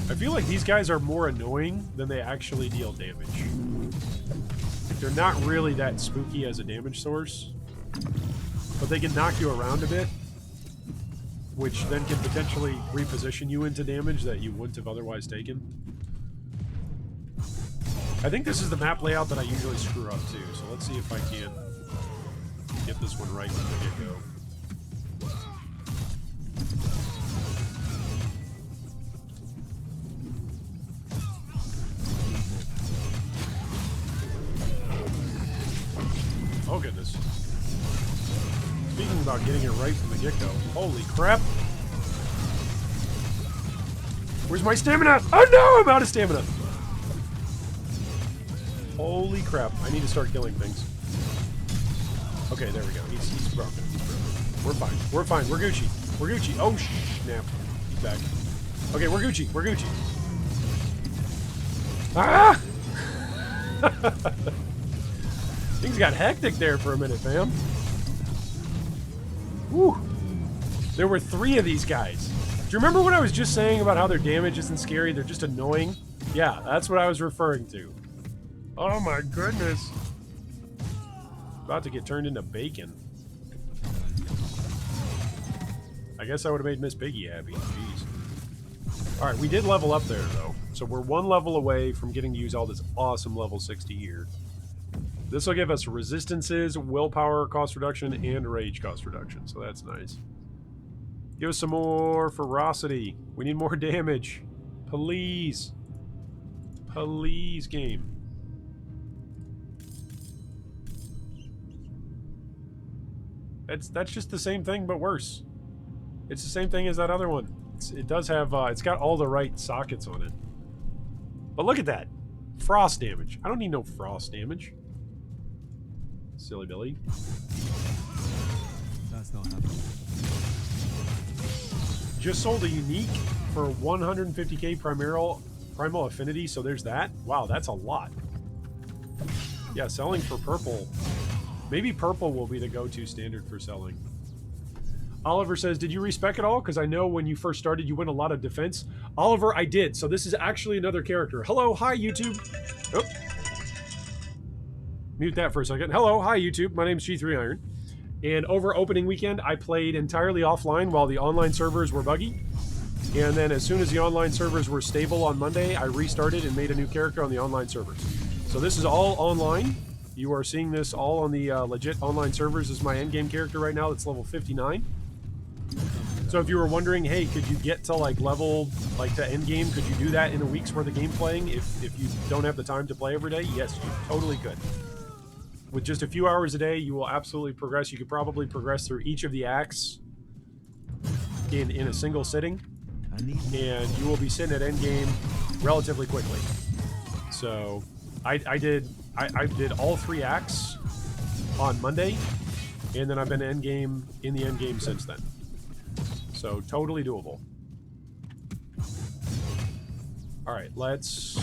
I feel like these guys are more annoying than they actually deal damage. They're not really that spooky as a damage source, but they can knock you around a bit, which then can potentially reposition you into damage that you wouldn't have otherwise taken. I think this is the map layout that I usually screw up too, so let's see if I can get this one right from the get-go. Oh goodness. Speaking about getting it right from the get-go. Holy crap! Where's my stamina? Oh no! I'm out of stamina! Holy crap. I need to start killing things. Okay, there we go. He's broken. He's broken. We're fine. We're fine. We're Gucci. We're Gucci. Oh, snap. He's back. Okay, we're Gucci. We're Gucci. Ah! Things got hectic there for a minute, fam. Whew. There were 3 of these guys. Do you remember what I was just saying about how their damage isn't scary? They're just annoying? Yeah, that's what I was referring to. Oh my goodness. About to get turned into bacon. I guess I would have made Miss Piggy happy. Jeez. Alright, we did level up there, though. So we're 1 level away from getting to use all this awesome level 60 gear. This will give us resistances, willpower cost reduction, and rage cost reduction. So that's nice. Give us some more ferocity. We need more damage. Please. Please, game. That's just the same thing, but worse. It's the same thing as that other one. It does have, it's got all the right sockets on it. But look at that. Frost damage. I don't need no frost damage. Silly Billy. That's not happening. Just sold a unique for 150k primal affinity, so there's that. Wow, that's a lot. Yeah, selling for purple. Maybe purple will be the go-to standard for selling. Oliver says, did you respec at all? Because I know when you first started, you went a lot of defense. Oliver, I did. So this is actually another character. Hello, hi, YouTube. Oh. Mute that for a second. Hello, hi, YouTube. My name's G3Iron. And over opening weekend, I played entirely offline while the online servers were buggy. And then as soon as the online servers were stable on Monday, I restarted and made a new character on the online servers. So this is all online. You are seeing this all on the legit online servers. This is my endgame character right now that's level 59. So if you were wondering, hey, could you get to like level, like to endgame? Could you do that in a week's worth of game playing if you don't have the time to play every day? Yes, you totally could. With just a few hours a day, you will absolutely progress. You could probably progress through each of the acts in a single sitting. And you will be sitting at endgame relatively quickly. So I did all 3 acts on Monday, and then I've been in the endgame since then. So totally doable. Alright, let's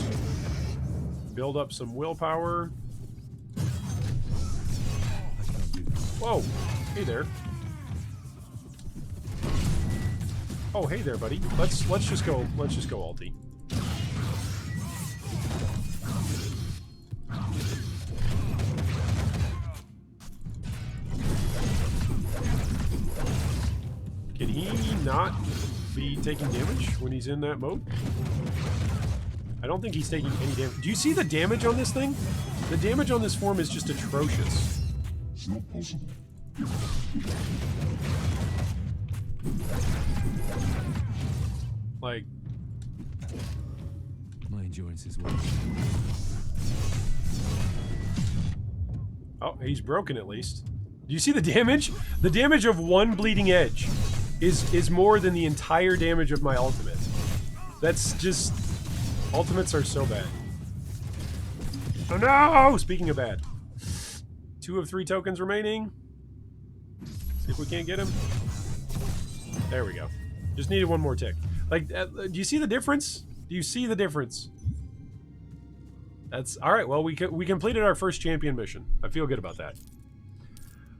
build up some willpower. Whoa! Hey there. Oh, hey there, buddy. Let's just go ulti. Can he not be taking damage when he's in that mode? I don't think he's taking any damage. Do you see the damage on this thing? The damage on this form is just atrocious. It's not possible. Like, My endurance is weak. oh, he's broken at least. Do you see the damage? The damage of one bleeding edge is more than the entire damage of my ultimate. That's just... Ultimates are so bad. Oh no! Speaking of bad. 2 of 3 tokens remaining. See if we can't get him. There we go. Just needed one more tick. Like, do you see the difference? Do you see the difference? That's... Alright, well, we completed our first champion mission. I feel good about that.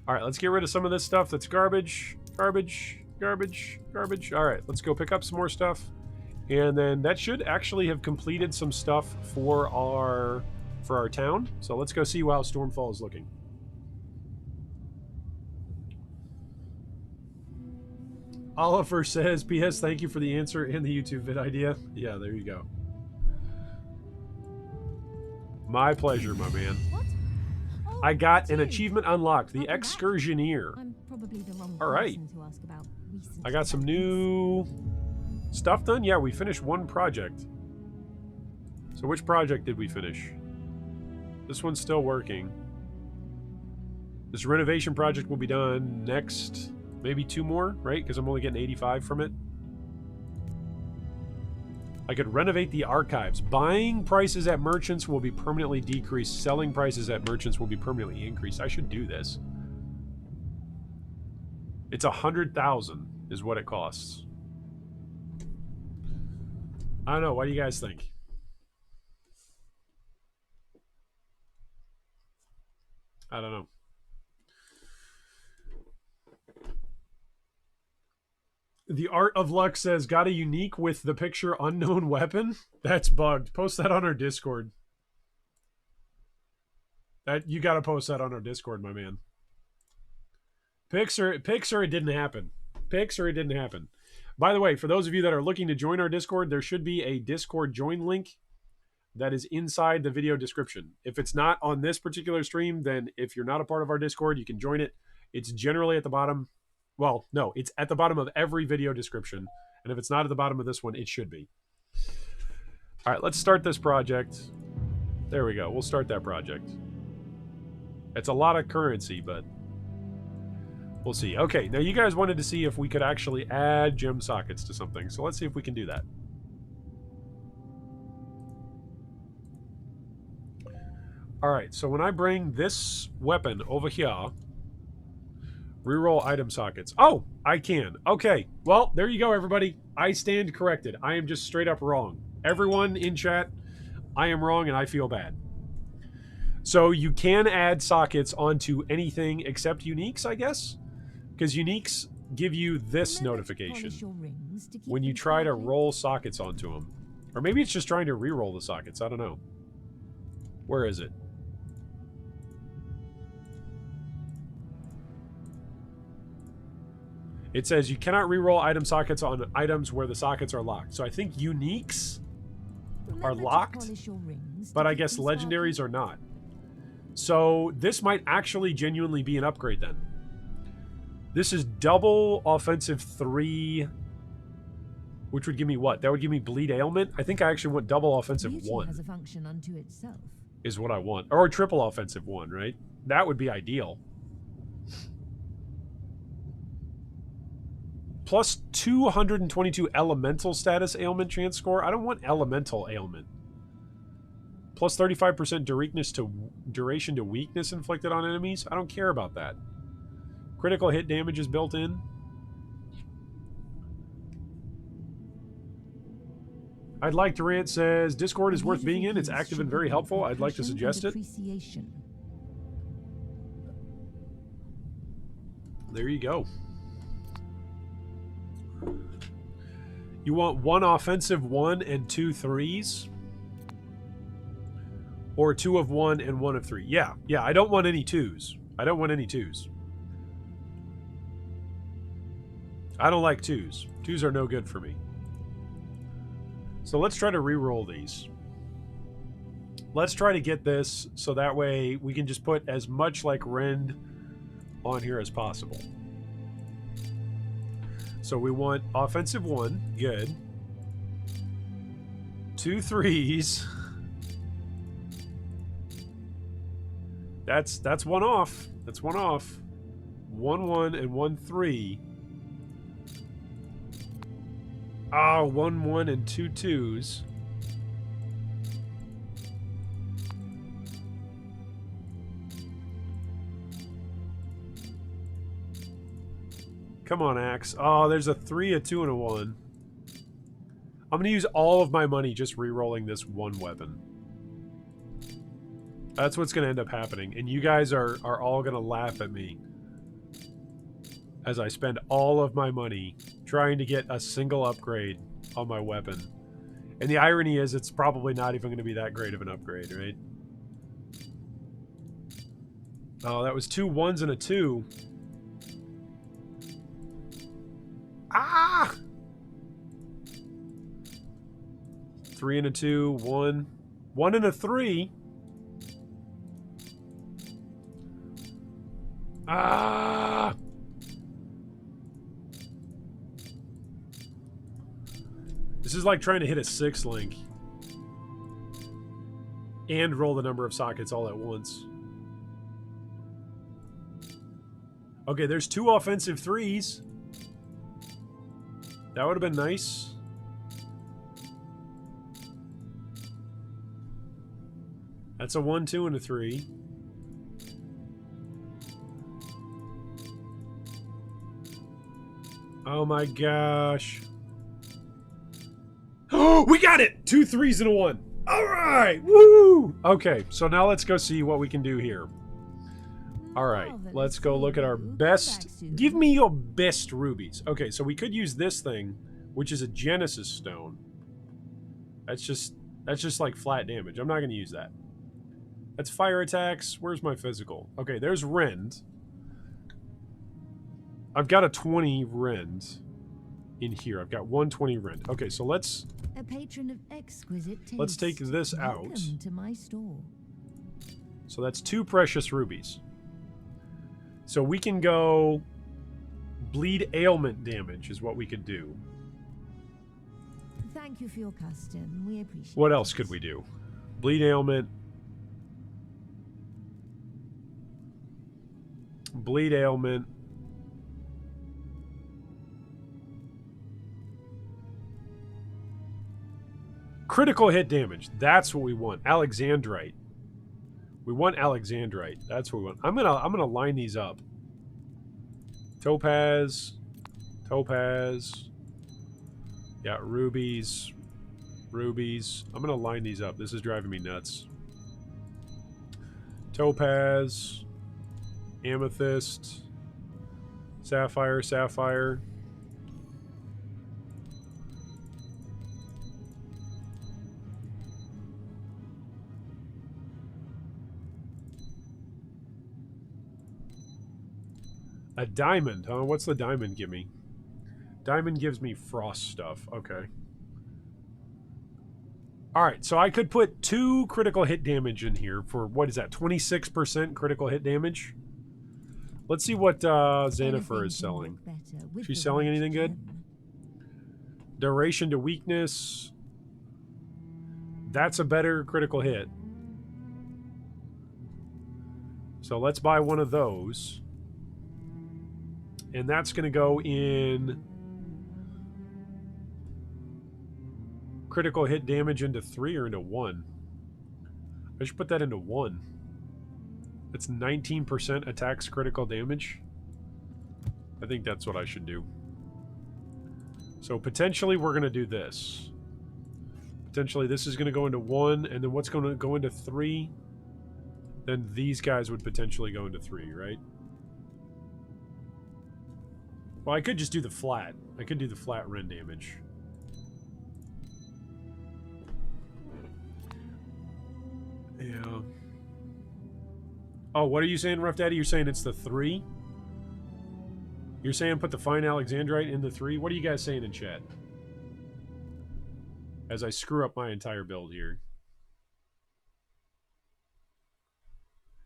Alright, let's get rid of some of this stuff that's garbage. Garbage. Garbage. Garbage. Alright, let's go pick up some more stuff. And then that should actually have completed some stuff for our town. So let's go see how Stormfall is looking. Oliver says, P.S. Thank you for the answer in the YouTube vid idea. Yeah, there you go. My pleasure, my man. What? Oh, I got an you. achievement unlocked, the How did that- Excursioneer. I'm probably the wrong All right. person to ask about recent I got some developments. new stuff done. Yeah, we finished one project. So which project did we finish? This one's still working. This renovation project will be done next, maybe 2 more, right? Because I'm only getting 85 from it. I could renovate the archives. Buying prices at merchants will be permanently decreased. Selling prices at merchants will be permanently increased. I should do this. It's 100,000 is what it costs. I don't know. What do you guys think? I don't know. The Art of Luck says, got a unique with the picture unknown weapon? That's bugged. Post that on our Discord. You got to post that on our Discord, my man. Pics or it didn't happen. Pics or it didn't happen. By the way, for those of you that are looking to join our Discord, there should be a Discord join link that is inside the video description. If it's not on this particular stream, then if you're not a part of our Discord, you can join it. It's generally at the bottom. Well, no, it's at the bottom of every video description. And if it's not at the bottom of this one, it should be. All right, let's start this project. There we go. We'll start that project. It's a lot of currency, but we'll see. Okay, now you guys wanted to see if we could actually add gem sockets to something. So let's see if we can do that. All right, so when I bring this weapon over here, reroll item sockets. Oh, I can. Okay, well, there you go, everybody. I stand corrected. I am just straight up wrong. Everyone in chat, I am wrong and I feel bad. So you can add sockets onto anything except uniques, I guess? Because uniques give you this Remember to notification polish your rings to keep when you them try to sparkling. roll sockets onto them. Or maybe it's just trying to re-roll the sockets. I don't know. Where is it? It says you cannot re-roll item sockets on items where the sockets are locked. So I think uniques are Remember to locked, polish your rings to but I keep guess them legendaries are not. So this might actually genuinely be an upgrade then. This is double offensive 3, which would give me what? That would give me bleed ailment. I think I actually want double offensive Beauty 1 has a function unto itself. is what I want. Or triple offensive 1, right? That would be ideal. Plus 222 elemental status ailment chance score. I don't want elemental ailment. Plus 35% duration to weakness inflicted on enemies. I don't care about that. Critical hit damage is built in. I'd like to rant says, Discord is worth being in. It's active and very helpful. I'd like to suggest it. There you go. You want 1 offensive 1 and 2 threes? Or 2 of 1 and 1 of 3? Yeah, I don't want any 2s. I don't want any 2s. I don't like 2s. 2s are no good for me. So let's try to re-roll these. Let's try to get this so that way we can just put as much like rend on here as possible. So we want offensive 1, good. 2 threes. That's 1 off. That's 1 off. 1 1 and 1 3. Oh, 1 1 and 2 2s. Come on, Axe. Oh, there's a 3, a 2, and a 1. I'm going to use all of my money just re-rolling this one weapon. That's what's going to end up happening. And you guys are all going to laugh at me as I spend all of my money trying to get a single upgrade on my weapon. And the irony is it's probably not even going to be that great of an upgrade, right? Oh, that was 2 1s and a 2. Ah! 3 and a 2, 1. 1 and a 3. Ah! This is like trying to hit a 6 link and roll the number of sockets all at once. Okay, there's 2 offensive 3s. That would have been nice. That's a 1, 2, and a 3. Oh my gosh. Oh, we got it! 2 3s and a 1. All right! Woo! Okay, so now let's go see what we can do here. All right, let's go look at our best. Give me your best rubies. Okay, so we could use this thing, which is a Genesis stone. That's just like flat damage. I'm not going to use that. That's fire attacks. Where's my physical? Okay, there's rend. I've got a 20 rend in here. I've got 120 rend. Okay, so let's a patron of exquisite taste. Let's take this out. Welcome to my store. So that's 2 precious rubies. So we can go bleed ailment damage is what we could do. Thank you for your custom. We appreciate What else could we do? Bleed ailment. Bleed ailment. Critical hit damage. That's what we want. Alexandrite. We want Alexandrite. That's what we want. I'm gonna line these up. Topaz. Topaz. Yeah, rubies. Rubies. I'm gonna line these up. This is driving me nuts. Topaz. Amethyst. Sapphire. Sapphire. A diamond, huh? What's the diamond give me? Diamond gives me frost stuff. Okay. Alright, so I could put 2 critical hit damage in here for, what is that, 26% critical hit damage? Let's see what Xanafer is selling. She's selling anything good? Duration to weakness. That's a better critical hit. So let's buy one of those. And that's going to go in critical hit damage into 3 or into 1. I should put that into 1. That's 19% attacks critical damage. I think that's what I should do. So potentially we're going to do this. Potentially this is going to go into 1, and then what's going to go into 3? Then these guys would potentially go into 3, right? Well, I could just do the flat. I could do the flat rend damage. Yeah. Oh, what are you saying, Rough Daddy? You're saying it's the 3? You're saying put the fine Alexandrite in the 3? What are you guys saying in chat? As I screw up my entire build here.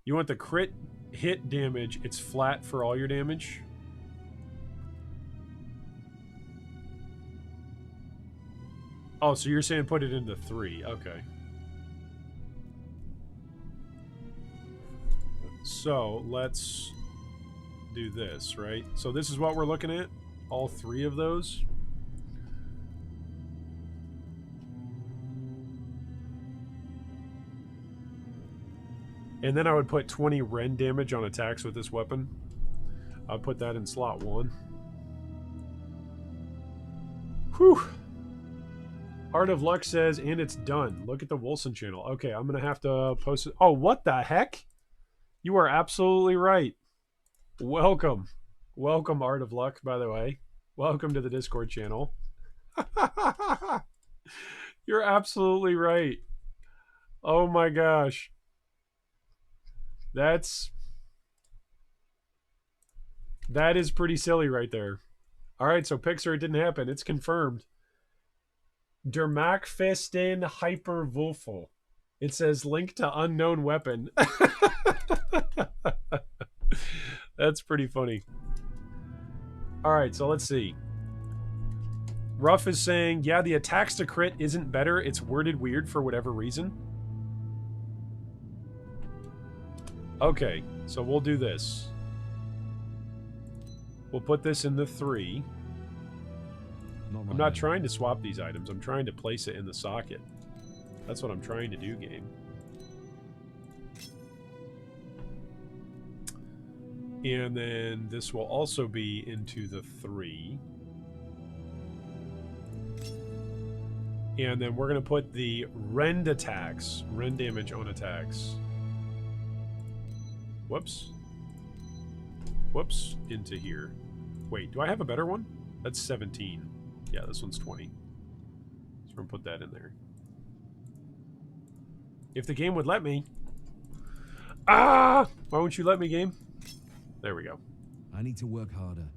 You want the crit hit damage, it's flat for all your damage? Oh, so you're saying put it into 3. Okay. So, let's do this, right? So this is what we're looking at? All 3 of those? And then I would put 20 rend damage on attacks with this weapon. I'll put that in slot 1. Whew. Art of Luck says, and it's done. Look at the Wolcen channel. Okay, I'm going to have to post it. Oh, what the heck? You are absolutely right. Welcome. Welcome, Art of Luck, by the way. Welcome to the Discord channel. You're absolutely right. Oh my gosh. That is pretty silly right there. All right, so Pixar, it didn't happen. It's confirmed. Dermakfesten Hyperwulfel. It says link to unknown weapon. That's pretty funny. All right, so let's see. Ruff is saying, yeah, the attacks to crit isn't better. It's worded weird for whatever reason. Okay, so we'll do this. We'll put this in the 3. I'm not trying to swap these items. I'm trying to place it in the socket. That's what I'm trying to do, game. And then this will also be into the 3. And then we're going to put the rend attacks, rend damage on attacks. Whoops. Whoops, into here. Wait, do I have a better one? That's 17. Yeah, this one's 20. So we're going to put that in there. If the game would let me. Ah! Why won't you let me, game? There we go. I need to work harder.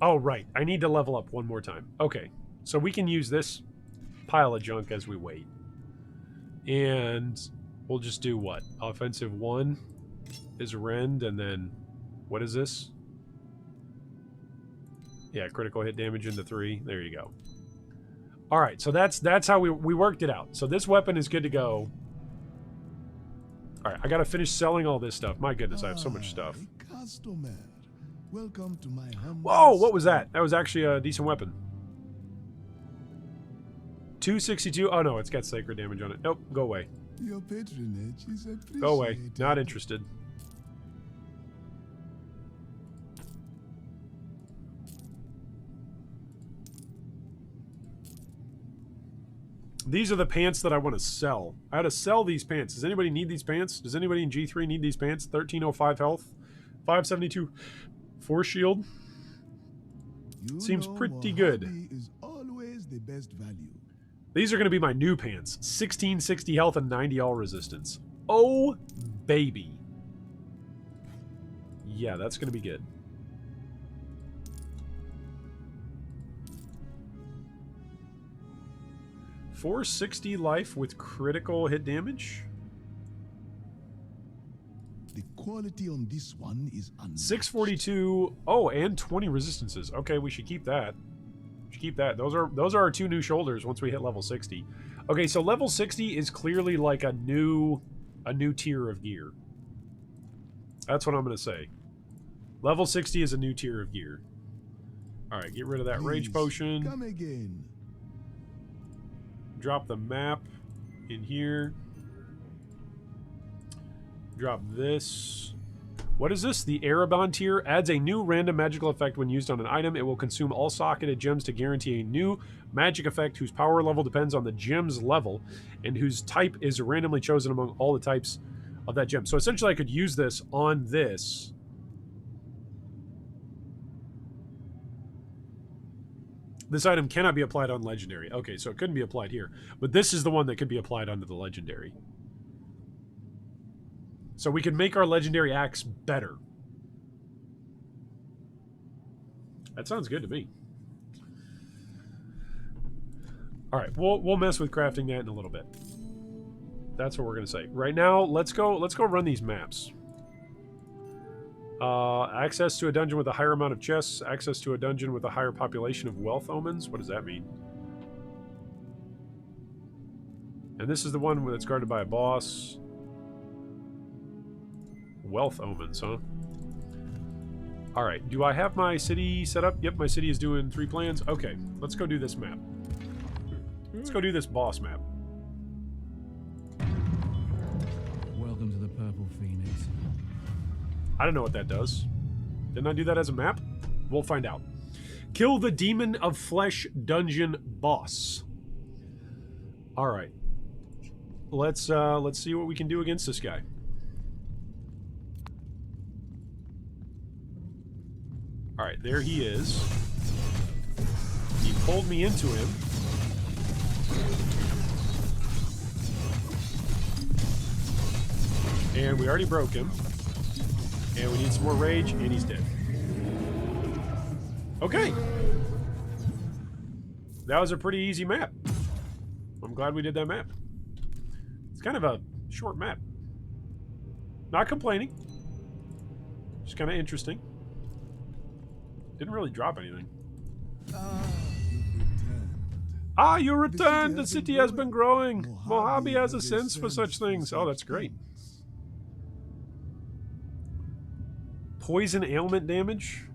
Oh, right. I need to level up one more time. Okay. So we can use this pile of junk as we wait. And we'll just do what? Offensive 1 is rend, and then what is this? Yeah, critical hit damage into 3. There you go. All right, so that's how we worked it out. So this weapon is good to go. All right, I got to finish selling all this stuff. My goodness, I have so much stuff. Customer. Welcome to my humble. Whoa, what was that? That was actually a decent weapon. 262. Oh, no, it's got sacred damage on it. Nope, go away. Your patronage is appreciated. Go away. Not interested. These are the pants that I want to sell. I had to sell these pants. Does anybody need these pants? Does anybody in G3 need these pants? 1305 health. 572 force shield. Seems pretty good. Is always the best value. These are going to be my new pants. 1660 health and 90 all resistance. Oh, baby. Yeah, that's going to be good. .460 life with critical hit damage. The quality on this one is unmatched. 642. Oh, and 20 resistances. Okay, we should keep that. We should keep that. Those are our 2 new shoulders once we hit level 60. Okay, so level 60 is clearly like a new tier of gear. That's what I'm going to say. Level 60 is a new tier of gear. All right, get rid of that rage potion. Come again. Drop the map in here. Drop this. What is this? The Erebon tier adds a new random magical effect when used on an item. It will consume all socketed gems to guarantee a new magic effect whose power level depends on the gem's level and whose type is randomly chosen among all the types of that gem. So essentially I could use this on this. This item cannot be applied on legendary. Okay, so it couldn't be applied here. But this is the one that could be applied onto the legendary. So we can make our legendary axe better. That sounds good to me. All right, we'll mess with crafting that in a little bit. That's what we're gonna say. Right now, let's go run these maps. Access to a dungeon with a higher amount of chests. Access to a dungeon with a higher population of wealth omens. What does that mean? And this is the one that's guarded by a boss. Wealth omens, huh? Alright, do I have my city set up? Yep, my city is doing 3 plans. Okay, let's go do this map. Let's go do this boss map. Welcome to the Purple Phoenix. I don't know what that does. Didn't I do that as a map? We'll find out. Kill the Demon of Flesh dungeon boss. Alright. Let's see what we can do against this guy. Alright, there he is. He pulled me into him. And we already broke him. And we need some more rage, and he's dead. Okay. That was a pretty easy map. I'm glad we did that map. It's kind of a short map. Not complaining. Just kind of interesting. Didn't really drop anything. Ah, you returned! The city has been growing! Mojave has a sense for such things. Oh, that's great. Poison ailment damage?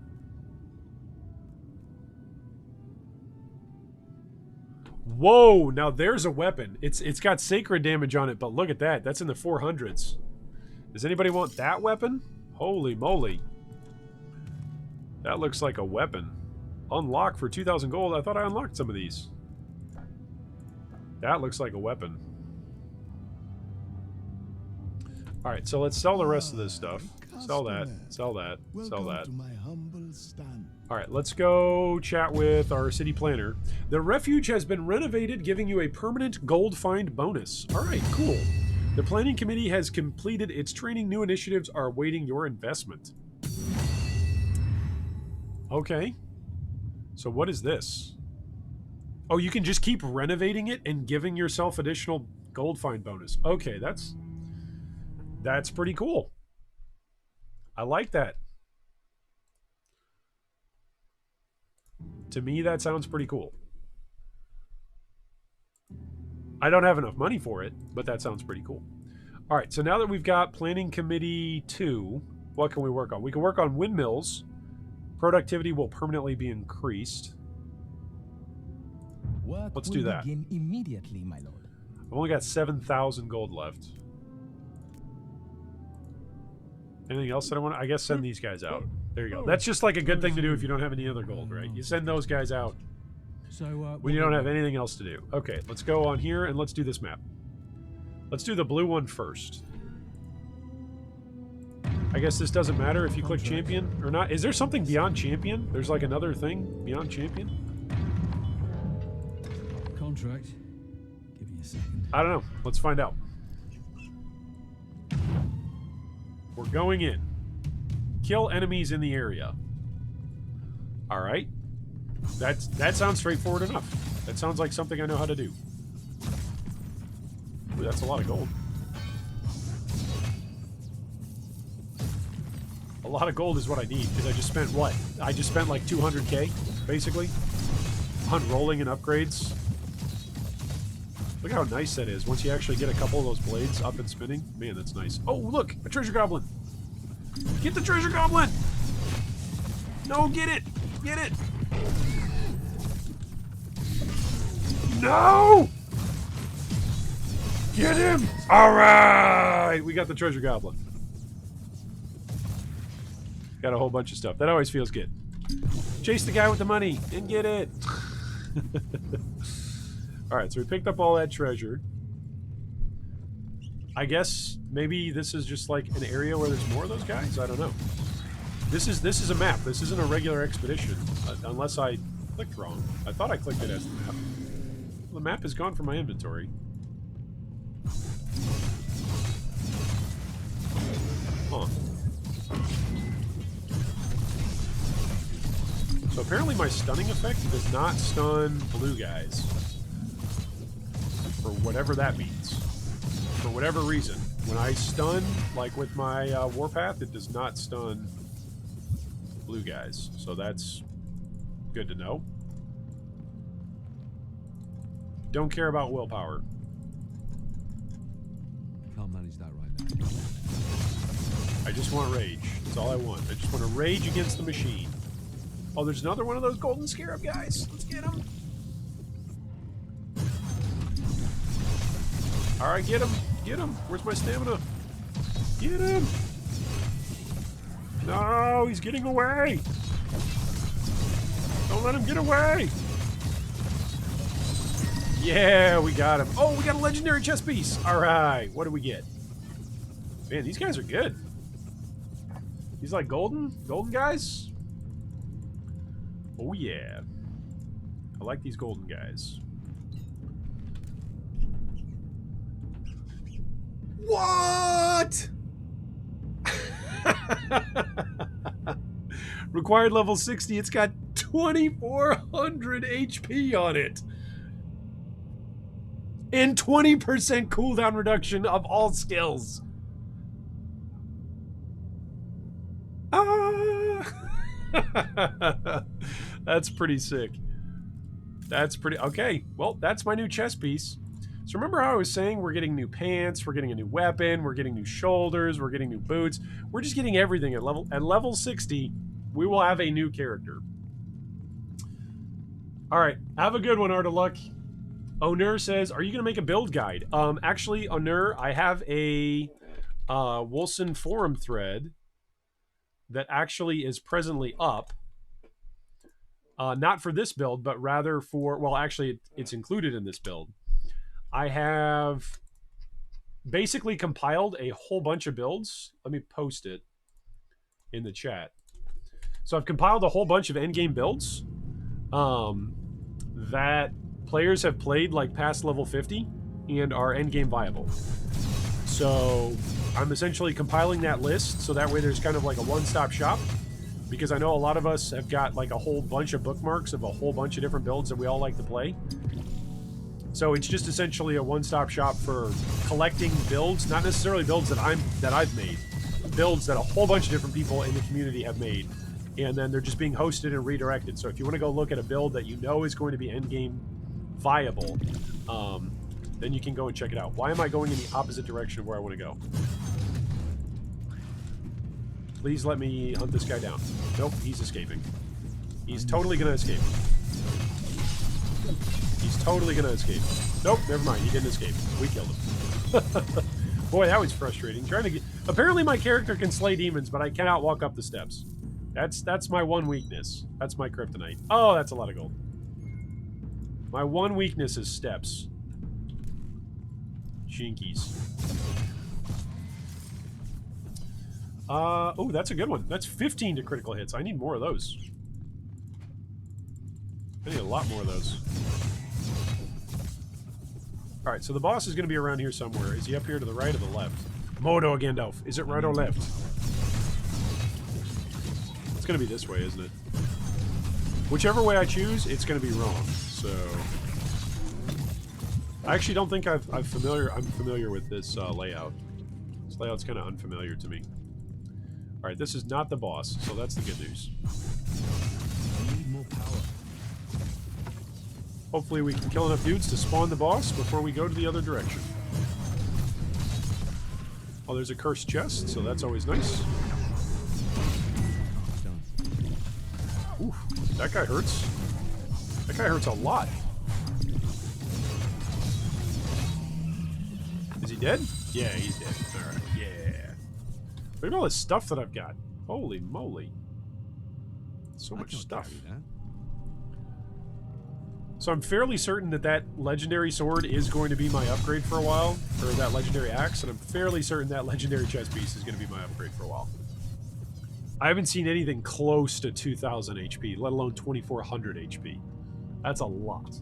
Whoa! Now there's a weapon. It's got sacred damage on it, but look at that. That's in the 400s. Does anybody want that weapon? Holy moly. That looks like a weapon. Unlock for 2,000 gold. I thought I unlocked some of these. That looks like a weapon. Alright, so let's sell the rest of this stuff. Sell that, sell that, sell that. Alright, let's go chat with our city planner. The refuge has been renovated, giving you a permanent gold find bonus. Alright, cool. The planning committee has completed its training. New initiatives are awaiting your investment. Okay. So what is this? Oh, you can just keep renovating it and giving yourself additional gold find bonus. Okay, that's pretty cool. I like that. To me, that sounds pretty cool. I don't have enough money for it, but that sounds pretty cool. All right, so now that we've got Planning Committee 2, what can we work on? We can work on windmills. Productivity will permanently be increased. Let's do that. Immediately, my lord. I've only got 7,000 gold left. Anything else that I want? I guess send these guys out. There you go. That's just like a good thing to do if you don't have any other gold, right? You send those guys out when you don't have anything else to do. Okay, let's go on here and let's do this map. Let's do the blue one first. I guess this doesn't matter if you click champion or not. Is there something beyond champion? There's like another thing beyond champion? Contract. Give me a second. I don't know. Let's find out. We're going in. Kill enemies in the area. Alright. That sounds straightforward enough. That sounds like something I know how to do. Ooh, that's a lot of gold. A lot of gold is what I need, because I just spent what? I just spent like 200k, basically, on rolling and upgrades. Look how nice that is. Once you actually get a couple of those blades up and spinning. Man, that's nice. Oh, look! A treasure goblin! Get the treasure goblin! No, get it! Get it! No! Get him! Alright! We got the treasure goblin. Got a whole bunch of stuff. That always feels good. Chase the guy with the money and get it. Alright, so we picked up all that treasure. I guess maybe this is just like an area where there's more of those guys? I don't know. This is a map. This isn't a regular expedition. Unless I clicked wrong. I thought I clicked it as the map. The map is gone from my inventory. Huh. So apparently my stunning effect does not stun blue guys. For whatever that means. For whatever reason. When I stun, like with my warpath, it does not stun blue guys. So that's good to know. Don't care about willpower. Can't manage that right now. I just want rage. That's all I want. I just want to rage against the machine. Oh, there's another one of those golden scarab guys. Let's get him. All right, get him. Get him. Where's my stamina? Get him. No, he's getting away. Don't let him get away. Yeah, we got him. Oh, we got a legendary chess piece. All right, what do we get? Man, these guys are good. He's like golden guys. Oh yeah, I like these golden guys. What? Required level 60. It's got 2400 HP on it. And 20% cooldown reduction of all skills. Ah! That's pretty sick. That's pretty... Okay, well, that's my new chess piece. So remember how I was saying we're getting new pants, we're getting a new weapon, we're getting new shoulders, we're getting new boots. We're just getting everything at level 60. We will have a new character. All right, have a good one, Art of Luck. Onur says, are you going to make a build guide? Actually, Onur, I have a Wolcen forum thread that actually is presently up. Not for this build, but rather for... Well, actually, it's included in this build. I have basically compiled a whole bunch of builds. Let me post it in the chat. So I've compiled a whole bunch of endgame builds that players have played like past level 50 and are endgame viable. So I'm essentially compiling that list so that way there's kind of like a one-stop shop, because I know a lot of us have got like a whole bunch of bookmarks of a whole bunch of different builds that we all like to play. So it's just essentially a one-stop shop for collecting builds, not necessarily builds that I've made, builds that a whole bunch of different people in the community have made, and then they're just being hosted and redirected. So if you want to go look at a build that you know is going to be endgame viable, then you can go and check it out. Why am I going in the opposite direction of where I want to go? Please let me hunt this guy down. Nope, he's escaping. He's totally going to escape. He's totally going to escape. Nope, never mind. He didn't escape. We killed him. Boy, that was frustrating. Trying to get... Apparently my character can slay demons, but I cannot walk up the steps. That's my one weakness. That's my kryptonite. Oh, that's a lot of gold. My one weakness is steps. Jinkies. Oh, that's a good one. That's 15 to critical hits. I need more of those. I need a lot more of those. Alright, so the boss is going to be around here somewhere. Is he up here to the right or the left? Modo Gandalf. Is it right or left? It's going to be this way, isn't it? Whichever way I choose, it's going to be wrong. So... I actually don't think I'm familiar with this layout. This layout's kind of unfamiliar to me. Alright, this is not the boss, so that's the good news. We need more power. Hopefully we can kill enough dudes to spawn the boss before we go to the other direction. Oh, there's a cursed chest, so that's always nice. Done. Oof, that guy hurts. That guy hurts a lot. Is he dead? Yeah, he's dead. Alright, yeah. Look at all this stuff that I've got. Holy moly. So I much can't stuff. carry that. So I'm fairly certain that that legendary sword is going to be my upgrade for a while, or that legendary axe, and I'm fairly certain that legendary chest piece is going to be my upgrade for a while. I haven't seen anything close to 2,000 HP, let alone 2,400 HP. That's a lot.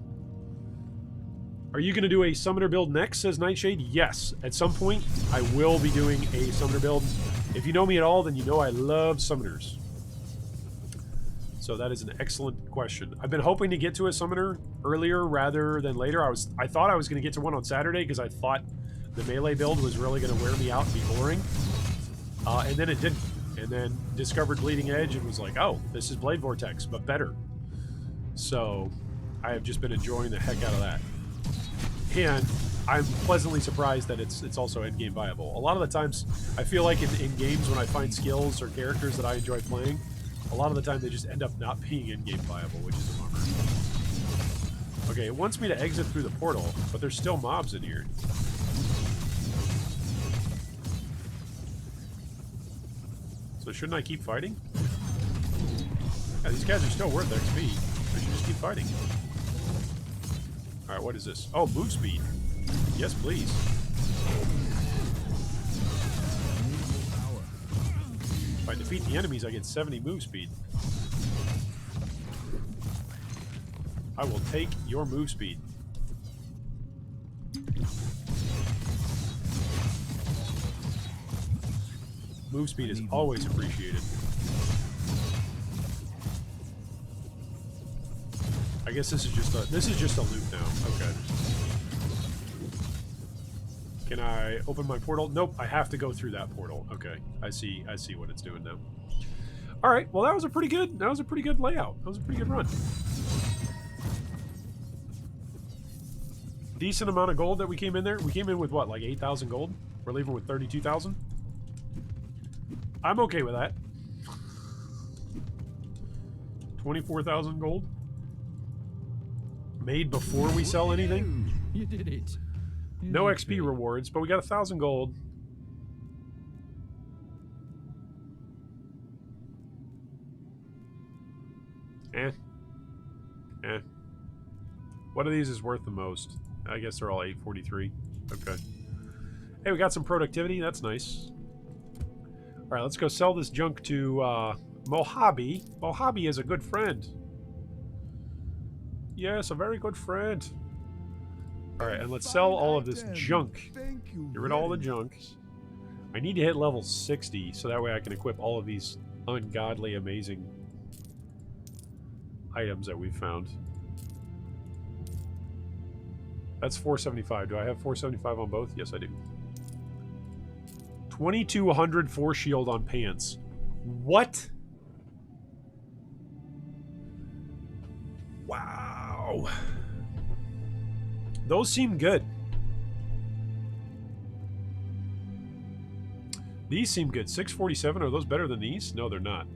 Are you going to do a summoner build next, says Nightshade? Yes. At some point, I will be doing a summoner build. If you know me at all, then you know I love summoners. So that is an excellent question. I've been hoping to get to a summoner earlier rather than later. I thought I was going to get to one on Saturday because I thought the melee build was really going to wear me out and be boring. And then it didn't. And then discovered Bleeding Edge and was like, oh, this is Blade Vortex, but better. So I have just been enjoying the heck out of that. And I'm pleasantly surprised that it's also endgame viable. A lot of the times, I feel like in games when I find skills or characters that I enjoy playing, a lot of the time they just end up not being endgame viable, which is a bummer. Okay, it wants me to exit through the portal, but there's still mobs in here. So shouldn't I keep fighting? Yeah, these guys are still worth XP. I should just keep fighting. Alright, what is this? Oh, move speed. Yes, please. If I defeat the enemies, I get 70 move speed. I will take your move speed. Move speed is always appreciated. I guess this is just a loop now. Okay. Can I open my portal? Nope, I have to go through that portal. Okay. I see what it's doing now. All right. Well, that was a pretty good layout. That was a pretty good run. Decent amount of gold that we came in there. We came in with what, like 8,000 gold? We're leaving with 32,000. I'm okay with that. 24,000 gold. Made before we sell anything. You did it. No XP rewards, but we got 1,000 gold. Eh. What of these is worth the most? I guess they're all 843. Okay. Hey, we got some productivity. That's nice. All right, let's go sell this junk to Mojave. Mojave is a good friend. Yes, a very good friend. All right, and let's sell all of this junk. Get rid of all the junk. I need to hit level 60, so that way I can equip all of these ungodly amazing items that we've found. That's 475. Do I have 475 on both? Yes, I do. 2,200 force shield on pants. What? Wow. Those seem good. These seem good. 647. Are those better than these? No, they're not.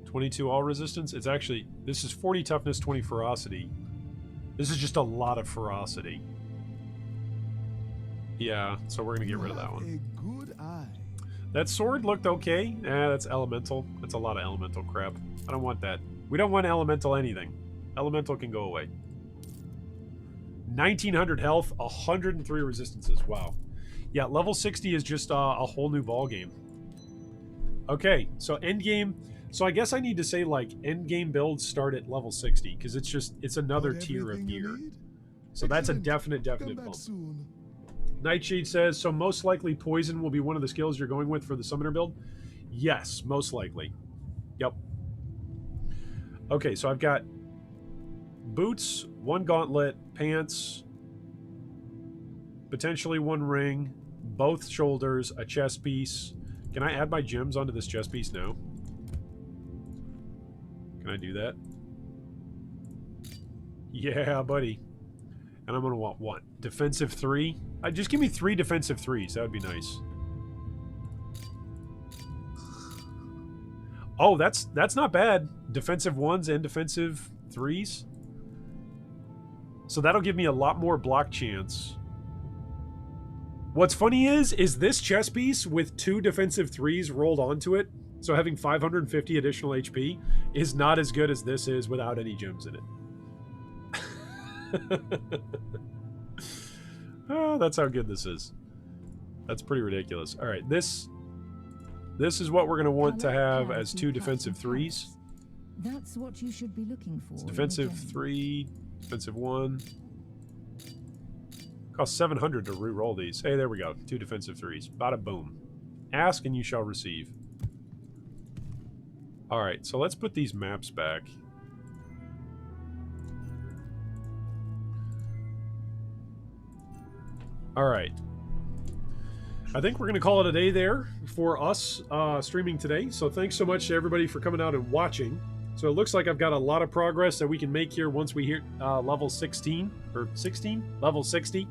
22 all resistance. It's actually... This is 40 toughness, 20 ferocity. This is just a lot of ferocity. Yeah, so we're going to get rid of that one. A good eye. That sword looked okay. That's elemental. That's a lot of elemental crap. I don't want that. We don't want elemental anything. Elemental can go away. 1,900 health, 103 resistances. Wow. Yeah, level 60 is just a whole new ball game. Okay, so endgame. So I guess I need to say like endgame builds start at level 60 because it's another Got tier of everything you gear. need? So that's a Excellent. definite Come back bump. soon. Nightshade says, so most likely poison will be one of the skills you're going with for the summoner build? Yes, most likely. Yep. Okay, so I've got boots, one gauntlet, pants, potentially one ring, both shoulders, a chest piece. Can I add my gems onto this chest piece now? Can I do that? Yeah, buddy. And I'm going to want what? Defensive 3? Just give me 3 defensive 3s. That would be nice. Oh, that's not bad. Defensive 1s and defensive 3s. So that'll give me a lot more block chance. What's funny is this chess piece with 2 defensive 3s rolled onto it, so having 550 additional HP, is not as good as this is without any gems in it. Oh, that's how good this is. That's pretty ridiculous. All right, this is what we're going to want to have as 2 defensive 3s. That's what you should be looking for. It's defensive 3, defensive 1. Costs 700 to re-roll these. Hey, there we go. 2 defensive 3s. Bada boom. Ask and you shall receive. All right, so let's put these maps back. All right. I think we're going to call it a day there for us streaming today. So thanks so much to everybody for coming out and watching. So it looks like I've got a lot of progress that we can make here once we hit level 16 or 16, level 60.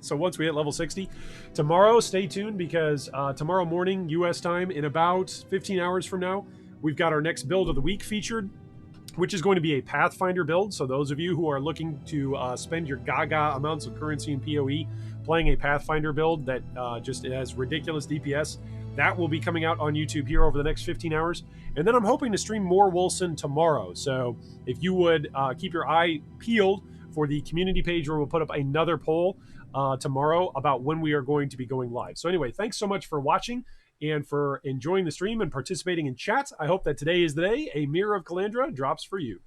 So once we hit level 60, tomorrow, stay tuned because tomorrow morning, US time, in about 15 hours from now, we've got our next build of the week featured, which is going to be a Pathfinder build. So those of you who are looking to spend your gaga amounts of currency in PoE playing a Pathfinder build that just has ridiculous DPS, that will be coming out on YouTube here over the next 15 hours. And then I'm hoping to stream more Wolcen tomorrow. So if you would keep your eye peeled for the community page where we'll put up another poll tomorrow about when we are going to be going live. So anyway, thanks so much for watching and for enjoying the stream and participating in chat. I hope that today is the day a Mirror of Calandra drops for you.